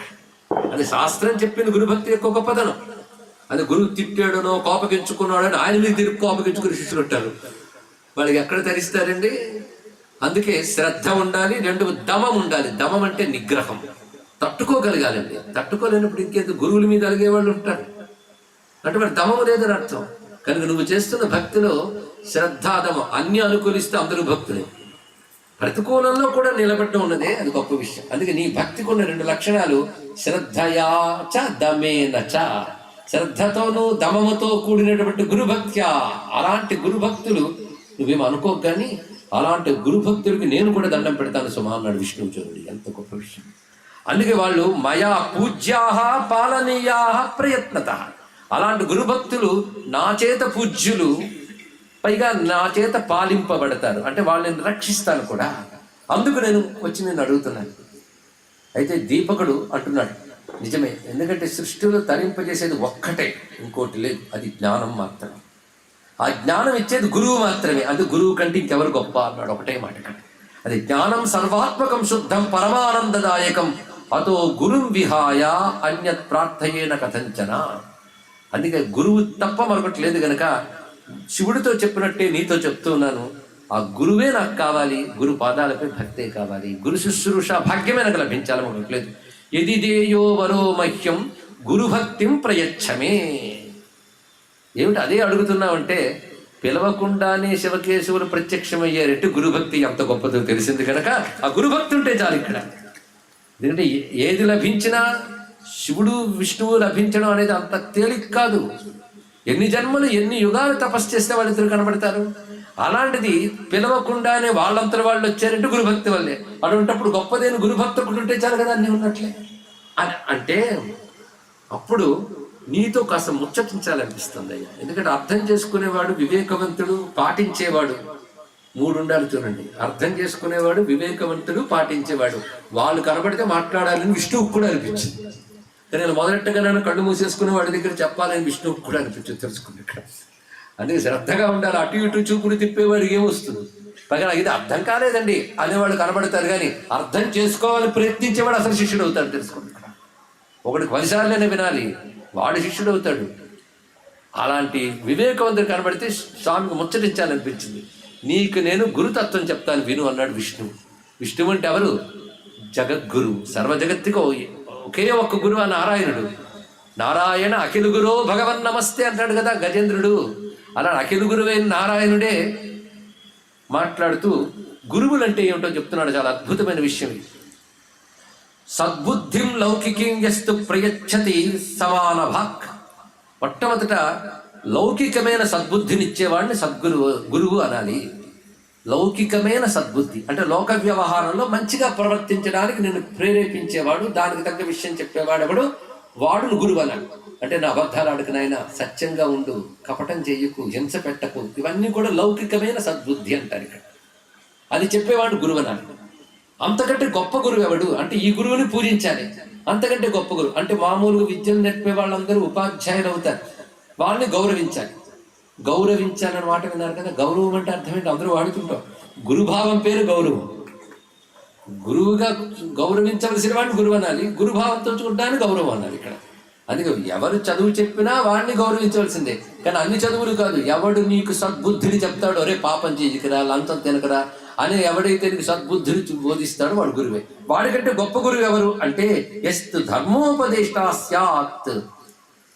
అది శాస్త్రం చెప్పింది గురుభక్తి యొక్క గొప్పదనం. అది గురువు తిట్టాడనో కోపగించుకున్నాడని ఆయన మీద తిరిగి కోపగించుకుని శిష్యులు ఉంటారు. వాళ్ళకి ఎక్కడ తరిస్తారండి? అందుకే శ్రద్ధ ఉండాలి, రెండు దమం ఉండాలి. దమం అంటే నిగ్రహం, తట్టుకోగలగాలండి. తట్టుకోలేనప్పుడు ఇంకేందుకు గురువుల మీద అలిగే వాళ్ళు ఉంటారు అంటే మరి దమము లేదని అర్థం. కనుక నువ్వు చేస్తున్న భక్తిలో శ్రద్ధాదమం అన్ని అనుకూలిస్తే అందరూ భక్తులే. ప్రతికూలంలో కూడా నిలబడడం ఉన్నదే అది గొప్ప విషయం. అందుకే నీ భక్తికి ఉన్న రెండు లక్షణాలు శ్రద్ధయా చ దమేన చ. శ్రద్ధతోనూ దమముతో కూడినటువంటి గురుభక్త్యా. అలాంటి గురుభక్తులు నువ్వేమో అనుకోకు, కానీ అలాంటి గురుభక్తులకి నేను కూడా దండం పెడతాను సుమా అన్నాడు విష్ణువు. చూడండి ఎంత గొప్ప విషయం. అందుకే వాళ్ళు మయా పూజ్యాః పాలనీయాః ప్రయత్నతః. అలాంటి గురుభక్తులు నా చేత పూజ్యులు, పైగా నా చేత పాలింపబడతారు. అంటే వాళ్ళని రక్షిస్తాను కూడా. అందుకు నేను వచ్చి నేను అడుగుతున్నాను. అయితే దీపకుడు అంటున్నాడు నిజమే, ఎందుకంటే సృష్టిలో తరింపజేసేది ఒక్కటే, ఇంకోటి లేదు. అది జ్ఞానం మాత్రమే. ఆ జ్ఞానం ఇచ్చేది గురువు మాత్రమే. అది గురువు కంటే ఇంకెవరు గొప్ప అన్నాడు ఒకటే మాట. అది జ్ఞానం సర్వాత్మకం శుద్ధం పరమానందదాయకం అతో గురుం విహాయ అన్యత్ ప్రార్థయేన కథంచన. అందుకే గురువు తప్ప మరొకటి లేదు గనక శివుడితో చెప్పినట్టే నీతో చెప్తున్నాను. ఆ గురువే నాకు కావాలి, గురు పాదాలపై భక్తే కావాలి, గురు శుశ్రూష భాగ్యమే నాకు లభించాలి, మరొకటి లేదు. యది దేయో వరో మహ్యం గురుభక్తిం ప్రయచ్చమే. ఏమిటి అదే అడుగుతున్నావంటే, పిలవకుండానే శివకేశవులు ప్రత్యక్షమయ్యారంటే గురుభక్తి ఎంత గొప్పదో తెలిసింది కనుక ఆ గురుభక్తి ఉంటే చాలు ఇక్కడ. ఎందుకంటే ఏది లభించినా శివుడు విష్ణువు లభించడం అనేది అంత తేలిక కాదు. ఎన్ని జన్మలు ఎన్ని యుగాలు తపస్సు చేస్తే వాళ్ళిద్దరు కనబడతారు. అలాంటిది పిలవకుండానే వాళ్ళంతటి వాళ్ళు వచ్చారంటే గురుభక్తి వల్లే. అటువంటిప్పుడు గొప్పదేని గురుభక్తి ఒకటి ఉంటే చాలు కదా, అన్నీ ఉన్నట్లే అని అంటే అప్పుడు నీతో కాస్త ముచ్చటించాలనిపిస్తుంది అయ్యా. ఎందుకంటే అర్థం చేసుకునేవాడు, వివేకవంతుడు, పాటించేవాడు, మూడు ఉండాలి చూడండి. అర్థం చేసుకునేవాడు, వివేకవంతుడు, పాటించేవాడు. వాళ్ళు కనబడితే మాట్లాడాలని విష్ణువుకు కూడా అనిపించింది. కానీ నేను మొదలెట్టగా నన్ను కళ్ళు మూసేసుకునే వాడి దగ్గర చెప్పాలని విష్ణువుకు కూడా అనిపించింది. తెలుసుకుని ఇక్కడ అందుకే శ్రద్ధగా ఉండాలి. అటు ఇటు చూపుడు తిప్పేవాడికి ఏమొస్తుంది? పైగా ఇది అర్థం కాలేదండి అనేవాళ్ళు కనబడతారు, కానీ అర్థం చేసుకోవాలని ప్రయత్నించేవాడు అసలు శిష్యుడు అవుతాడు. తెలుసుకోండి ఇక్కడ. ఒకడికి 10 సార్లనే వినాలి, వాడు శిష్యుడు అవుతాడు. అలాంటి వివేకవంతుడు కనబడితే స్వామికి ముచ్చటించాలనిపించింది. నీకు నేను గురుతత్వం చెప్తాను విను అన్నాడు విష్ణువు. విష్ణువు అంటే ఎవరు? జగద్గురు. సర్వ జగత్తుకు ఒకే ఒక్క గురువు నారాయణుడు. నారాయణ అఖిల గురో భగవన్ నమస్తే అంటాడు కదా గజేంద్రుడు. అలా అఖిల గురువైన నారాయణుడే మాట్లాడుతూ గురువులంటే ఏమిటో చెప్తున్నాడు. చాలా అద్భుతమైన విషయం. సద్బుద్ధిం లౌకికీం యస్తు ప్రయచ్చతి సమాన భాక్. మొట్టమొదట లౌకికమైన సద్బుద్ధినిచ్చేవాడిని గురువు అనాలి. లౌకికమైన సద్బుద్ధి అంటే లోక వ్యవహారంలో మంచిగా ప్రవర్తించడానికి నేను ప్రేరేపించేవాడు, దానికి తగ్గ విషయం చెప్పేవాడు ఎవడు, వాడును గురువు అనాలి. అంటే నా అబద్ధాలు ఆడుకు నాయన, సత్యంగా ఉండు, కపటం చెయ్యకు, హింస పెట్టకు, ఇవన్నీ కూడా లౌకికమైన సద్బుద్ధి అంటారు ఇక్కడ. అది చెప్పేవాడు గురువు అనాలి. అంతకంటే గొప్ప గురువు ఎవడు అంటే ఈ గురువుని పూజించాలి. అంతకంటే గొప్ప గురువు అంటే మామూలుగా విద్యను నేర్పే వాళ్ళందరూ ఉపాధ్యాయులు అవుతారు, వాళ్ళని గౌరవించాలి. గౌరవించాలన్న మాట విన్నారు కదా. గౌరవం అంటే అర్థం ఏంటి? అందరూ వాడుతుంటాం. గురుభావం పేరు గౌరవం. గురువుగా గౌరవించవలసిన వాడిని గురువు అనాలి, గురుభావంతో చూడడానికి గౌరవం అనాలి ఇక్కడ. అందుకే ఎవరు చదువు చెప్పినా వాడిని గౌరవించవలసిందే. కానీ అన్ని చదువులు కాదు. ఎవడు నీకు సద్బుద్ధిని చెప్తాడో, అరే పాపం చేయకురా, లంచం తినకరా అని ఎవడైతే నీకు సద్బుద్ధిని బోధిస్తాడో వాడు గురువే. వాడికంటే గొప్ప గురువు ఎవరు అంటే ఎస్తు ధర్మోపదేష్టా స్యాత్.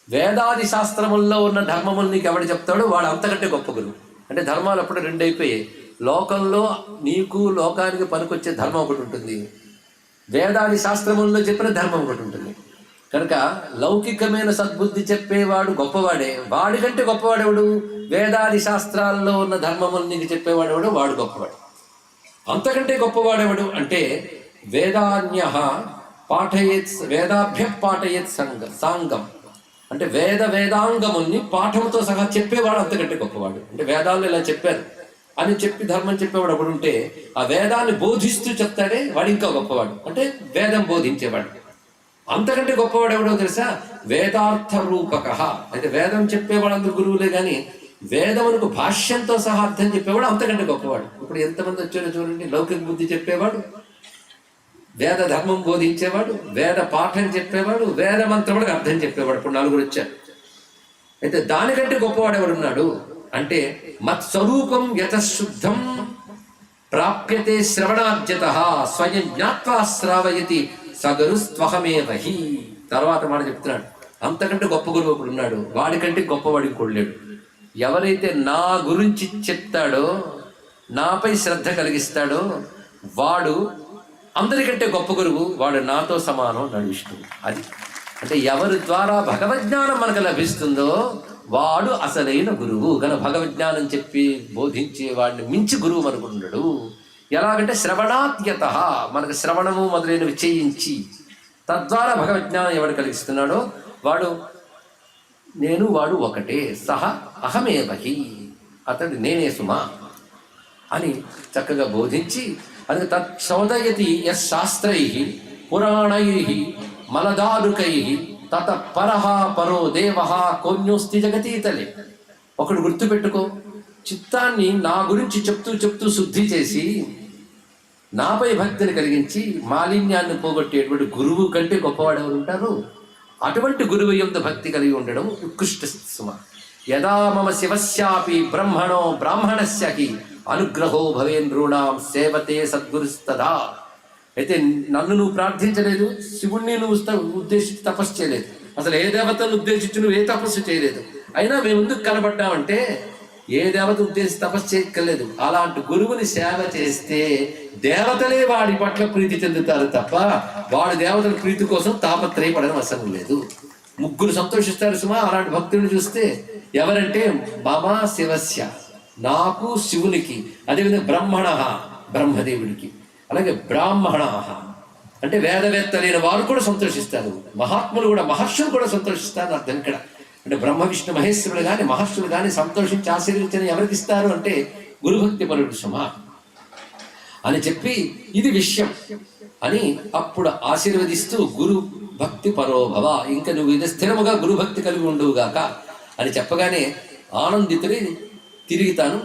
వేదాది శాస్త్రముల్లో ఉన్న ధర్మములు నీకు ఎవడు చెప్తాడో వాడు అంతకంటే గొప్ప గురువు. అంటే ధర్మాలు అప్పుడు 2 అయిపోయాయి. లోకంలో నీకు లోకానికి పనికొచ్చే ధర్మం ఒకటి ఉంటుంది, వేదాది శాస్త్రముల్లో చెప్పిన ధర్మం ఒకటి ఉంటుంది. కనుక లౌకికమైన సద్బుద్ధి చెప్పేవాడు గొప్పవాడే. వాడికంటే గొప్పవాడెవడు? వేదాది శాస్త్రాల్లో ఉన్న ధర్మములు నీకు చెప్పేవాడెవడు, వాడు గొప్పవాడు. అంతకంటే గొప్పవాడెవడు అంటే వేదాన్యః పాఠయేత్ వేదాభ్య పాఠయేత్ సాంగం. అంటే వేదాంగముల్ని పాఠంతో సహా చెప్పేవాడు అంతకంటే గొప్పవాడు. అంటే వేదాలు ఇలా చెప్పారు అని చెప్పి ధర్మం చెప్పేవాడు ఒకడు ఉంటే, ఆ వేదాన్ని బోధిస్తూ చెప్తాడే వాడు ఇంకా గొప్పవాడు. అంటే వేదం బోధించేవాడు. అంతకంటే గొప్పవాడు ఎవడో తెలుసా? వేదార్థ రూపక. అయితే వేదం చెప్పేవాళ్ళందరూ గురువులే కానీ వేదమునకు భాష్యంతో సహా అర్థం చెప్పేవాడు అంతకంటే గొప్పవాడు. ఇప్పుడు ఎంతమంది వచ్చారో చూడండి. లౌకిక బుద్ధి చెప్పేవాడు, వేద ధర్మం బోధించేవాడు, వేద పాఠం చెప్పేవాడు, వేద మంత్రములకు అర్థం చెప్పేవాడు. ఇప్పుడు నలుగురు వచ్చారు. అయితే దానికంటే గొప్పవాడు ఎవరున్నాడు అంటే మత్స్వరూపం యతశుద్ధం ప్రాప్యతే శ్రవణార్జత స్వయం జ్ఞాత్వా శ్రావయతి సగరుస్త్వహమేవహి. తర్వాత మాట చెప్తున్నాడు, అంతకంటే గొప్ప గురువు ఒకడు ఉన్నాడు, వాడికంటే గొప్పవాడు ఇంకోడు లేడు. ఎవరైతే నా గురించి చెప్తాడో, నాపై శ్రద్ధ కలిగిస్తాడో వాడు అందరికంటే గొప్ప గురువు, వాడు నాతో సమానం అన్నాడు విష్ణువు. అది అంటే ఎవరి ద్వారా భగవజ్ఞానం మనకు లభిస్తుందో వాడు అసలైన గురువు. గన భగవజ్ఞానం చెప్పి బోధించే వాడిని మించి గురువు మనకు ఉండడు. ఎలాగంటే శ్రవణాత్యత, మనకు శ్రవణము మొదలైనవి చేయించి తద్వారా భగవజ్ఞానం ఎవడు కలిగిస్తున్నాడో వాడు నేను, వాడు ఒకటే. సహ అహమేవహి, అతడు నేనే సుమా అని చక్కగా బోధించి, అందుకే తత్సోదయతి యశాస్త్రై పురాణై మలదారుకై తత పరహ పరో దేవ కోన్యోస్తి జగతీతలే. ఒకడు గుర్తుపెట్టుకో, చిత్తాన్ని నా గురించి చెప్తూ చెప్తూ శుద్ధి చేసి నాపై భక్తిని కలిగించి మాలిన్యాన్ని పోగొట్టేటువంటి గురువు కంటే గొప్పవాడు ఎవరు ఉంటారు? అటువంటి గురువు యందు భక్తి కలిగి ఉండడం ఉత్కృష్ట సుమ. యదా మమ శివస్యాపి బ్రహ్మణో బ్రాహ్మణస్య హి అనుగ్రహో భవేంద్రూణాం సేవతే సద్గురుస్తదా. అయితే నన్ను నువ్వు ప్రార్థించలేదు, శివుణ్ణి నువ్వు ఉద్దేశించి తపస్సు చేయలేదు, అసలు ఏ దేవతను ఉద్దేశించి నువ్వు ఏ తపస్సు చేయలేదు, అయినా మేము ముందుకు కనబడ్డామంటే ఏ దేవత ఉద్దేశించి తపస్సు చేయక్కర్లేదు. అలాంటి గురువుని సేవ చేస్తే దేవతలే వాడి పట్ల ప్రీతి చెందుతారు తప్ప వాడు దేవతల ప్రీతి కోసం తాపత్రయపడడం అవసరం లేదు. ముగ్గురు సంతోషిస్తారు సుమా అలాంటి భక్తుడిని చూస్తే. ఎవరంటే మమ శివస్య, నాకు శివునికి, అదేవిధంగా బ్రహ్మణ బ్రహ్మదేవుడికి, అలాగే బ్రాహ్మణ అంటే వేదవేత్తలైన వారు కూడా సంతోషిస్తారు, మహాత్ములు కూడా మహర్షులు కూడా సంతోషిస్తారు అర్థం ఇక్కడ. అంటే బ్రహ్మ విష్ణు మహేశ్వరులు కానీ మహర్షులు కానీ సంతోషించి ఆశీర్వించని ఎవరికి ఇస్తారు అంటే గురుభక్తి పరుడు సుమా అని చెప్పి ఇది విషయం అని అప్పుడు ఆశీర్వదిస్తూ గురు భక్తి పరోభవ, ఇంకా నువ్వు ఇది స్థిరముగా గురుభక్తి కలిగి ఉండువుగాక అని చెప్పగానే ఆనందితుడి తిరిగి తాను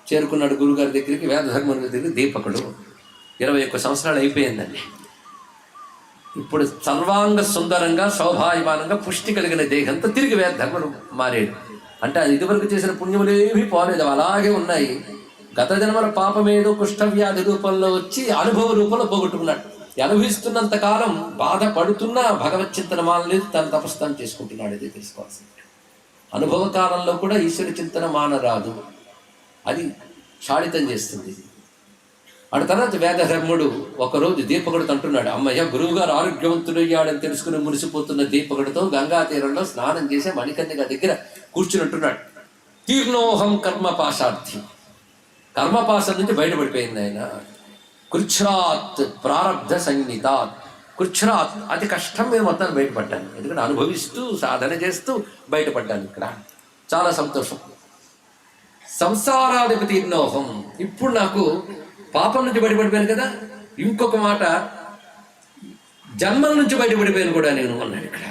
చేరుకున్నాడు గురుగారి దగ్గరికి. వేదధర్మం దగ్గరికి దీపకుడు 21 సంవత్సరాలు అయిపోయిందండి. ఇప్పుడు సర్వాంగ సుందరంగా శోభాయమానంగా పుష్టి కలిగిన దేహంతో తిరిగి వేదధర్మను మారాడు. అంటే అది ఇదివరకు చేసిన పుణ్యములేమీ పోలేదు, అలాగే ఉన్నాయి. గత జన్మల పాపమేదో కుష్ఠవ్యాధి రూపంలో వచ్చి అనుభవ రూపంలో పోగొట్టుకున్నాడు. అనుభవిస్తున్నంత కాలం బాధపడుతున్నా భగవత్ చింతన మానలేదు, తన తపస్సు చేసుకుంటున్నాడు. ఇది తెలుసుకోవాల్సింది. అనుభవ కాలంలో కూడా ఈశ్వర చింతన మానరాదు, అది షాడితం చేస్తుంది. అటు తర్వాత వేదధర్ముడు ఒకరోజు దీపకుడితో అంటున్నాడు, అమ్మయ్య గురువుగారు ఆరోగ్యవంతుడయ్యాడని తెలుసుకుని మురిసిపోతున్న దీపకుడితో గంగా తీరంలో స్నానం చేసే మణికన్యక దగ్గర కూర్చున్నట్టున్నాడు. తీర్ణోహం కర్మపాశార్థి, కర్మపాశం నుంచి బయటపడిపోయింది ఆయన. కృచ్ఛ్రాత్ ప్రారబ్ధ సంహితాత్, కృచ్ఛ్రాత్ అతి కష్టం మీద మొత్తాన్ని బయటపడ్డాను. ఎందుకంటే అనుభవిస్తూ సాధన చేస్తూ బయటపడ్డాను. ఇక్కడ చాలా సంతోషం. సంసారాధిపతి తీర్ణోహం, ఇప్పుడు నాకు పాపం నుంచి బయటపడిపోయాను కదా, ఇంకొక మాట జన్మల నుంచి బయటపడిపోయాను కూడా నేను అన్నాడు. ఇక్కడ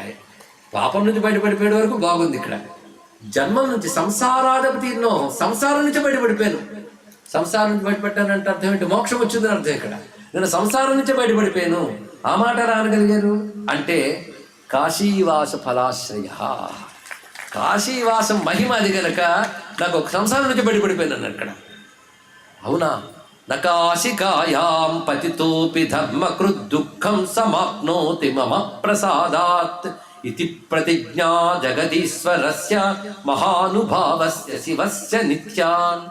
పాపం నుంచి బయటపడిపోయే వరకు బాగుంది. ఇక్కడ జన్మల నుంచి సంసారాధిపతి తీర్ణోహం, సంసారం నుంచి బయటపడిపోయాను. సంసారం నుంచి బయటపడ్డానంటే అర్థం ఏంటి? మోక్షం వచ్చిందని అర్థం. ఇక్కడ నేను సంసారం నుంచి బయటపడిపోయాను, ఆ మాట రానగలిగారు అంటే కాశీవాస ఫలాశ్రయ, కాశీవాసం మహిమ అది కనుక నాకు ఒక సంసారం నుంచి బయటపడిపోయాను అన్నాడు. ఇక్కడ అవునా, నకాశికాయాం పతితోపి ధర్మకృద్ దుఃఖం సమాప్నోతి మమ ప్రసాదాత్ ఇతి ప్రతిజ్ఞా జగదీశ్వరస్య మహానుభావస్య శివస్య నిత్యాన్.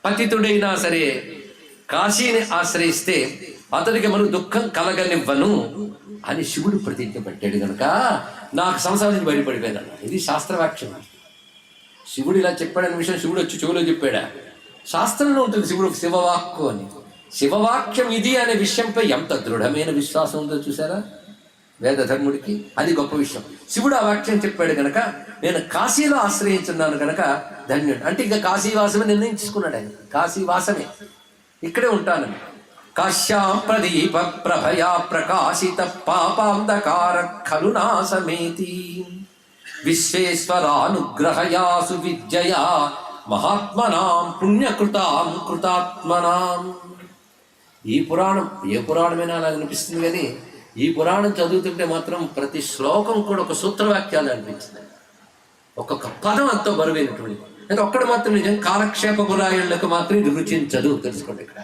పతితుడైనా సరే కాశీని ఆశ్రయిస్తే అతడికి మనం దుఃఖం కలగనివ్వను అని శివుడు ప్రతిజ్ఞ పెట్టాడు కనుక నాకు సంసారం నుంచి బయటపడిపోయాను అన్నాడు. ఇది శాస్త్రవాక్యం. శివుడు ఇలా చెప్పాడనే విషయం శివుడు వచ్చి చెవులో చెప్పాడా? శాస్త్రంలో ఉంటుంది శివుడు శివవాక్కు అని. శివవాక్యం ఇది అనే విషయంపై ఎంత దృఢమైన విశ్వాసం ఉందో చూసారా వేదధర్ముడికి. అది గొప్ప విషయం. శివుడు ఆ వాక్యం చెప్పాడు కనుక నేను కాశీలో ఆశ్రయించున్నాను కనుక ధన్యుడు. అంటే ఇంకా కాశీవాసమే నిర్ణయించుకున్నాడు ఆయన. కాశీవాసమే, ఇక్కడే ఉంటానని. కాశ్యాం ప్రదీప ప్రభయా ప్రకాశిత పాపాంధకార ఖలు నాశమేతి విశ్వేశ్వరానుగ్రహయాసు విద్యయా మహాత్మనాం పుణ్యకృతాం కృతాత్మనాం. ఈ పురాణం ఏ పురాణమైనా అలా అనిపిస్తుంది, కానీ ఈ పురాణం చదువుతుంటే మాత్రం ప్రతి శ్లోకం కూడా ఒక సూత్రవాక్యాలు అనిపించింది. ఒక్కొక్క పదం అంతా బరువైనటువంటి. అంటే ఒక్కడు మాత్రం నిజం, కాలక్షేప పురాయణలకు మాత్రం ఇది రుచించదు, తెలుసుకోండి. ఇక్కడ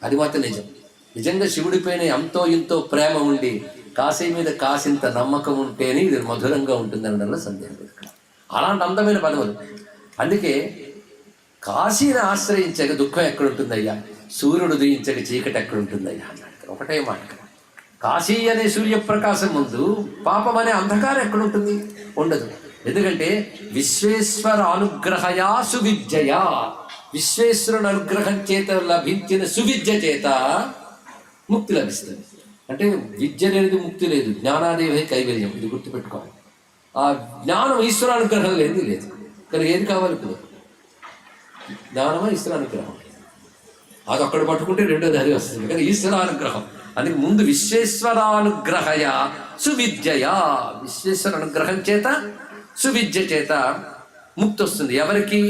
అది మాత్రం నిజం. నిజంగా శివుడిపైన ఎంతో ఇంతో ప్రేమ ఉండి కాశీ మీద కాసింత నమ్మకం ఉంటేనే ఇది మధురంగా ఉంటుంది అనడంలో సందేహం లేదు. అలాంటి అందమైన పదవులు. అందుకే కాశీని ఆశ్రయించక దుఃఖం ఎక్కడుంటుందయ్యా, సూర్యుడు ఉదయించక చీకటి ఎక్కడుంటుందయ్యా అన్నాడు. ఒకటే మాట. కాశీ అనే సూర్యప్రకాశం ముందు పాపం అనే అంధకారం ఎక్కడుంటుంది? ఉండదు. ఎందుకంటే విశ్వేశ్వర అనుగ్రహయా సువిద్యయా, విశ్వేశ్వరుని అనుగ్రహం చేత లభించిన సువిద్య చేత ముక్తి లభిస్తుంది. అంటే విద్య లేదు, ముక్తి లేదు, జ్ఞానాదేవే కైవల్యం. ఇది గుర్తుపెట్టుకోవాలి. ఆ జ్ఞానం ఈశ్వరానుగ్రహం లేదు లేదు. కానీ ఏది కావాలి ఇప్పుడు? జ్ఞానమా ఈశ్వరానుగ్రహం? అది అక్కడ పట్టుకుంటే రెండో దారి వస్తుంది. కానీ ఈశ్వరానుగ్రహం. అందుకే ముందు విశ్వేశ్వరానుగ్రహయ సువిద్యయా, విశ్వేశ్వర అనుగ్రహం చేత సువిద్య చేత ముక్తి వస్తుంది. ఎవరికి?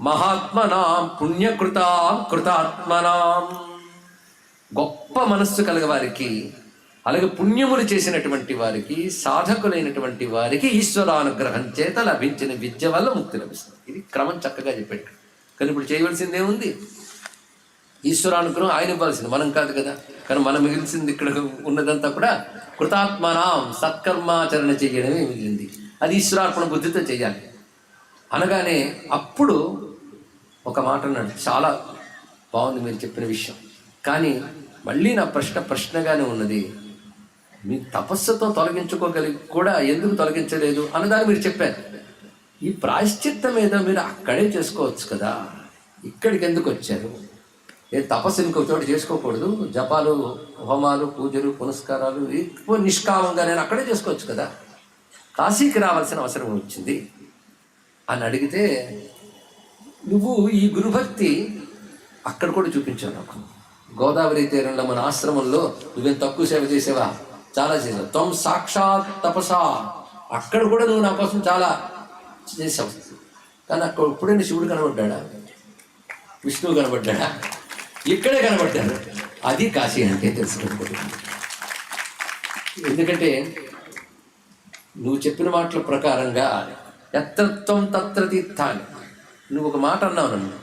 మహాత్మనాం పుణ్యకృతాం కృతాత్మనాం. గొప్ప మనస్సు కలగవారికి, అలాగే పుణ్యములు చేసినటువంటి వారికి, సాధకులైనటువంటి వారికి ఈశ్వరానుగ్రహం చేత లభించిన విద్య వల్ల ముక్తి లభిస్తుంది. ఇది క్రమం చక్కగా చెప్పాడు. కానీ ఇప్పుడు చేయవలసింది ఏముంది? ఈశ్వరానుగ్రహం ఆయన ఇవ్వాల్సింది, మనం కాదు కదా. కానీ మనం మిగిలిసింది ఇక్కడ ఉన్నదంతా కూడా కృతాత్మనాం, సత్కర్మాచరణ చేయడమే మిగిలింది. అది ఈశ్వరార్పణ బుద్ధితో చేయాలి. అనగానే అప్పుడు ఒక మాట అన్నాడు, చాలా బాగుంది మీరు చెప్పిన విషయం. కానీ మళ్ళీ నా ప్రశ్నగానే ఉన్నది. మీ తపస్సుతో తొలగించుకోగలిగి కూడా ఎందుకు తొలగించలేదు అన్నదాన్ని మీరు చెప్పారు. ఈ ప్రాయశ్చిత్తం ఏదో మీరు అక్కడే చేసుకోవచ్చు కదా, ఇక్కడికి ఎందుకు వచ్చారు? ఏ తపస్సు ఇంకో చోటు చేసుకోకూడదు? జపాలు, హోమాలు, పూజలు, పునస్కారాలు ఎక్కువ నిష్కామంగా నేను అక్కడే చేసుకోవచ్చు కదా, కాశీకి రావాల్సిన అవసరం వచ్చింది అని అడిగితే, నువ్వు ఈ గురుభక్తి అక్కడ కూడా చూపించావు నాకు. గోదావరి తీరంలో మన ఆశ్రమంలో నువ్వేం తక్కువ సేవ చేసేవా? చాలా చేసావు. త్వం సాక్షాత్ తపసా, అక్కడ కూడా నువ్వు నా కోసం చాలా చేసావు. కానీ అక్కడ ఎప్పుడైనా శివుడు కనబడ్డా? విష్ణువు కనబడ్డా? ఇక్కడే కనబడ్డాడు. అది కాశీ అంటే తెలుసుకోకూడదు. ఎందుకంటే నువ్వు చెప్పిన మాటల ప్రకారంగా ఎత్రత్వం తత్ర తీర్థాన్ని, నువ్వు ఒక మాట అన్నావు నన్ను,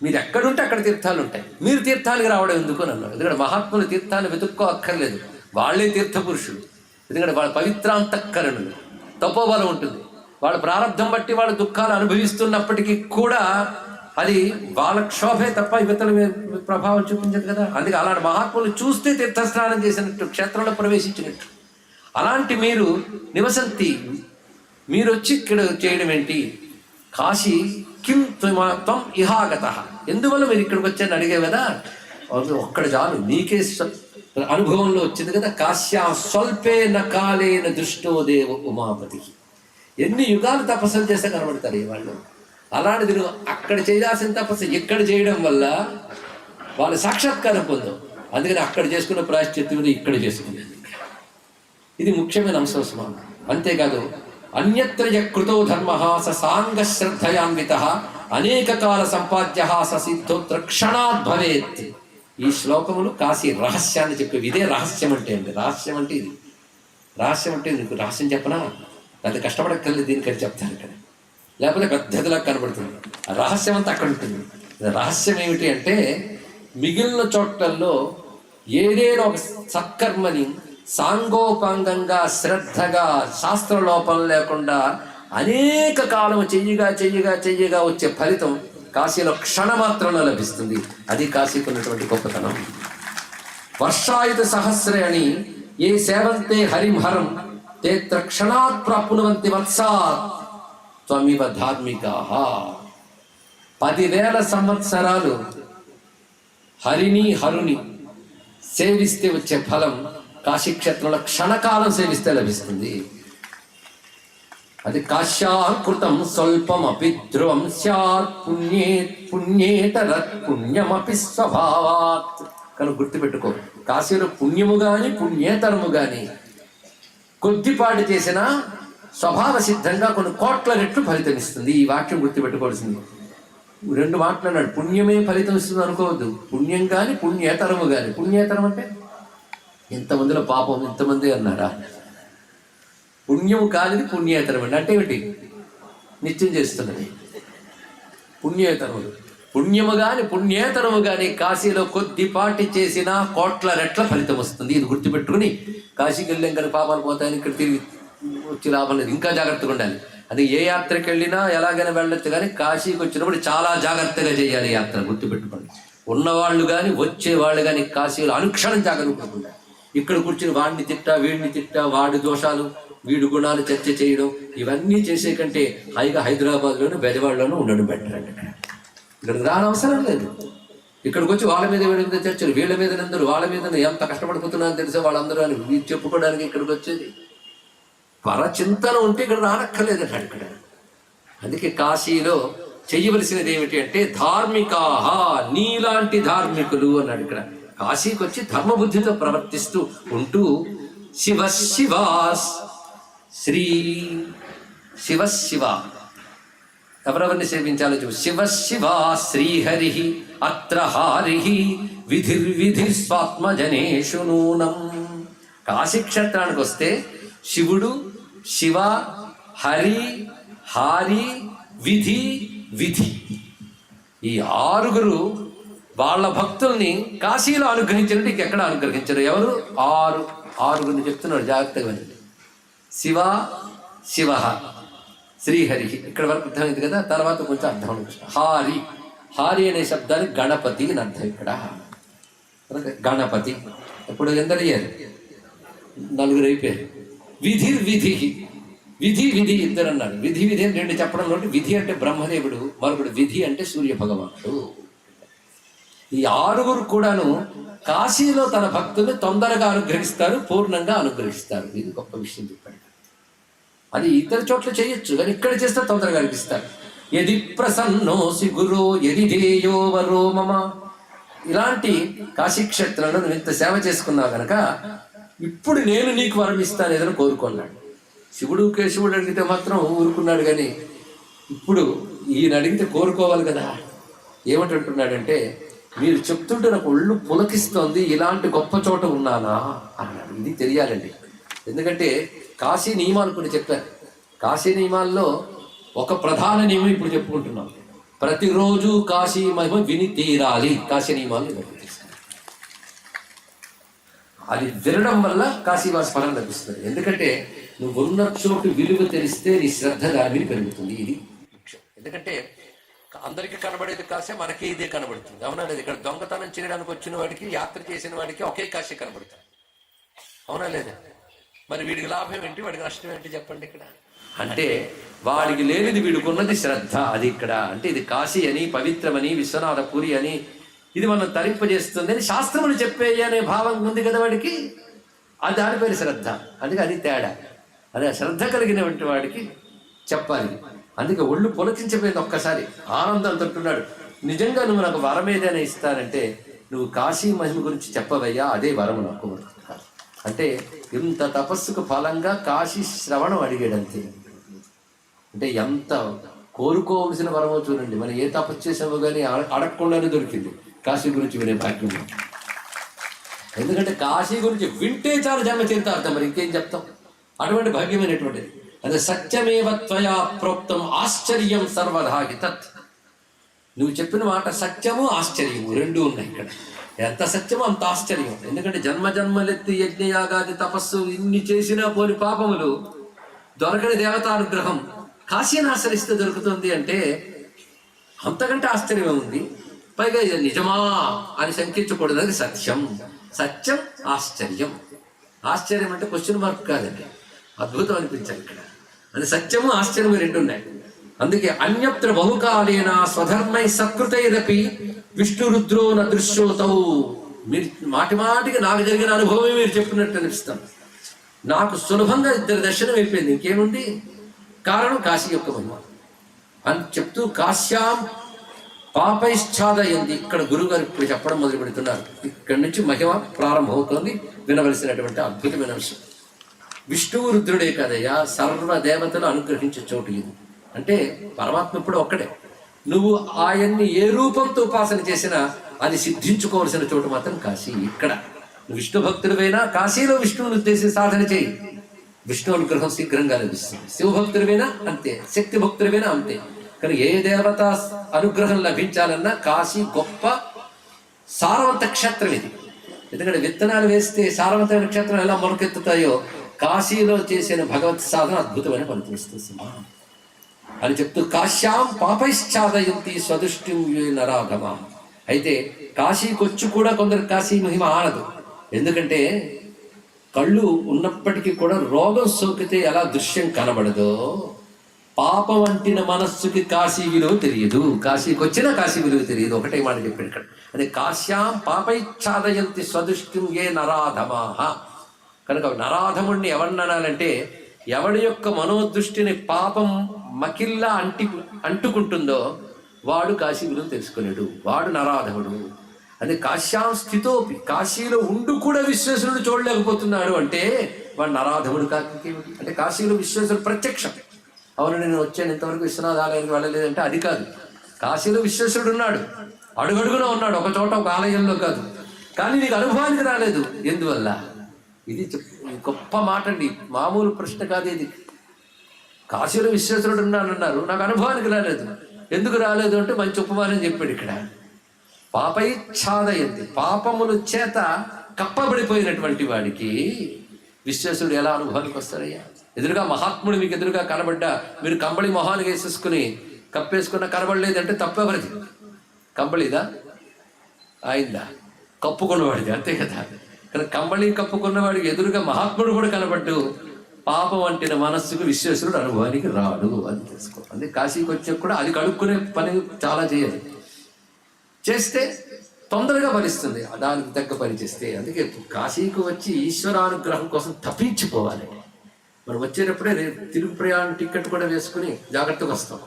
మీరు ఎక్కడుంటే అక్కడ తీర్థాలు ఉంటాయి, మీరు తీర్థానికి రావడం ఎందుకు అని అన్నావు. ఎందుకంటే మహాత్ములు తీర్థాన్ని వెతుక్కో అక్కర్లేదు, వాళ్ళే తీర్థపురుషులు. ఎందుకంటే వాళ్ళ పవిత్రాంతఃకరణులు, తపోబలం ఉంటుంది. వాళ్ళ ప్రారంభం బట్టి వాళ్ళ దుఃఖాలు అనుభవిస్తున్నప్పటికీ కూడా అది వాళ్ళ క్షోభే తప్ప ఇవతల ప్రభావం చూపించదు కదా. అందుకే అలాంటి మహాత్ములు చూస్తే తీర్థస్నానం చేసినట్టు, క్షేత్రంలో ప్రవేశించినట్టు. అలాంటి మీరు నివసంతి, మీరు వచ్చి ఇక్కడ చేయడం ఏంటి? కాశీ కిం త్వం ఇహాగత, ఎందువల్ల మీరు ఇక్కడికి వచ్చారని అడిగే కదా. ఒక్కడ చాలు, నీకే అనుభవంలో వచ్చింది కదా. కాశ్యా స్వల్పేన కాలేన దృష్టోదేవ ఉమాపతి. ఎన్ని యుగాలు తపస్సులు చేస్తే కనబడతారు ఈ వాళ్ళు. అలాంటిది నువ్వు అక్కడ చేయాల్సిన తపస్సు ఇక్కడ చేయడం వల్ల వాళ్ళు సాక్షాత్కారం పొందాం. అందుకని అక్కడ చేసుకున్న ప్రాయశ్చిత్తం ఇక్కడ చేసుకునేది. ఇది ముఖ్యమైన అంశం స్మానం. అంతేకాదు, అన్యత్ర యకృతో ధర్మ స సాంగ శ్రద్ధయాన్విత అనేక కాల సంపాద్య స సిద్ధోత్ర క్షణాత్ భవేత్. ఈ శ్లోకములు కాశీ రహస్యాన్ని చెప్పేవి. ఇదే రహస్యం అంటే అండి. రహస్యం అంటే ఇది. రహస్యం అంటే నీకు రహస్యం చెప్పనా? పెద్ద కష్టపడక్కర్లేదు, దీనికని చెప్తాను ఇక్కడ. లేకపోతే పెద్దదిలా కనబడుతుంది. రహస్యం అంతా అక్కడ ఉంటుంది. రహస్యం ఏమిటి అంటే, మిగిలిన చోట్లలో ఏదైనా ఒక సత్కర్మని సాంగోపాంగంగా శ్రద్ధగా శాస్త్రలోపం లేకుండా అనేక కాలం చెయ్యగా వచ్చే ఫలితం కాశీలో క్షణమాత్రంలో లభిస్తుంది. అది కాశీకి ఉన్నటువంటి గొప్పతనం. వర్షాయుధ సహస్రేణి ఏ సేవంతే హరిం తేత్ర క్షణాత్ ప్రాప్నువంతి వత్సాత్ త్వమివ ధార్మికాః. 10,000 సంవత్సరాలు హరుని సేవిస్తే వచ్చే ఫలం కాశీక్షేత్రంలో క్షణకాలం సేవిస్తే లభిస్తుంది. అది కాశ్యాకృతం స్వల్పమపి ధ్రువం స్యాత్ పుణ్యేతర పుణ్యమపి స్వభావాత్. కనుక గుర్తుపెట్టుకో, కాశీలో పుణ్యము గాని పుణ్యేతరము గాని కొద్దిపాటి చేసినా స్వభావ సిద్ధంగా కొన్ని కోట్ల రెట్లు ఫలితం ఇస్తుంది. ఈ వాక్యం గుర్తుపెట్టుకోవాల్సింది. 2 మాటలు అన్నాడు. పుణ్యమే ఫలితం ఇస్తుంది అనుకోవద్దు. పుణ్యం కానీ పుణ్యేతరము కానీ. పుణ్యేతరం అంటే ఇంతమందిలో పాపం ఇంతమంది అన్నారా? పుణ్యము కానిది పుణ్యేతరం అండి. అంటే ఏమిటి? నిత్యం చేస్తున్నది పుణ్యేతరములు. పుణ్యము గాని పుణ్యేతరము గాని కాశీలో కొద్దిపాటి చేసినా కోట్ల రెట్ల ఫలితం వస్తుంది. ఇది గుర్తుపెట్టుకుని కాశీకి వెళ్ళాం కానీ పాపాలు పోతాయని ఇక్కడ తిరిగి వచ్చి లాభం లేదు. ఇంకా జాగ్రత్తగా ఉండాలి. అది ఏ యాత్రకి వెళ్ళినా ఎలాగైనా వెళ్ళొచ్చు, కానీ కాశీకి వచ్చినప్పుడు చాలా జాగ్రత్తగా చేయాలి యాత్ర. గుర్తుపెట్టుకోండి. ఉన్నవాళ్ళు కానీ వచ్చేవాళ్ళు కానీ కాశీలో అనుక్షణం జాగ్రత్తగా ఉండాలి. ఇక్కడ కూర్చుని వాడిని తిట్టా వీడిని తిట్టా, వాడి దోషాలు వీడి గుణాలు చర్చ చేయడం, ఇవన్నీ చేసే కంటే హాయిగా హైదరాబాద్లోనూ బెజవాడలోనూ ఉండడం బెటర్ అండి. ఇక్కడికి రానవసరం లేదు. ఇక్కడికి వచ్చి వాళ్ళ మీద వీళ్ళ మీద చర్చలు, వీళ్ళ మీద అందరూ వాళ్ళ మీద ఎంత కష్టపడిపోతున్నారో తెలిసే వాళ్ళందరూ అని చెప్పుకోవడానికి ఇక్కడికి వచ్చేది. పరచింతన ఉంటే ఇక్కడ రానక్కర్లేదు అంటాడు ఇక్కడ. అందుకే కాశీలో చెయ్యవలసినది ఏమిటి అంటే ధార్మికాహ, నీలాంటి ధార్మికులు అన్నాడు ఇక్కడ. కాశీకి వచ్చి ధర్మబుద్ధితో ప్రవర్తిస్తూ ఉంటూ శివాస్ శ్రీ శివ ఎవరెవరిని సేవించాలో చెప్పు. శివ శ్రీహరి అత్ర హారి విధి స్వాత్మజనేషు నూనం. కాశీక్షేత్రానికి వస్తే శివుడు, శివ, హరి, హారి, విధి ఈ 6 వాళ్ళ భక్తుల్ని కాశీలో అనుగ్రహించినట్టు ఇంకెక్కడ అనుగ్రహించరు. ఎవరు? 6 చెప్తున్నాడు, జాగ్రత్తగా వినండి. శివ శ్రీహరి, ఇక్కడ వరకు అర్థమైంది కదా. తర్వాత కొంచెం అర్థం ఉంటుంది. హారి అనే శబ్దానికి గణపతి అని అర్థం. ఇక్కడ గణపతి ఇప్పుడు ఎందరయ్యారు? 4 అయిపోయారు. విధి 2 అన్నాడు. విధి అని 2 చెప్పడంలో విధి అంటే బ్రహ్మదేవుడు, మరొకడు విధి అంటే సూర్య భగవానుడు. ఈ 6 కూడాను కాశీలో తన భక్తుల్ని తొందరగా అనుగ్రహిస్తారు, పూర్ణంగా అనుగ్రహిస్తారు. ఇది గొప్ప విషయం చెప్పాడు. అది ఇతర చోట్ల చేయొచ్చు, కానీ ఇక్కడ చేస్తే తొందరగా అనిపిస్తారు. యది ప్రసన్నోసి గురో యది ధేయో వరో మమ. ఇలాంటి కాశీక్షేత్రంలో నువ్వు ఇంత సేవ చేసుకున్నావు కనుక ఇప్పుడు నేను నీకు వరం ఇస్తాను ఏదని కోరుకున్నాడు. శివుడు కేశవుడు అడిగితే మాత్రం ఊరుకున్నాడు, కానీ ఇప్పుడు ఈయన అడిగితే కోరుకోవాలి కదా. ఏమంటుంటున్నాడంటే, మీరు చెప్తుంటే నాకు ఒళ్ళు పులకిస్తోంది, ఇలాంటి గొప్ప చోట ఉన్నానా అన్నాడు. ఇది తెలియాలండి. ఎందుకంటే కాశీ నియమాలు కొన్ని చెప్పారు. కాశీ నియమాల్లో ఒక ప్రధాన నియమం ఇప్పుడు చెప్పుకుంటున్నాం. ప్రతిరోజు కాశీ మహిమ విని తీరాలి. కాశీ నియమాలు అది వినడం వల్ల కాశీవాస ఫలం లభిస్తుంది. ఎందుకంటే నువ్వు ఉన్న చోటు విలువ తెలిస్తే నీ శ్రద్ధ దాని పెరుగుతుంది. ఇది ముఖ్యం. ఎందుకంటే అందరికీ కనబడేది కాశీ, మనకి ఇదే కనబడుతుంది. అవునా లేదు? ఇక్కడ దొంగతనం చేయడానికి వచ్చిన వాడికి, యాత్ర చేసిన వాడికి ఒకే కాశీ కనబడుతుంది. అవునా లేదా? మరి వీడికి లాభం ఏంటి, వాడికి నష్టం ఏంటి చెప్పండి ఇక్కడ. అంటే వాడికి లేనిది వీడికి ఉన్నది శ్రద్ధ. అది ఇక్కడ అంటే ఇది కాశీ అని, పవిత్రమని, విశ్వనాథపురి అని, ఇది మనం తరింపజేస్తుంది అని శాస్త్రములు చెప్పేయి అనే భావం ఉంది కదా వాడికి. అది దాని పేరు శ్రద్ధ. అందుకే అది తేడా. అదే శ్రద్ధ కలిగినటువంటి వాడికి చెప్పాలి. అందుకే ఒళ్ళు పులకించిపోయింది ఒక్కసారి. ఆనందం తట్టున్నాడు. నిజంగా నువ్వు నాకు వరం ఏదైనా ఇస్తానంటే నువ్వు కాశీ మహిమ గురించి చెప్పవయ్యా, అదే వరం నాకు. అంటే ఇంత తపస్సుకు ఫలంగా కాశీ శ్రవణం అడిగాడంతే. అంటే ఎంత కోరుకోవలసిన వరమో చూడండి. మనం ఏ తపస్సు చేసామో కానీ అడగకుండానే దొరికింది కాశీ గురించి వినే భాగ్యం. ఎందుకంటే కాశీ గురించి వింటే చాలా జన్మ చరితార్థం, మరి ఇంకేం చెప్తాం. అటువంటి భాగ్యమైనటువంటిది. అదే సత్యమేవ త్వయా ప్రోక్తం ఆశ్చర్యం సర్వదా తత్. నువ్వు చెప్పిన మాట సత్యము ఆశ్చర్యము 2 ఉన్నాయి ఇక్కడ. ఎంత సత్యమో అంత ఆశ్చర్యం. ఎందుకంటే జన్మలెత్తి యజ్ఞయాగాది తపస్సు ఇన్ని చేసినా పోని పాపములు దొరకని దేవతానుగ్రహం కాశీని ఆశ్రయిస్తే దొరుకుతుంది అంటే అంతకంటే ఆశ్చర్యం ఉంది. పైగా ఇది నిజమా అని శంకించకూడదు. అది సత్యం. సత్యం ఆశ్చర్యం. ఆశ్చర్యం అంటే క్వశ్చన్ మార్క్ కాదండి, అద్భుతం అనిపించాలి ఇక్కడ. అది సత్యము ఆశ్చర్యము 2 ఉన్నాయి. అందుకే అన్యత్ర బహుకాలేన స్వధర్మై సత్కృతైరపి విష్ణు రుద్రో నదృశ్యోతౌ. మీరు మాటిమాటికి నాకు జరిగిన అనుభవమే మీరు చెప్పినట్టు అనిపిస్తాం. నాకు సులభంగా 2 దర్శనం అయిపోయింది. ఇంకేముంది? కారణం కాశీ యొక్క మహిమ అని చెప్తూ కాశ్యాం పాపైశ్చాదయంతి. ఇక్కడ గురువుగారు ఇప్పుడు చెప్పడం మొదలు పెడుతున్నారు. ఇక్కడి నుంచి మహిమ ప్రారంభమవుతోంది. వినవలసినటువంటి అద్భుతమైన విషయం. విష్ణువు రుద్రుడే కదయ్యా సర్వ దేవతలు అనుగ్రహించే చోటు ఇది. అంటే పరమాత్మ ఇప్పుడు ఒక్కడే. నువ్వు ఆయన్ని ఏ రూపంతో ఉపాసన చేసినా అది సిద్ధించుకోవాల్సిన చోటు మాత్రం కాశీ. ఇక్కడ విష్ణు భక్తుడివైనా కాశీలో విష్ణువుని ఉద్దేశించి సాధన చేయి, విష్ణు అనుగ్రహం శీఘ్రంగా లభిస్తుంది. శివభక్తుడివైనా అంతే, శక్తి భక్తుడివైనా అంతే. కానీ ఏ దేవత అనుగ్రహం లభించాలన్నా కాశీ గొప్ప సారవంత క్షేత్రం ఇది. ఎందుకంటే విత్తనాలు వేస్తే సారవంతమైన క్షేత్రం ఎలా మొలకెత్తుతాయో కాశీలో చేసిన భగవత్ సాధన అద్భుతమైన పనిచేస్తుంది అని చెప్తూ కాశ్యాం పాపైశ్చాదయంతి స్వదృష్టి నరాధమ. అయితే కాశీకి వచ్చి కూడా కొందరు కాశీ మహిమ ఆనదు. ఎందుకంటే కళ్ళు ఉన్నప్పటికీ కూడా రోగం సోకితే ఎలా దృశ్యం కనబడదో పాపం అంటిన మనస్సుకి కాశీ విలువ తెలియదు. కాశీకి వచ్చినా కాశీ విలువ తెలియదు. ఒకటే మాట చెప్పాడు ఇక్కడ. అదే కాశ్యాం పాపైచ్ఛాదయంతి స్వదృష్టిం ఏ నరాధమాహ. కనుక నరాధముడిని ఎవరిననాలంటే ఎవడి యొక్క మనోదృష్టిని పాపం మకిల్లా అంటుకుంటుందో వాడు కాశీ విలువ తెలుసుకునేడు, వాడు నరాధముడు. అదే కాశ్యాం స్థితోపి, కాశీలో ఉండు కూడా విశ్వేశ్వరుడు చూడలేకపోతున్నాడు అంటే వాడు నరాధముడు కాకి. అంటే కాశీలో విశ్వేశ్వరుడు ప్రత్యక్షం. అవును నేను వచ్చాను ఇంతవరకు విశ్వనాథ ఆలయానికి వెళ్ళలేదంటే అది కాదు. కాశీలో విశ్వేశ్వరుడు ఉన్నాడు, అడుగడుగునా ఉన్నాడు, ఒక చోట ఒక ఆలయంలో కాదు. కానీ నీకు అనుభవానికి రాలేదు. ఎందువల్ల? ఇది గొప్ప మాట అండి, మామూలు ప్రశ్న కాదు ఇది. కాశీలో విశ్వేశ్వరుడు ఉన్నాడన్నారు, నాకు అనుభవానికి రాలేదు. ఎందుకు రాలేదు అంటే మంచి ఉపమానం చెప్పాడు ఇక్కడ. పాపైచ్ఛాదయంతి, పాపముల చేత కప్పబడిపోయినటువంటి వాడికి విశ్వేశ్వరుడు ఎలా అనుభవానికి వస్తాడయ్యా? ఎదురుగా మహాత్ముడు మీకు ఎదురుగా కనబడ్డా మీరు కంబళి మొహానికి వేసేసుకుని కప్పేసుకున్న కనబడలేదంటే తప్పెవరిది? కంబళిదా అయిందా? కప్పుకున్నవాడిది, అంతే కదా. కానీ కంబళి కప్పుకున్నవాడికి ఎదురుగా మహాత్ముడు కూడా కనబడ్డు పాపం అంటిన మనస్సుకు విశ్వేశ్వరుడు అనుభవానికి రాడు అని తెలుసుకో. అందుకే కాశీకి వచ్చే కూడా అది కడుక్కునే పని చాలా చేయాలి, చేస్తే తొందరగా ఫలిస్తుంది. దానికి తగ్గ పని చేస్తే. అందుకే కాశీకి వచ్చి ఈశ్వరానుగ్రహం కోసం తప్పించిపోవాలి. మనం వచ్చేటప్పుడే తిరుగు ప్రయాణం టికెట్ కూడా వేసుకుని జాగ్రత్తగా వస్తాం.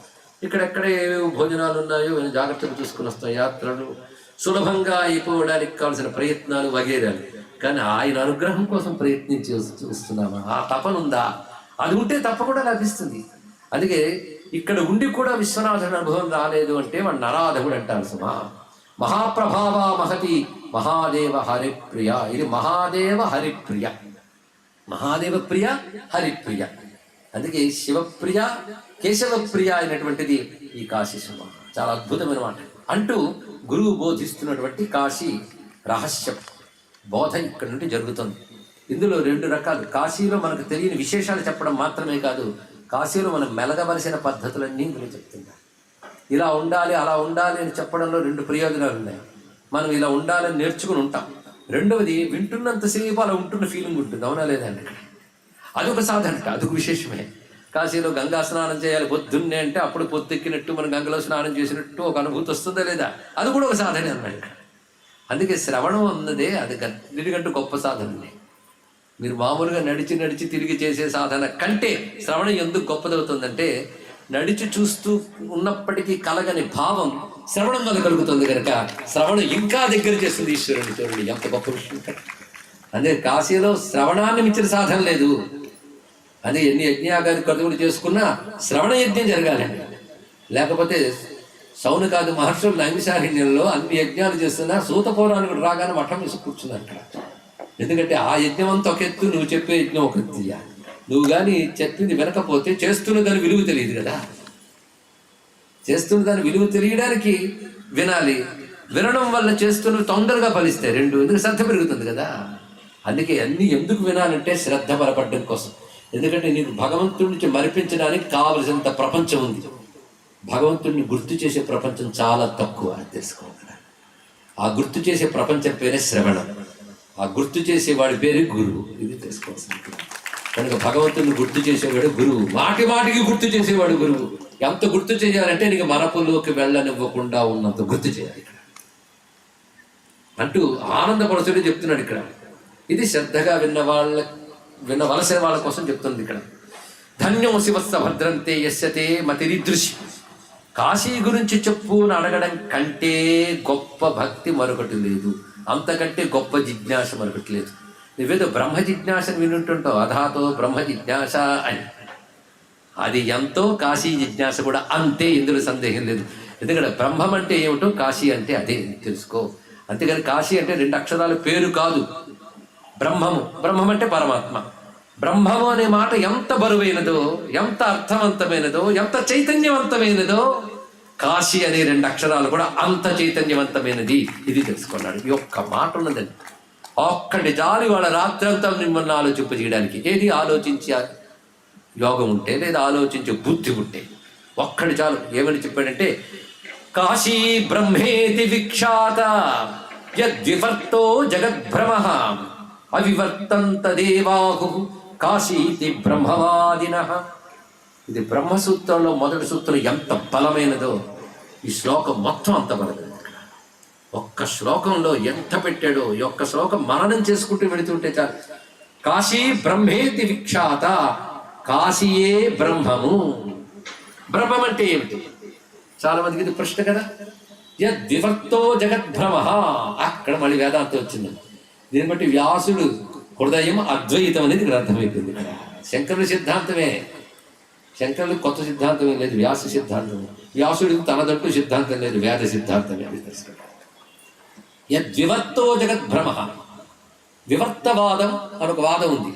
ఇక్కడెక్కడ ఏవేవో భోజనాలు ఉన్నాయో జాగ్రత్తగా చూసుకుని వస్తాం. యాత్రలు సులభంగా అయిపోవడానికి కావాల్సిన ప్రయత్నాలు వగేరాలు. కానీ ఆయన అనుగ్రహం కోసం ప్రయత్నించి చూస్తున్నామా? ఆ తపన ఉందా? అది ఉంటే తప్పకుండా లభిస్తుంది. అందుకే ఇక్కడ ఉండి కూడా విశ్వనాథుడి అనుభవం రాలేదు అంటే వాడు నరాధముడు అంటారు. సుమా మహాప్రభావ మహతి మహాదేవ హరిప్రియ. ఇది మహాదేవ హరిప్రియ, మహాదేవ ప్రియ హరిప్రియ. అందుకే శివప్రియ కేశవప్రియ అయినటువంటిది ఈ కాశీ. సుమ చాలా అద్భుతమైన మాట అంటూ గురువు బోధిస్తున్నటువంటి కాశీ రహస్యం బోధ ఇక్కడ నుండి జరుగుతుంది. ఇందులో రెండు రకాలు. కాశీలో మనకు తెలియని విశేషాలు చెప్పడం మాత్రమే కాదు, కాశీలో మనం మెలగవలసిన పద్ధతులన్నీ ఇందులో చెప్తున్నారు. ఇలా ఉండాలి అలా ఉండాలి అని చెప్పడంలో రెండు ప్రయోజనాలు ఉన్నాయి. మనం ఇలా ఉండాలని నేర్చుకుని ఉంటాం. రెండవది వింటున్నంతసేపు అలా ఉంటున్న ఫీలింగ్ ఉంటుంది, అవునా లేదండి? ఇక్కడ అదొక సాధన, అదొక విశేషమే. కాశీలో గంగా స్నానం చేయాలి పొద్దున్నే అంటే అప్పుడు పొద్దెక్కినట్టు మనం గంగలో స్నానం చేసినట్టు ఒక అనుభూతి వస్తుందా లేదా? అది కూడా ఒక సాధనే అన్నాడు ఇక్కడ. అందుకే శ్రవణం అన్నదే అది దీనికంటూ గొప్ప సాధననే. మీరు మామూలుగా నడిచి నడిచి తిరిగి చేసే సాధన కంటే శ్రవణం ఎందుకు గొప్పదవుతుందంటే నడిచి చూస్తూ ఉన్నప్పటికీ కలగని భావం శ్రవణం వల్ల కలుగుతుంది కనుక శ్రవణం ఇంకా దగ్గర చేస్తుంది ఈశ్వరుని. చూడండి ఎంత గొప్ప విషయం. అదే కాశీలో శ్రవణాన్ని మించిన సాధన లేదు. అదే ఎన్ని యజ్ఞాగాది కదువులు చేసుకున్నా శ్రవణ యజ్ఞం జరగాలండి. లేకపోతే సౌనకాది మహర్షులు నైమిషారణ్యంలో అన్ని యజ్ఞాలు చేస్తున్నా సూత పౌరాణికుడు రాగానే మఠం వేసి కూర్చున్నారు అక్కడ. ఎందుకంటే ఆ యజ్ఞం అంతా ఒక ఎత్తు, నువ్వు చెప్పే యజ్ఞం ఒక ఎత్తు. నువ్వు కానీ చెప్పింది వినకపోతే చేస్తున్న దాని విలువ తెలియదు కదా. చేస్తున్న దాని విలువ తెలియడానికి వినాలి, వినడం వల్ల చేస్తున్నవి తొందరగా ఫలిస్తాయి రెండు. ఎందుకు శ్రద్ధ పెరుగుతుంది కదా. అందుకే అన్ని ఎందుకు వినాలంటే శ్రద్ధ బలపడడం కోసం. ఎందుకంటే నీకు భగవంతుడి నుంచి మరిపించడానికి కావలసినంత ప్రపంచం ఉంది. భగవంతుడిని గుర్తు చేసే ప్రపంచం చాలా తక్కువ అని తెలుసుకోవాలి. ఆ గుర్తు చేసే ప్రపంచం పేరే శ్రవణం, ఆ గుర్తు చేసేవాడి పేరే గురువు. ఇది తెలుసుకోవాల్సింది. కనుక భగవంతుడిని గుర్తు చేసేవాడు గురువు, మాటి మాటికి గుర్తు చేసేవాడు గురువు. ఎంత గుర్తు చేయాలంటే నీకు మరపులోకి వెళ్ళనివ్వకుండా ఉన్నంత గుర్తు చేయాలి ఇక్కడ అంటూ ఆనందపరుచుడు చెప్తున్నాడు ఇక్కడ. ఇది శ్రద్ధగా విన్నవలసిన వాళ్ళ కోసం చెప్తుంది ఇక్కడ. ధన్యం శివస్స భద్రంతే యస్యతే మతిరిదృశి. కాశీ గురించి చెప్పు అని అడగడం కంటే గొప్ప భక్తి మరొకటి లేదు, అంతకంటే గొప్ప జిజ్ఞాస మరొకటి లేదు. నువ్వేదో బ్రహ్మ జిజ్ఞాసను వినుంటుంటావు, అధాతో బ్రహ్మ జిజ్ఞాస అని. అది ఎంతో కాశీ జిజ్ఞాస కూడా అంతే, ఇందులో సందేహం లేదు. ఎందుకంటే బ్రహ్మం అంటే ఏమిటో కాశీ అంటే అదే తెలుసుకో. అంతేగాని కాశీ అంటే 2 అక్షరాల పేరు కాదు. బ్రహ్మము, బ్రహ్మం అంటే పరమాత్మ. బ్రహ్మము అనే మాట ఎంత బరువైనదో, ఎంత అర్థవంతమైనదో, ఎంత చైతన్యవంతమైనదో, కాశీ అనే 2 అక్షరాలు కూడా అంత చైతన్యవంతమైనది. ఇది తెలుసుకున్నాడు. ఈ ఒక్క మాట ఉన్నదండి, ఒక్కటి చాలు వాళ్ళ రాత్రంతా మిమ్మల్ని ఆలోచింపజేయడానికి. ఏది ఆలోచించే యోగం ఉంటే, లేదా ఆలోచించే బుద్ధి ఉంటే ఒక్కటి చాలు. ఏమని చెప్పాడంటే, కాశీ బ్రహ్మేతి విఖ్యాత యద్వివర్తో జగద్భ్రమ అవివర్తంత దేవాహు కాశీతి బ్రహ్మవాదిన. ఇది బ్రహ్మసూత్రంలో మొదటి సూత్రం ఎంత బలమైనదో ఈ శ్లోకం మొత్తం అంత బలమైనది. ఒక్క శ్లోకంలో ఎంత పెట్టాడో, ఈ ఒక్క శ్లోకం మననం చేసుకుంటూ వెళుతుంటే చాలు. కాశీ బ్రహ్మేతి విఖ్యాత, కాశీయే బ్రహ్మము. బ్రహ్మం అంటే ఏమిటి? చాలా మందికి ఇది ప్రశ్న కదా. యద్వివర్తో జగద్భ్రమ, అక్కడ మళ్ళీ వేదాంతం వచ్చిందండి. దీన్ని బట్టి వ్యాసుడు హృదయం అద్వైతం అనేది ఇక్కడ అర్థమైపోయింది. ఇక్కడ శంకరుల సిద్ధాంతమే, శంకరులు కొత్త సిద్ధాంతం లేదు, వ్యాస సిద్ధాంతం. వ్యాసుడు తనదంటూ సిద్ధాంతం లేదు, వేద సిద్ధాంతమే. అది తెలుసుకుంటారు. యద్వివర్తో జగద్భ్రమ, వివర్తవాదం అని ఒక వాదం ఉంది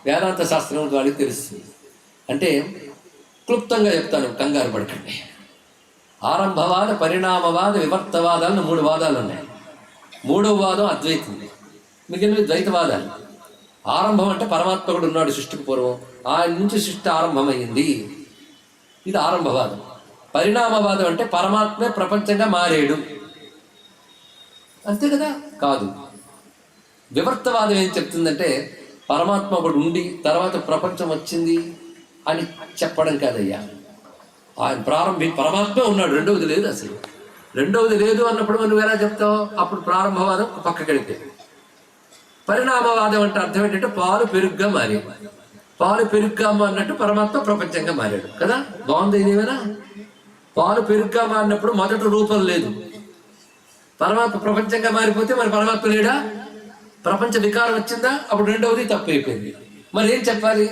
వేదాంత శాస్త్రం వాళ్ళకి తెలుస్తుంది. అంటే క్లుప్తంగా చెప్తాను, కంగారు పడకండి. ఆరంభవాద, పరిణామవాద, వివర్తవాదాలను 3 వాదాలు ఉన్నాయి. 3వ వాదం అద్వైతం, మిగిలినవి ద్వైతవాదాలు. ఆరంభం అంటే పరమాత్మ కూడా ఉన్నాడు సృష్టికి పూర్వం, ఆయన నుంచి సృష్టి ఆరంభమైంది, ఇది ఆరంభవాదం. పరిణామవాదం అంటే పరమాత్మే ప్రపంచంగా మారాడు, అంతే కదా? కాదు. వివర్తవాదం ఏం చెప్తుందంటే పరమాత్మ ఒకడు ఉండి తర్వాత ప్రపంచం వచ్చింది అని చెప్పడం కాదయ్యా. ఆయన పరమాత్మ ఉన్నాడు, రెండవది లేదు. అసలు రెండవది లేదు అన్నప్పుడు నువ్వు ఎలా చెప్తావు? అప్పుడు ప్రారంభవాదం పక్కకి వెళ్ళిపోయింది. పరిణామవాదం అంటే అర్థం ఏంటంటే పాలు పెరుగ్గా మారాడు, పాలు పెరుగ్గా మారినట్టు పరమాత్మ ప్రపంచంగా మారాడు కదా. బాగుంది ఇదేమైనా? పాలు పెరుగ్గా మారినప్పుడు మొదటి రూపం లేదు, పరమాత్మ ప్రపంచంగా మారిపోతే మరి పరమాత్మ లేడా? ప్రపంచ వికారం వచ్చిందా? అప్పుడు రెండవది తప్పు అయిపోయింది. మరి ఏం చెప్పాలి?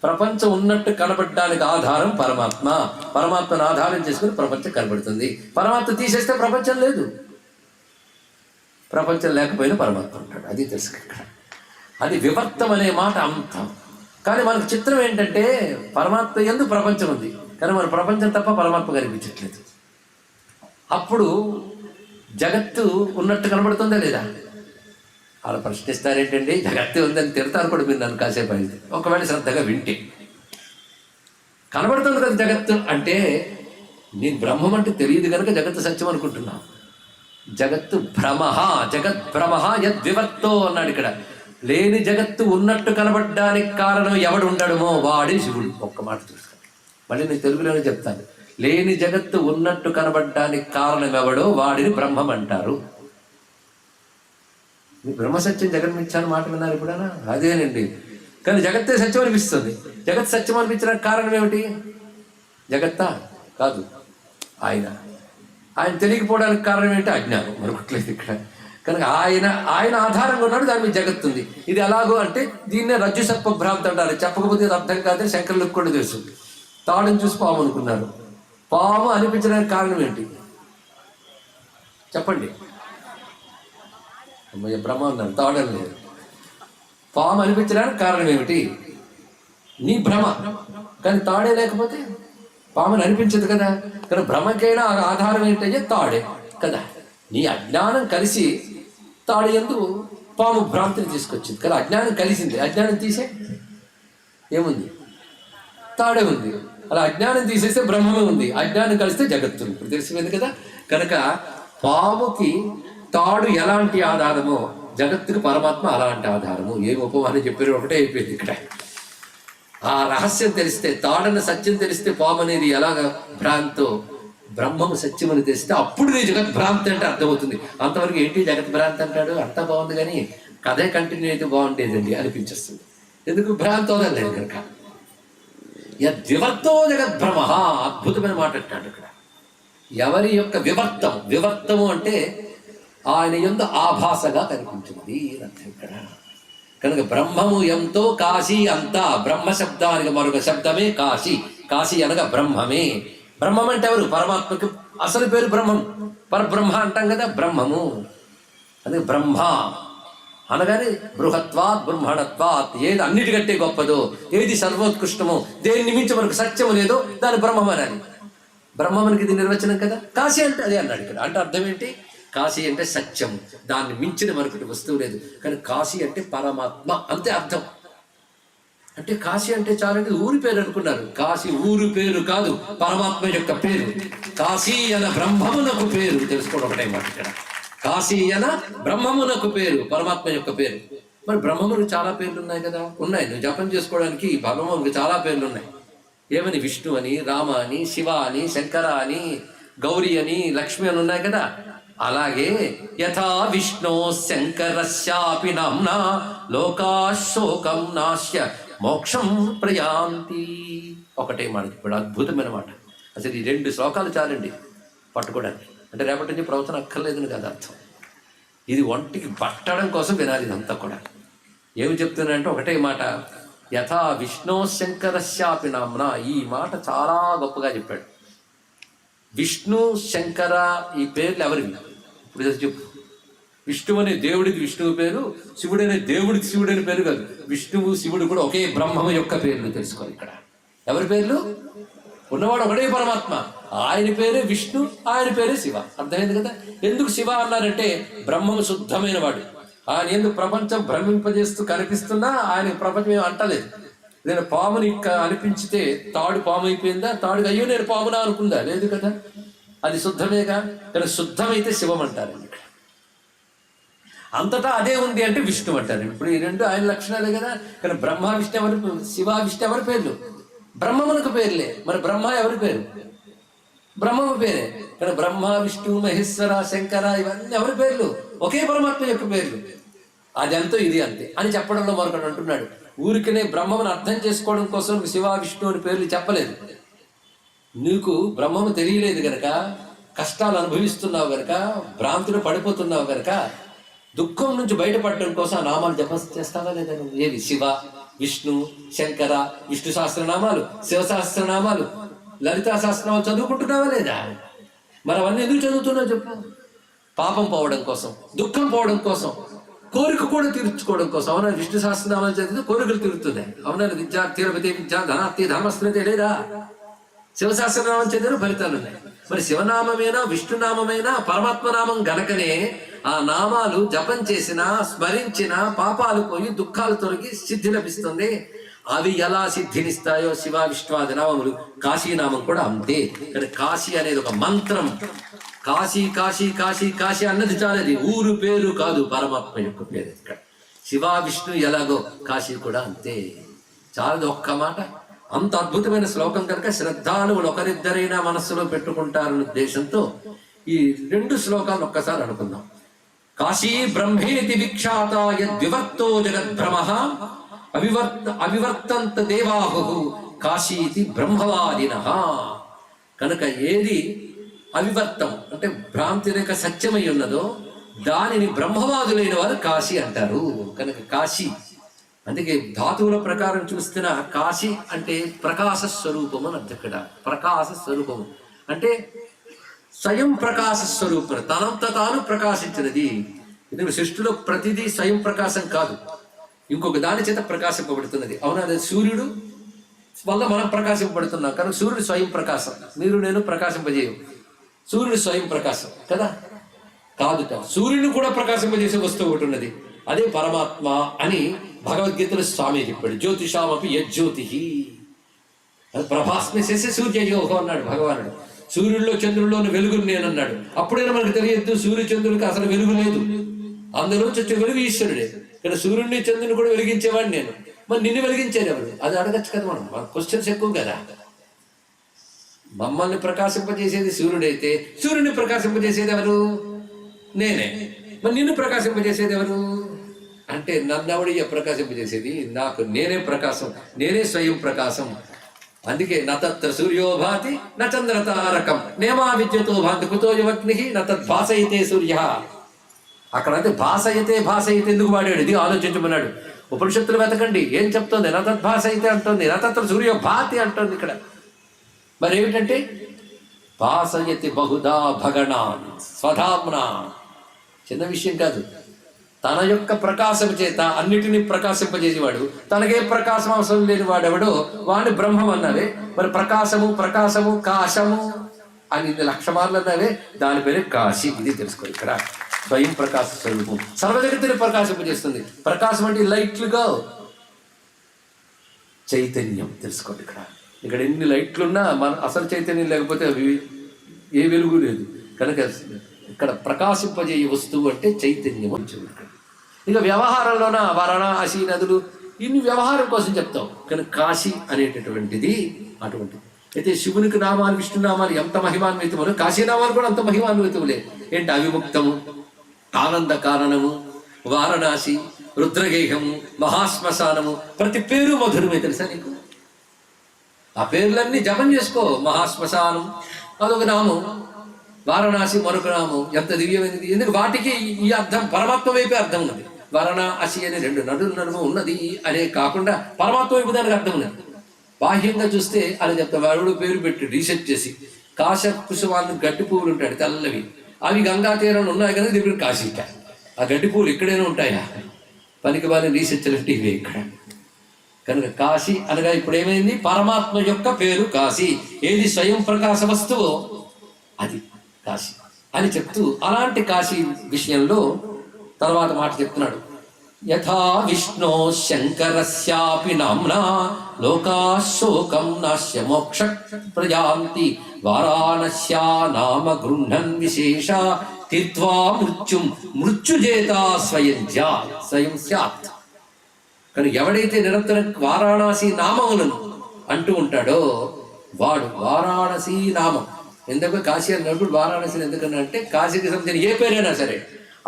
ప్రపంచం ఉన్నట్టు కనబడడానికి ఆధారం పరమాత్మ, పరమాత్మను ఆధారం చేసుకుని ప్రపంచం కనబడుతుంది. పరమాత్మ తీసేస్తే ప్రపంచం లేదు, ప్రపంచం లేకపోయినా పరమాత్మ ఉంటాడు. అది తెలుసు ఇక్కడ. అది వివర్తం అనే మాట అంతం. కానీ మనకు చిత్రం ఏంటంటే పరమాత్మ యందు ప్రపంచం ఉంది, కానీ మన ప్రపంచం తప్ప పరమాత్మ కనిపించట్లేదు. అప్పుడు జగత్తు ఉన్నట్టు కనబడుతుందా లేదా? అలా ప్రశ్నిస్తారేంటండి, జగత్తు ఉందని తిడతారు కూడా మీరు నన్ను కాసేపు అయితే. ఒకవేళ శ్రద్ధగా వింటే కనబడుతుంది కదా జగత్తు అంటే. నీకు బ్రహ్మం అంటే తెలియదు కనుక జగత్తు సత్యం అనుకుంటున్నావు. జగత్తు భ్రమ, జగద్భ్రమ యద్వివర్తో అన్నాడు ఇక్కడ. లేని జగత్తు ఉన్నట్టు కనబడ్డానికి కారణం ఎవడు ఉండడమో వాడే శివుడు. ఒక్క మాట చూసుకోండి, మళ్ళీ నేను తెలుగులోనే చెప్తాను. లేని జగత్తు ఉన్నట్టు కనబడ్డానికి కారణం ఎవడో వాడిని బ్రహ్మం అంటారు. బ్రహ్మసత్యం జగన్మిథ్యాన్ని మాట విన్నారు ఎప్పుడైనా? అదేనండి. కానీ జగత్తే సత్యం అనిపిస్తుంది. జగత్ సత్యం అనిపించడానికి కారణం ఏమిటి? జగత్తా? కాదు, ఆయన తెలియకపోవడానికి కారణం ఏంటి? అజ్ఞానం, మరొకట్లేదు ఇక్కడ. కనుక ఆయన ఆధారంగా ఉన్నాడు, దాని మీద జగత్తు ఉంది. ఇది ఎలాగో అంటే దీన్నే రజ్జు సర్ప భ్రాంతి అంటారు. చెప్పకపోతే ఇది అర్థం కాదని శంకరులకు కూడా తెలుసు. తాడుని చూసి పాము అనుకున్నారు. పాము అనిపించడానికి కారణం ఏంటి చెప్పండి? అమ్మయ్య బ్రహ్మ అన్నారు, తాడని లేదు. పాము అనిపించడానికి కారణం ఏమిటి? నీ భ్రమ. కానీ తాడే లేకపోతే పాముని అనిపించదు కదా. కానీ భ్రమకైనా ఆధారం ఏంటంటే తాడే కదా. నీ అజ్ఞానం కలిసి తాడు యందు పాము భ్రాంతిని తీసుకొచ్చింది కదా. అజ్ఞానం కలిసింది, అజ్ఞానం తీసే ఏముంది? తాడే ఉంది. అలా అజ్ఞానం తీసేస్తే బ్రహ్మమే ఉంది, అజ్ఞానం కలిస్తే జగత్తు ఉంది. ఇప్పుడు తెలిసిపోయింది కదా. కనుక పాముకి తాడు ఎలాంటి ఆధారమో జగత్తుకు పరమాత్మ అలాంటి ఆధారము. ఏం ఉపమానం చెప్పారు? ఒకటే అయిపోయింది ఇక్కడ. ఆ రహస్యం తెలిస్తే, తాడన్న సత్యం తెలిస్తే పాము అనేది ఎలాగ భ్రాంతో బ్రహ్మము సత్యం అని తెలిస్తే అప్పుడు నీ జగత్ భ్రాంతి అంటే అర్థమవుతుంది. అంతవరకు ఏంటి జగత్ భ్రాంతి అంటాడు, అంతా బాగుంది కానీ కథే కంటిన్యూ అయితే బాగుండేదండి అనిపించేస్తుంది. ఎందుకు? భ్రాంతి వదలలేదు కనుక. యద్వివర్తో జగద్భ్రమ, అద్భుతమైన మాట అంటాడు ఇక్కడ. ఎవరి యొక్క వివర్తము అంటే ఆయన యందు ఆభాసగా కనిపించినది అర్థం ఇక్కడ. కనుక బ్రహ్మము ఎంతో, కాశీ అంతా. బ్రహ్మ శబ్దానికి మరొక శబ్దమే కాశీ. కాశీ అనగా బ్రహ్మమే. బ్రహ్మం అంటే ఎవరు? పరమాత్మకి అసలు పేరు బ్రహ్మం. పరబ్రహ్మ అంటాం కదా, బ్రహ్మము. అదే బ్రహ్మ అనగానే బృహత్వాత్ బ్రహ్మణత్వాత్, ఏది అన్నిటికంటే గొప్పదో, ఏది సర్వోత్కృష్టమో, దేన్ని మించి మనకు సత్యము లేదో దాని బ్రహ్మం అనాలి. బ్రహ్మమునికి ఇది నిర్వచనం కదా. కాశీ అంటే అదే అన్నాడు ఇక్కడ. అంటే అర్థం ఏంటి? కాశీ అంటే సత్యము, దాన్ని మించిన మరొకటి వస్తువు లేదు. కానీ కాశీ అంటే పరమాత్మ, అంతే అర్థం. అంటే కాశీ అంటే చాలంటే ఊరి పేరు అనుకున్నారు. కాశీ ఊరు పేరు కాదు, పరమాత్మ యొక్క పేరు. కాశీ అన బ్రహ్మమునకు పేరు. తెలుసుకోవడం ఒకటే మాట ఇక్కడ. కాశీ అన బ్రహ్మమునకు పేరు, పరమాత్మ యొక్క పేరు. మరి బ్రహ్మమునికి చాలా పేర్లు ఉన్నాయి కదా. ఉన్నాయి. నువ్వు జపం చేసుకోవడానికి బ్రహ్మమునికి చాలా పేర్లు ఉన్నాయి. ఏమని? విష్ణు అని, రామ అని, శివ అని, శంకర అని, గౌరీ అని, లక్ష్మి అని ఉన్నాయి కదా. అలాగే యథా విష్ణు శంకరస్యాపి నామ్నా లోకాశోకం నాశ్య మోక్షం ప్రయాంతి. ఒకటే మాట ఇప్పుడు అద్భుతమైన మాట. అసలు ఈ 2 శ్లోకాలు చాలండి పట్టుకోవడానికి. అంటే రేపటి నుంచి ప్రవచనం అక్కర్లేదని కదా అర్థం. ఇది ఒంటికి పట్టడం కోసం వినాలి ఇదంతా కూడా. ఏమి చెప్తున్నానంటే ఒకటే మాట, యథా విష్ణు శంకరస్యాపి నామ్నా. ఈ మాట చాలా గొప్పగా చెప్పాడు. విష్ణు శంకర ఈ పేర్లు ఎవరివి? ఇప్పుడు చెప్పు. విష్ణువు అనే దేవుడికి విష్ణువు పేరు, శివుడు అనే దేవుడికి శివుడు అనే పేరు కాదు. విష్ణువు శివుడు కూడా ఒకే బ్రహ్మము యొక్క పేర్లు తెలుసుకోవాలి ఇక్కడ. ఎవరి పేర్లు? ఉన్నవాడు ఒకటే పరమాత్మ, ఆయన పేరే విష్ణు, ఆయన పేరే శివ. అర్థమైంది కదా. ఎందుకు శివ అన్నారంటే బ్రహ్మము శుద్ధమైన వాడు. ఆయన ఎందుకు ప్రపంచం భ్రమింపజేస్తూ కనిపిస్తున్నా ఆయన ప్రపంచం ఏమి అంటలేదు. నేను పాముని అనిపించితే తాడు పాము అయిపోయిందా? తాడుగా అయ్యో నేను పామునా అనుకుందా? లేదు కదా. అది శుద్ధమేగా. కానీ శుద్ధమైతే శివం అంటారు. అంతటా అదే ఉంది అంటే విష్ణు అంటారు. ఇప్పుడు ఈ 2 ఆయన లక్షణాలే కదా. కానీ బ్రహ్మ విష్ణు ఎవరి, శివ విష్ణు ఎవరి పేర్లు? బ్రహ్మమునకు పేర్లే. మరి బ్రహ్మ ఎవరి పేరు? బ్రహ్మము పేరే. కానీ బ్రహ్మ, విష్ణు, మహేశ్వర, శంకర ఇవన్నీ ఎవరి పేర్లు? ఒకే పరమాత్మ యొక్క పేర్లు. అది అంతా ఇది అంతే అని చెప్పడంలో మరొకడు అంటున్నాడు, ఊరికనే బ్రహ్మమును అర్థం చేసుకోవడం కోసం శివ విష్ణు అని పేర్లు చెప్పలేదు. నీకు బ్రహ్మము తెలియలేదు గనక, కష్టాలు అనుభవిస్తున్నావు గనక, భ్రాంతులు పడిపోతున్నావు గనక, దుఃఖం నుంచి బయటపడడం కోసం ఆ నామాలు జపం చేస్తావా లేదా నువ్వు? ఏవి? శివ, విష్ణు, శంకర, విష్ణు సహస్రనామాలు, శివ సహస్రనామాలు, లలితా సహస్రనామాలు చదువుకుంటున్నావా లేదా? మరి అవన్నీ ఎందుకు చదువుతున్నావు చెప్పు? పాపం పోవడం కోసం, దుఃఖం పోవడం కోసం, కోరిక కూడా తీర్చుకోవడం కోసం. అవునా? విష్ణు సహస్రనామాలు చదివితే కోరికలు తీరుతున్నాయి. అవునా? విద్యా తీరపతి విద్యా ధనార్థి ధర్మస్థితే లేదా? శివ సహస్రనామం చదివిన ఫలితాలు ఉన్నాయి. మరి శివనామమైనా విష్ణునామమైనా పరమాత్మనామం గనకనే ఆ నామాలు జపం చేసినా స్మరించినా పాపాలు పోయి దుఃఖాలు తొలగి సిద్ధి లభిస్తుంది. అవి ఎలా సిద్ధినిస్తాయో శివ విష్ణువాది నామములు, కాశీనామం కూడా అంతే. కానీ కాశీ అనేది ఒక మంత్రం. కాశీ కాశీ కాశీ కాశీ అన్నది చాలది, ఊరు పేరు కాదు, పరమాత్మ యొక్క పేరు. ఇక్కడ శివ విష్ణు ఎలాగో కాశీ కూడా అంతే. చాలది ఒక్క మాట. అంత అద్భుతమైన శ్లోకం కనుక శ్రద్ధాళువులు ఒకరిద్దరైనా మనస్సులో పెట్టుకుంటారన్న ఉద్దేశంతో ఈ 2 శ్లోకాలు ఒక్కసారి అనుకుందాం. కాశీ బ్రహ్మేతి విఖ్యాత యద్వివర్తో జగద్భ్రమ అవివర్తంత దేవాహు కాశీతి బ్రహ్మవాదినః. కనుక ఏది అవివర్తం అంటే భ్రాంతి రేఖ సత్యమై ఉన్నదో దానిని బ్రహ్మవాదులైన వారు కాశీ అంటారు. కనుక కాశీ అందుకే ధాతువుల ప్రకారం చూస్తున్న కాశీ అంటే ప్రకాశ స్వరూపము అని అర్థం. ఇక్కడ ప్రకాశ స్వరూపము అంటే స్వయం ప్రకాశ స్వరూపం, తనంత తాను ప్రకాశించినది. ఎందుకంటే సృష్టిలో ప్రతిదీ స్వయం ప్రకాశం కాదు, ఇంకొక దాని చేత ప్రకాశింపబడుతున్నది. అవునా? అదే సూర్యుడు వల్ల మనం ప్రకాశింపబడుతున్నాం. కనుక సూర్యుడు స్వయం ప్రకాశం, మీరు నేను ప్రకాశింపజేయం. సూర్యుడు స్వయం ప్రకాశం కదా కాదుట. సూర్యుని కూడా ప్రకాశింపజేసే వస్తువు ఒకటి ఉన్నది, అదే పరమాత్మ అని భగవద్గీతలో స్వామి చెప్పాడు. జ్యోతిషామపి యజ్యోతి ప్రభాస్మి శశి సూర్యయోహో అన్నాడు భగవానుడు. సూర్యుల్లో చంద్రుల్లోని వెలుగును నేనన్నాడు. అప్పుడైనా మనకు తెలియద్దు సూర్య చంద్రుడికి అసలు వెలుగు లేదు, అందులో వచ్చే వెలుగు ఈశ్వరుడే. కానీ సూర్యుడిని చంద్రుని కూడా వెలిగించేవాడు నేను. మరి నిన్ను వెలిగించేది ఎవరు? అది అడగచ్చు కదా. మన క్వశ్చన్స్ ఎక్కువ కదా. మమ్మల్ని ప్రకాశింపజేసేది సూర్యుడైతే సూర్యుని ప్రకాశింపజేసేది ఎవరు? నేనే. మరి నిన్ను ప్రకాశింపజేసేది ఎవరు అంటే నన్నెవడయ్య ప్రకాశింపజేసేది? నాకు నేనే ప్రకాశం, నేనే స్వయం ప్రకాశం. అందుకే నతత్ర సూర్యోభాతి నచంద్రతారకం నేమా విద్యుతో భాంతి కుతో యువగ్ని నతద్భాసయితే సూర్య. అక్కడ అంటే భాసయితే ఎందుకు వాడాడు, ఇది ఆలోచించమన్నాడు. ఉపనిషత్తులు వెతకండి ఏం చెప్తోంది, నతద్భాసయితే అంటోంది, నతత్ర సూర్యోభాతి అంటోంది ఇక్కడ. మరి ఏమిటంటే భాసయతి బహుదా భగణాన్ స్వధామ్నా. చిన్న విషయం కాదు. తన యొక్క ప్రకాశం చేత అన్నిటినీ ప్రకాశింపజేసేవాడు. తనకే ప్రకాశం అవసరం లేని వాడెవడో వాడిని బ్రహ్మం అన్నావే. మరి ప్రకాశము కాశము అని 1,00,000 మార్లు అన్నావే, దాని పేరే కాశీ. ఇది తెలుసుకో. ఇక్కడ స్వయం ప్రకాశ స్వరూపం సర్వజగత్తుని ప్రకాశింపజేస్తుంది. ప్రకాశం అంటే లైట్లుగా చైతన్యం తెలుసుకోండి. ఇక్కడ ఎన్ని లైట్లున్నా మన అసలు చైతన్యం లేకపోతే అవి ఏ వెలుగు లేదు. కనుక ఇక్కడ ప్రకాశింపజేయ వస్తువు అంటే చైతన్యం అని చెబుతాడు. ఇక వ్యవహారంలోన వారణాసి నదులు ఇన్ని వ్యవహారం కోసం చెప్తాం. కానీ కాశీ అనేటటువంటిది అటువంటిది. అయితే శివునికి నామాలు విష్ణు నామాలు ఎంత మహిమాన్వితములు, కాశీనామాలు కూడా అంత మహిమాన్వితములే. ఏంటి అవిముక్తము, ఆనంద కారణము, వారణాసి, రుద్రగేహము, మహాశ్మశానము, ప్రతి పేరు మధురమే. తెలుసా నీకు? ఆ పేర్లన్నీ జపం చేసుకో. మహాశ్మశానం అదొక నామం, వారణాసి మరొక నామం. ఎంత దివ్యమైనది! ఎందుకు వాటికి ఈ అర్థం పరమాత్మ వైపే అర్థం ఉన్నది. వారణాసి అనే 2 నదుల నడుమ ఉన్నది అనే కాకుండా పరమాత్మ వైపు దానికి అర్థం ఉన్నది. బాహ్యంగా చూస్తే అలా చెప్తా. వాడు పేరు పెట్టి రీసెర్చ్ చేసి కాశ కుసుమాలను గడ్డి పువ్వులు ఉంటాయి తెల్లవి, అవి గంగా తీరంలో ఉన్నాయి కనుక ఇప్పుడు కాశీట. ఆ గడ్డి పువ్వులు ఇక్కడైనా ఉంటాయా? పనికి వాళ్ళ రీసెర్చ్లు అంటే ఇవే ఇక్కడ. కనుక కాశీ అనగా ఇప్పుడు ఏమైంది, పరమాత్మ యొక్క పేరు కాశీ. ఏది స్వయం ప్రకాశ వస్తువో అది కాశీ అని చెప్తూ అలాంటి కాశీ విషయంలో తర్వాత మాట చెప్తున్నాడు. యథా విష్ణో శంకరస్యాపి నామ్నా లోకా శోకం నాశ్య మోక్ష ప్రజాంతి వారాణస్యా నామ గృహ్ణన్ విశేష తీర్త్వా మృత్యుం మృత్యుజేత స్వయం స్యాత్. కానీ ఎవడైతే నిరంతరం వారాణసి నామములను అంటూ ఉంటాడో వాడు వారాణసి నామం. ఎందుకు కాశీ అన్నప్పుడు వారాణసిని ఎందుకన్నా అంటే కాశీకి సంబంధించిన ఏ పేరైనా సరే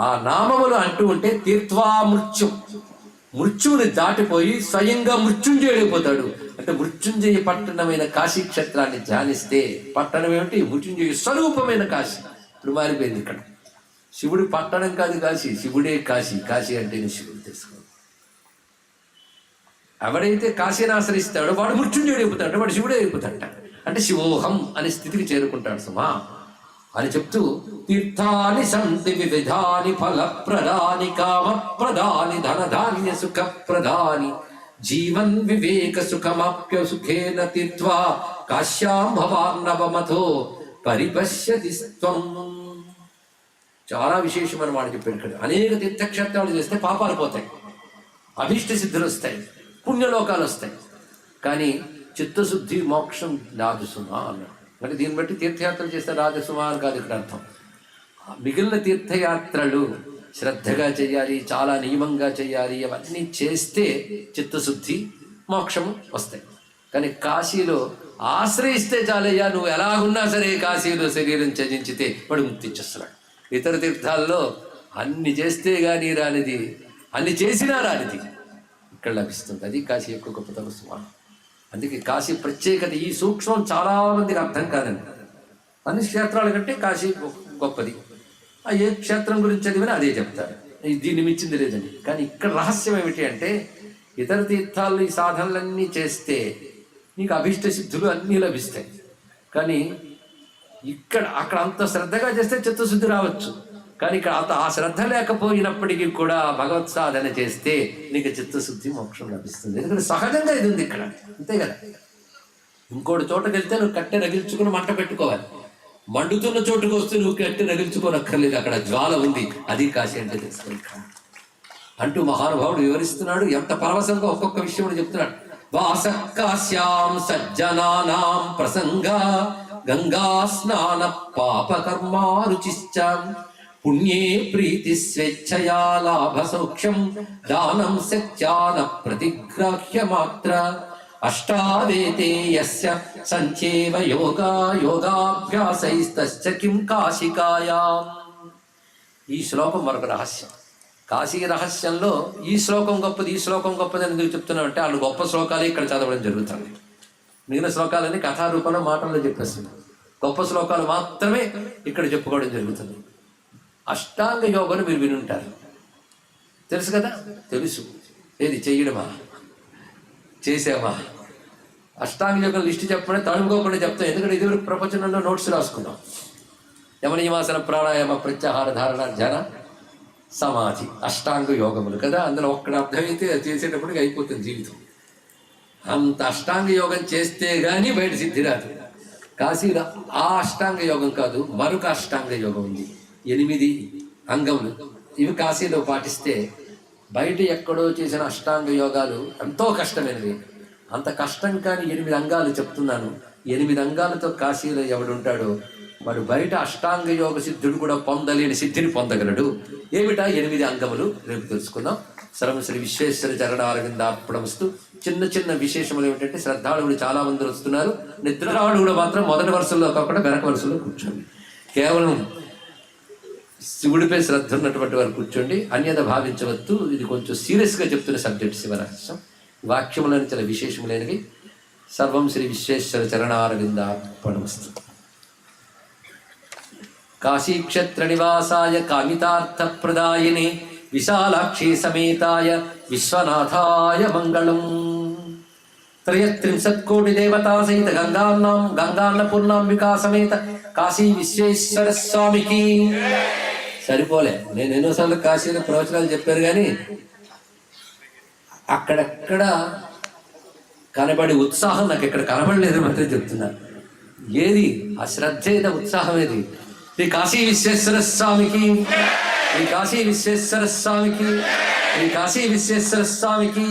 ఆ నామములు అంటూ ఉంటే తీర్త్వా మృత్యువుని దాటిపోయి స్వయంగా మృత్యుంజయుడైపోతాడు. అంటే మృత్యుంజయ పట్టణమైన కాశీ క్షేత్రాన్ని ధ్యానిస్తే, పట్టణం ఏమిటి, మృత్యుంజయ స్వరూపమైన కాశీ. ఇప్పుడు మారిపోయింది. ఇక్కడ శివుడు పట్టణం కాదు కాశీ, శివుడే కాశీ. కాశీ అంటేనే శివుడు తెలుసుకో. ఎవడైతే కాశీని ఆశ్రయిస్తాడో వాడు మృత్యుంజయుడు అయిపోతాడు, వాడు శివుడే అయిపోతాడట. అంటే శివోహం అనే స్థితికి చేరుకుంటాడు సుమా అని చెప్తూ, తీర్థాని సంతి వివిధాని ఫలప్రదాని కామప్రదాని ధనధాన్య సుఖప్రదాని జీవన్ వివేక సుఖమాప్య సుఖేన తీర్థ్వా కాశ్యాం భవాన్నవమథో పరిపశ్యతి త్వం. చాలా విశేషమైన మాట చెప్పాడు ఇక్కడ. అనేక తీర్థక్షేత్రాలు చేస్తే పాపాలు పోతాయి, అభీష్ట సిద్ధులు వస్తాయి, పుణ్యలోకాలు వస్తాయి. కానీ చిత్తశుద్ధి మోక్షం రాజసుమా అన్నాడు. అంటే దీన్ని బట్టి తీర్థయాత్రలు చేస్తే రాజసుమా అని కాదు ఇక్కడ అర్థం. మిగిలిన తీర్థయాత్రలు శ్రద్ధగా చేయాలి, చాలా నియమంగా చేయాలి. అవన్నీ చేస్తే చిత్తశుద్ధి మోక్షము వస్తాయి. కానీ కాశీలో ఆశ్రయిస్తే చాలయ్యా, నువ్వు ఎలాగున్నా సరే కాశీలో శరీరం త్యజించితే వాడు ముక్తి ఇచ్చేస్తున్నాడు. ఇతర తీర్థాల్లో అన్ని చేస్తే కానీ రానిది, అన్ని చేసినా రానిది ఇక్కడ లభిస్తుంది. అది కాశీ యొక్క గొప్పతనం సుమా. అందుకే కాశీ ప్రత్యేకత, ఈ సూక్ష్మం చాలా మందికి అర్థం కాదండి. అన్ని క్షేత్రాల కంటే కాశీ గొప్పది. ఆ ఏ క్షేత్రం గురించి చదివినా అదే చెప్తారు, దీన్ని మించింది లేదండి. కానీ ఇక్కడ రహస్యం ఏమిటి అంటే, ఇతర తీర్థాల్లో ఈ సాధనలన్నీ చేస్తే నీకు అభీష్ట సిద్ధులు అన్నీ లభిస్తాయి. కానీ అక్కడ అంత శ్రద్ధగా చేస్తే చిత్తశుద్ధి రావచ్చు. కానీ ఇక్కడ అంత ఆ శ్రద్ధ లేకపోయినప్పటికీ కూడా భగవత్ సాధన చేస్తే నీకు చిత్తశుద్ధి మోక్షం లభిస్తుంది. ఎందుకంటే సహజంగా ఇది ఉంది ఇక్కడ, అంతే కదా. ఇంకోటి చోటకి వెళ్తే నువ్వు కట్టె రగిల్చుకుని మంట పెట్టుకోవాలి. మండుతున్న చోటుకు వస్తే నువ్వు కట్టె రగిల్చుకోనక్కర్లేదు, అక్కడ జ్వాల ఉంది. అది కాశీ అంటే తెలుసుకోవాలి అంటూ మహానుభావుడు వివరిస్తున్నాడు. ఎంత పరవశంగా ఒక్కొక్క విషయం చెప్తున్నాడు. వాసకాశ్యాం సజ్జనానాం ప్రసంగా గంగా స్నాన పాపకర్మారుచిశ్చ పుణ్యే ప్రీతి స్వేచ్ఛయా లాభ సౌఖ్యం దానం సత్యాన ప్రతిగ్రాహ్య మాత్ర అష్టావేతే యస్య సంచేవ యోగా యోగాభ్యాసైస్తస్య కిం కాశికాయాం. ఈ శ్లోకం మరొక రహస్యం. కాశీ రహస్యంలో ఈ శ్లోకం గొప్పది, ఈ శ్లోకం గొప్పది అని ఎందుకు చెప్తున్నామంటే వాళ్ళు గొప్ప శ్లోకాలే ఇక్కడ చదవడం జరుగుతుంది. మిగిలిన శ్లోకాలన్నీ కథారూపంలో మాటల్లో చెప్పేస్తుంది. గొప్ప శ్లోకాలు మాత్రమే ఇక్కడ చెప్పుకోవడం జరుగుతుంది. అష్టాంగ యోగాలు మీరు వినుంటారు, తెలుసు కదా? తెలుసు. ఏది చెయ్యడమా, చేసామా? అష్టాంగ యోగం లిస్టు చెప్పమని తడుముకోకుండా చెప్తాం, ఎందుకంటే ఇది ప్రపంచంలో నోట్స్ రాసుకున్నాం. యమనియమాసన ప్రాణాయామ ప్రత్యాహార ధారణ ధ్యాన సమాధి అష్టాంగ యోగములు కదా. అందులో ఒక్కడ అర్థమైతే అది చేసేటప్పటికి అయిపోతుంది జీవితం. అంత అష్టాంగ యోగం చేస్తే కానీ బయట సిద్ధి రాదు. కాశీలో ఆ అష్టాంగ యోగం కాదు, మరొక అష్టాంగ యోగం ఉంది. 8 అంగములు. ఇవి కాశీలో పాటిస్తే బయట ఎక్కడో చేసిన అష్టాంగ యోగాలు ఎంతో కష్టమైనవి. అంత కష్టం కానీ 8 అంగాలు చెప్తున్నాను. 8 అంగాలతో కాశీలో ఎవడుంటాడో వాడు బయట అష్టాంగ యోగ సిద్ధుడు కూడా పొందలేని సిద్ధిని పొందగలడు. ఏమిటా 8 అంగములు రేపు తెలుసుకుందాం. సర్వం శ్రీ విశ్వేశ్వర చరణారవిందార్పణమస్తు. చిన్న చిన్న విశేషములు ఏమిటంటే శ్రద్ధాళువులు చాలా మంది వస్తున్నారు. నిద్రాళువులు మాత్రం మొదటి వరుసల్లో కాకుండా వెనక వరుసలో కూర్చోండి. కేవలం శివుడిపై శ్రద్ధ ఉన్నటువంటి వారు కూర్చోండి, అన్యత భావించవద్దు. ఇది కొంచెం సీరియస్గా చెప్తున్న సబ్జెక్ట్ శివరహస్యం. వాక్యములని చాలా విశేషములైనవి. సర్వం శ్రీ విశ్వేశ్వర చరణారవిందార్పణమస్తు. కాశీక్షేత్ర నివాసాయ కామితార్థప్రదాయినే విశాలాక్షి సమేతాయ విశ్వనాథాయ మంగళం. 33 కోటి దేవతా సహిత గంగాన్నపూర్ణాంబికా సమేత కాశీ విశ్వేశ్వర స్వామికి. సరిపోలే, నేను ఎన్నోసార్లు కాశీలో ప్రవచనాలు చెప్పారు కానీ అక్కడక్కడ కనబడి ఉత్సాహం నాకు ఇక్కడ కనబడలేదు మాత్రం చెప్తున్నాను. ఏది ఆ శ్రద్ధ, ఏదో ఉత్సాహం ఏది? శ్రీ కాశీ విశ్వేశ్వర స్వామికి, శ్రీ కాశీ విశ్వేశ్వర స్వామికి, శ్రీ కాశీ విశ్వేశ్వర స్వామికి.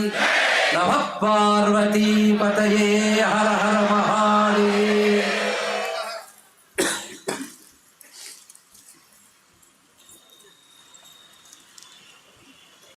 నమః పార్వతీ పతయే హర హర మహాదేవ.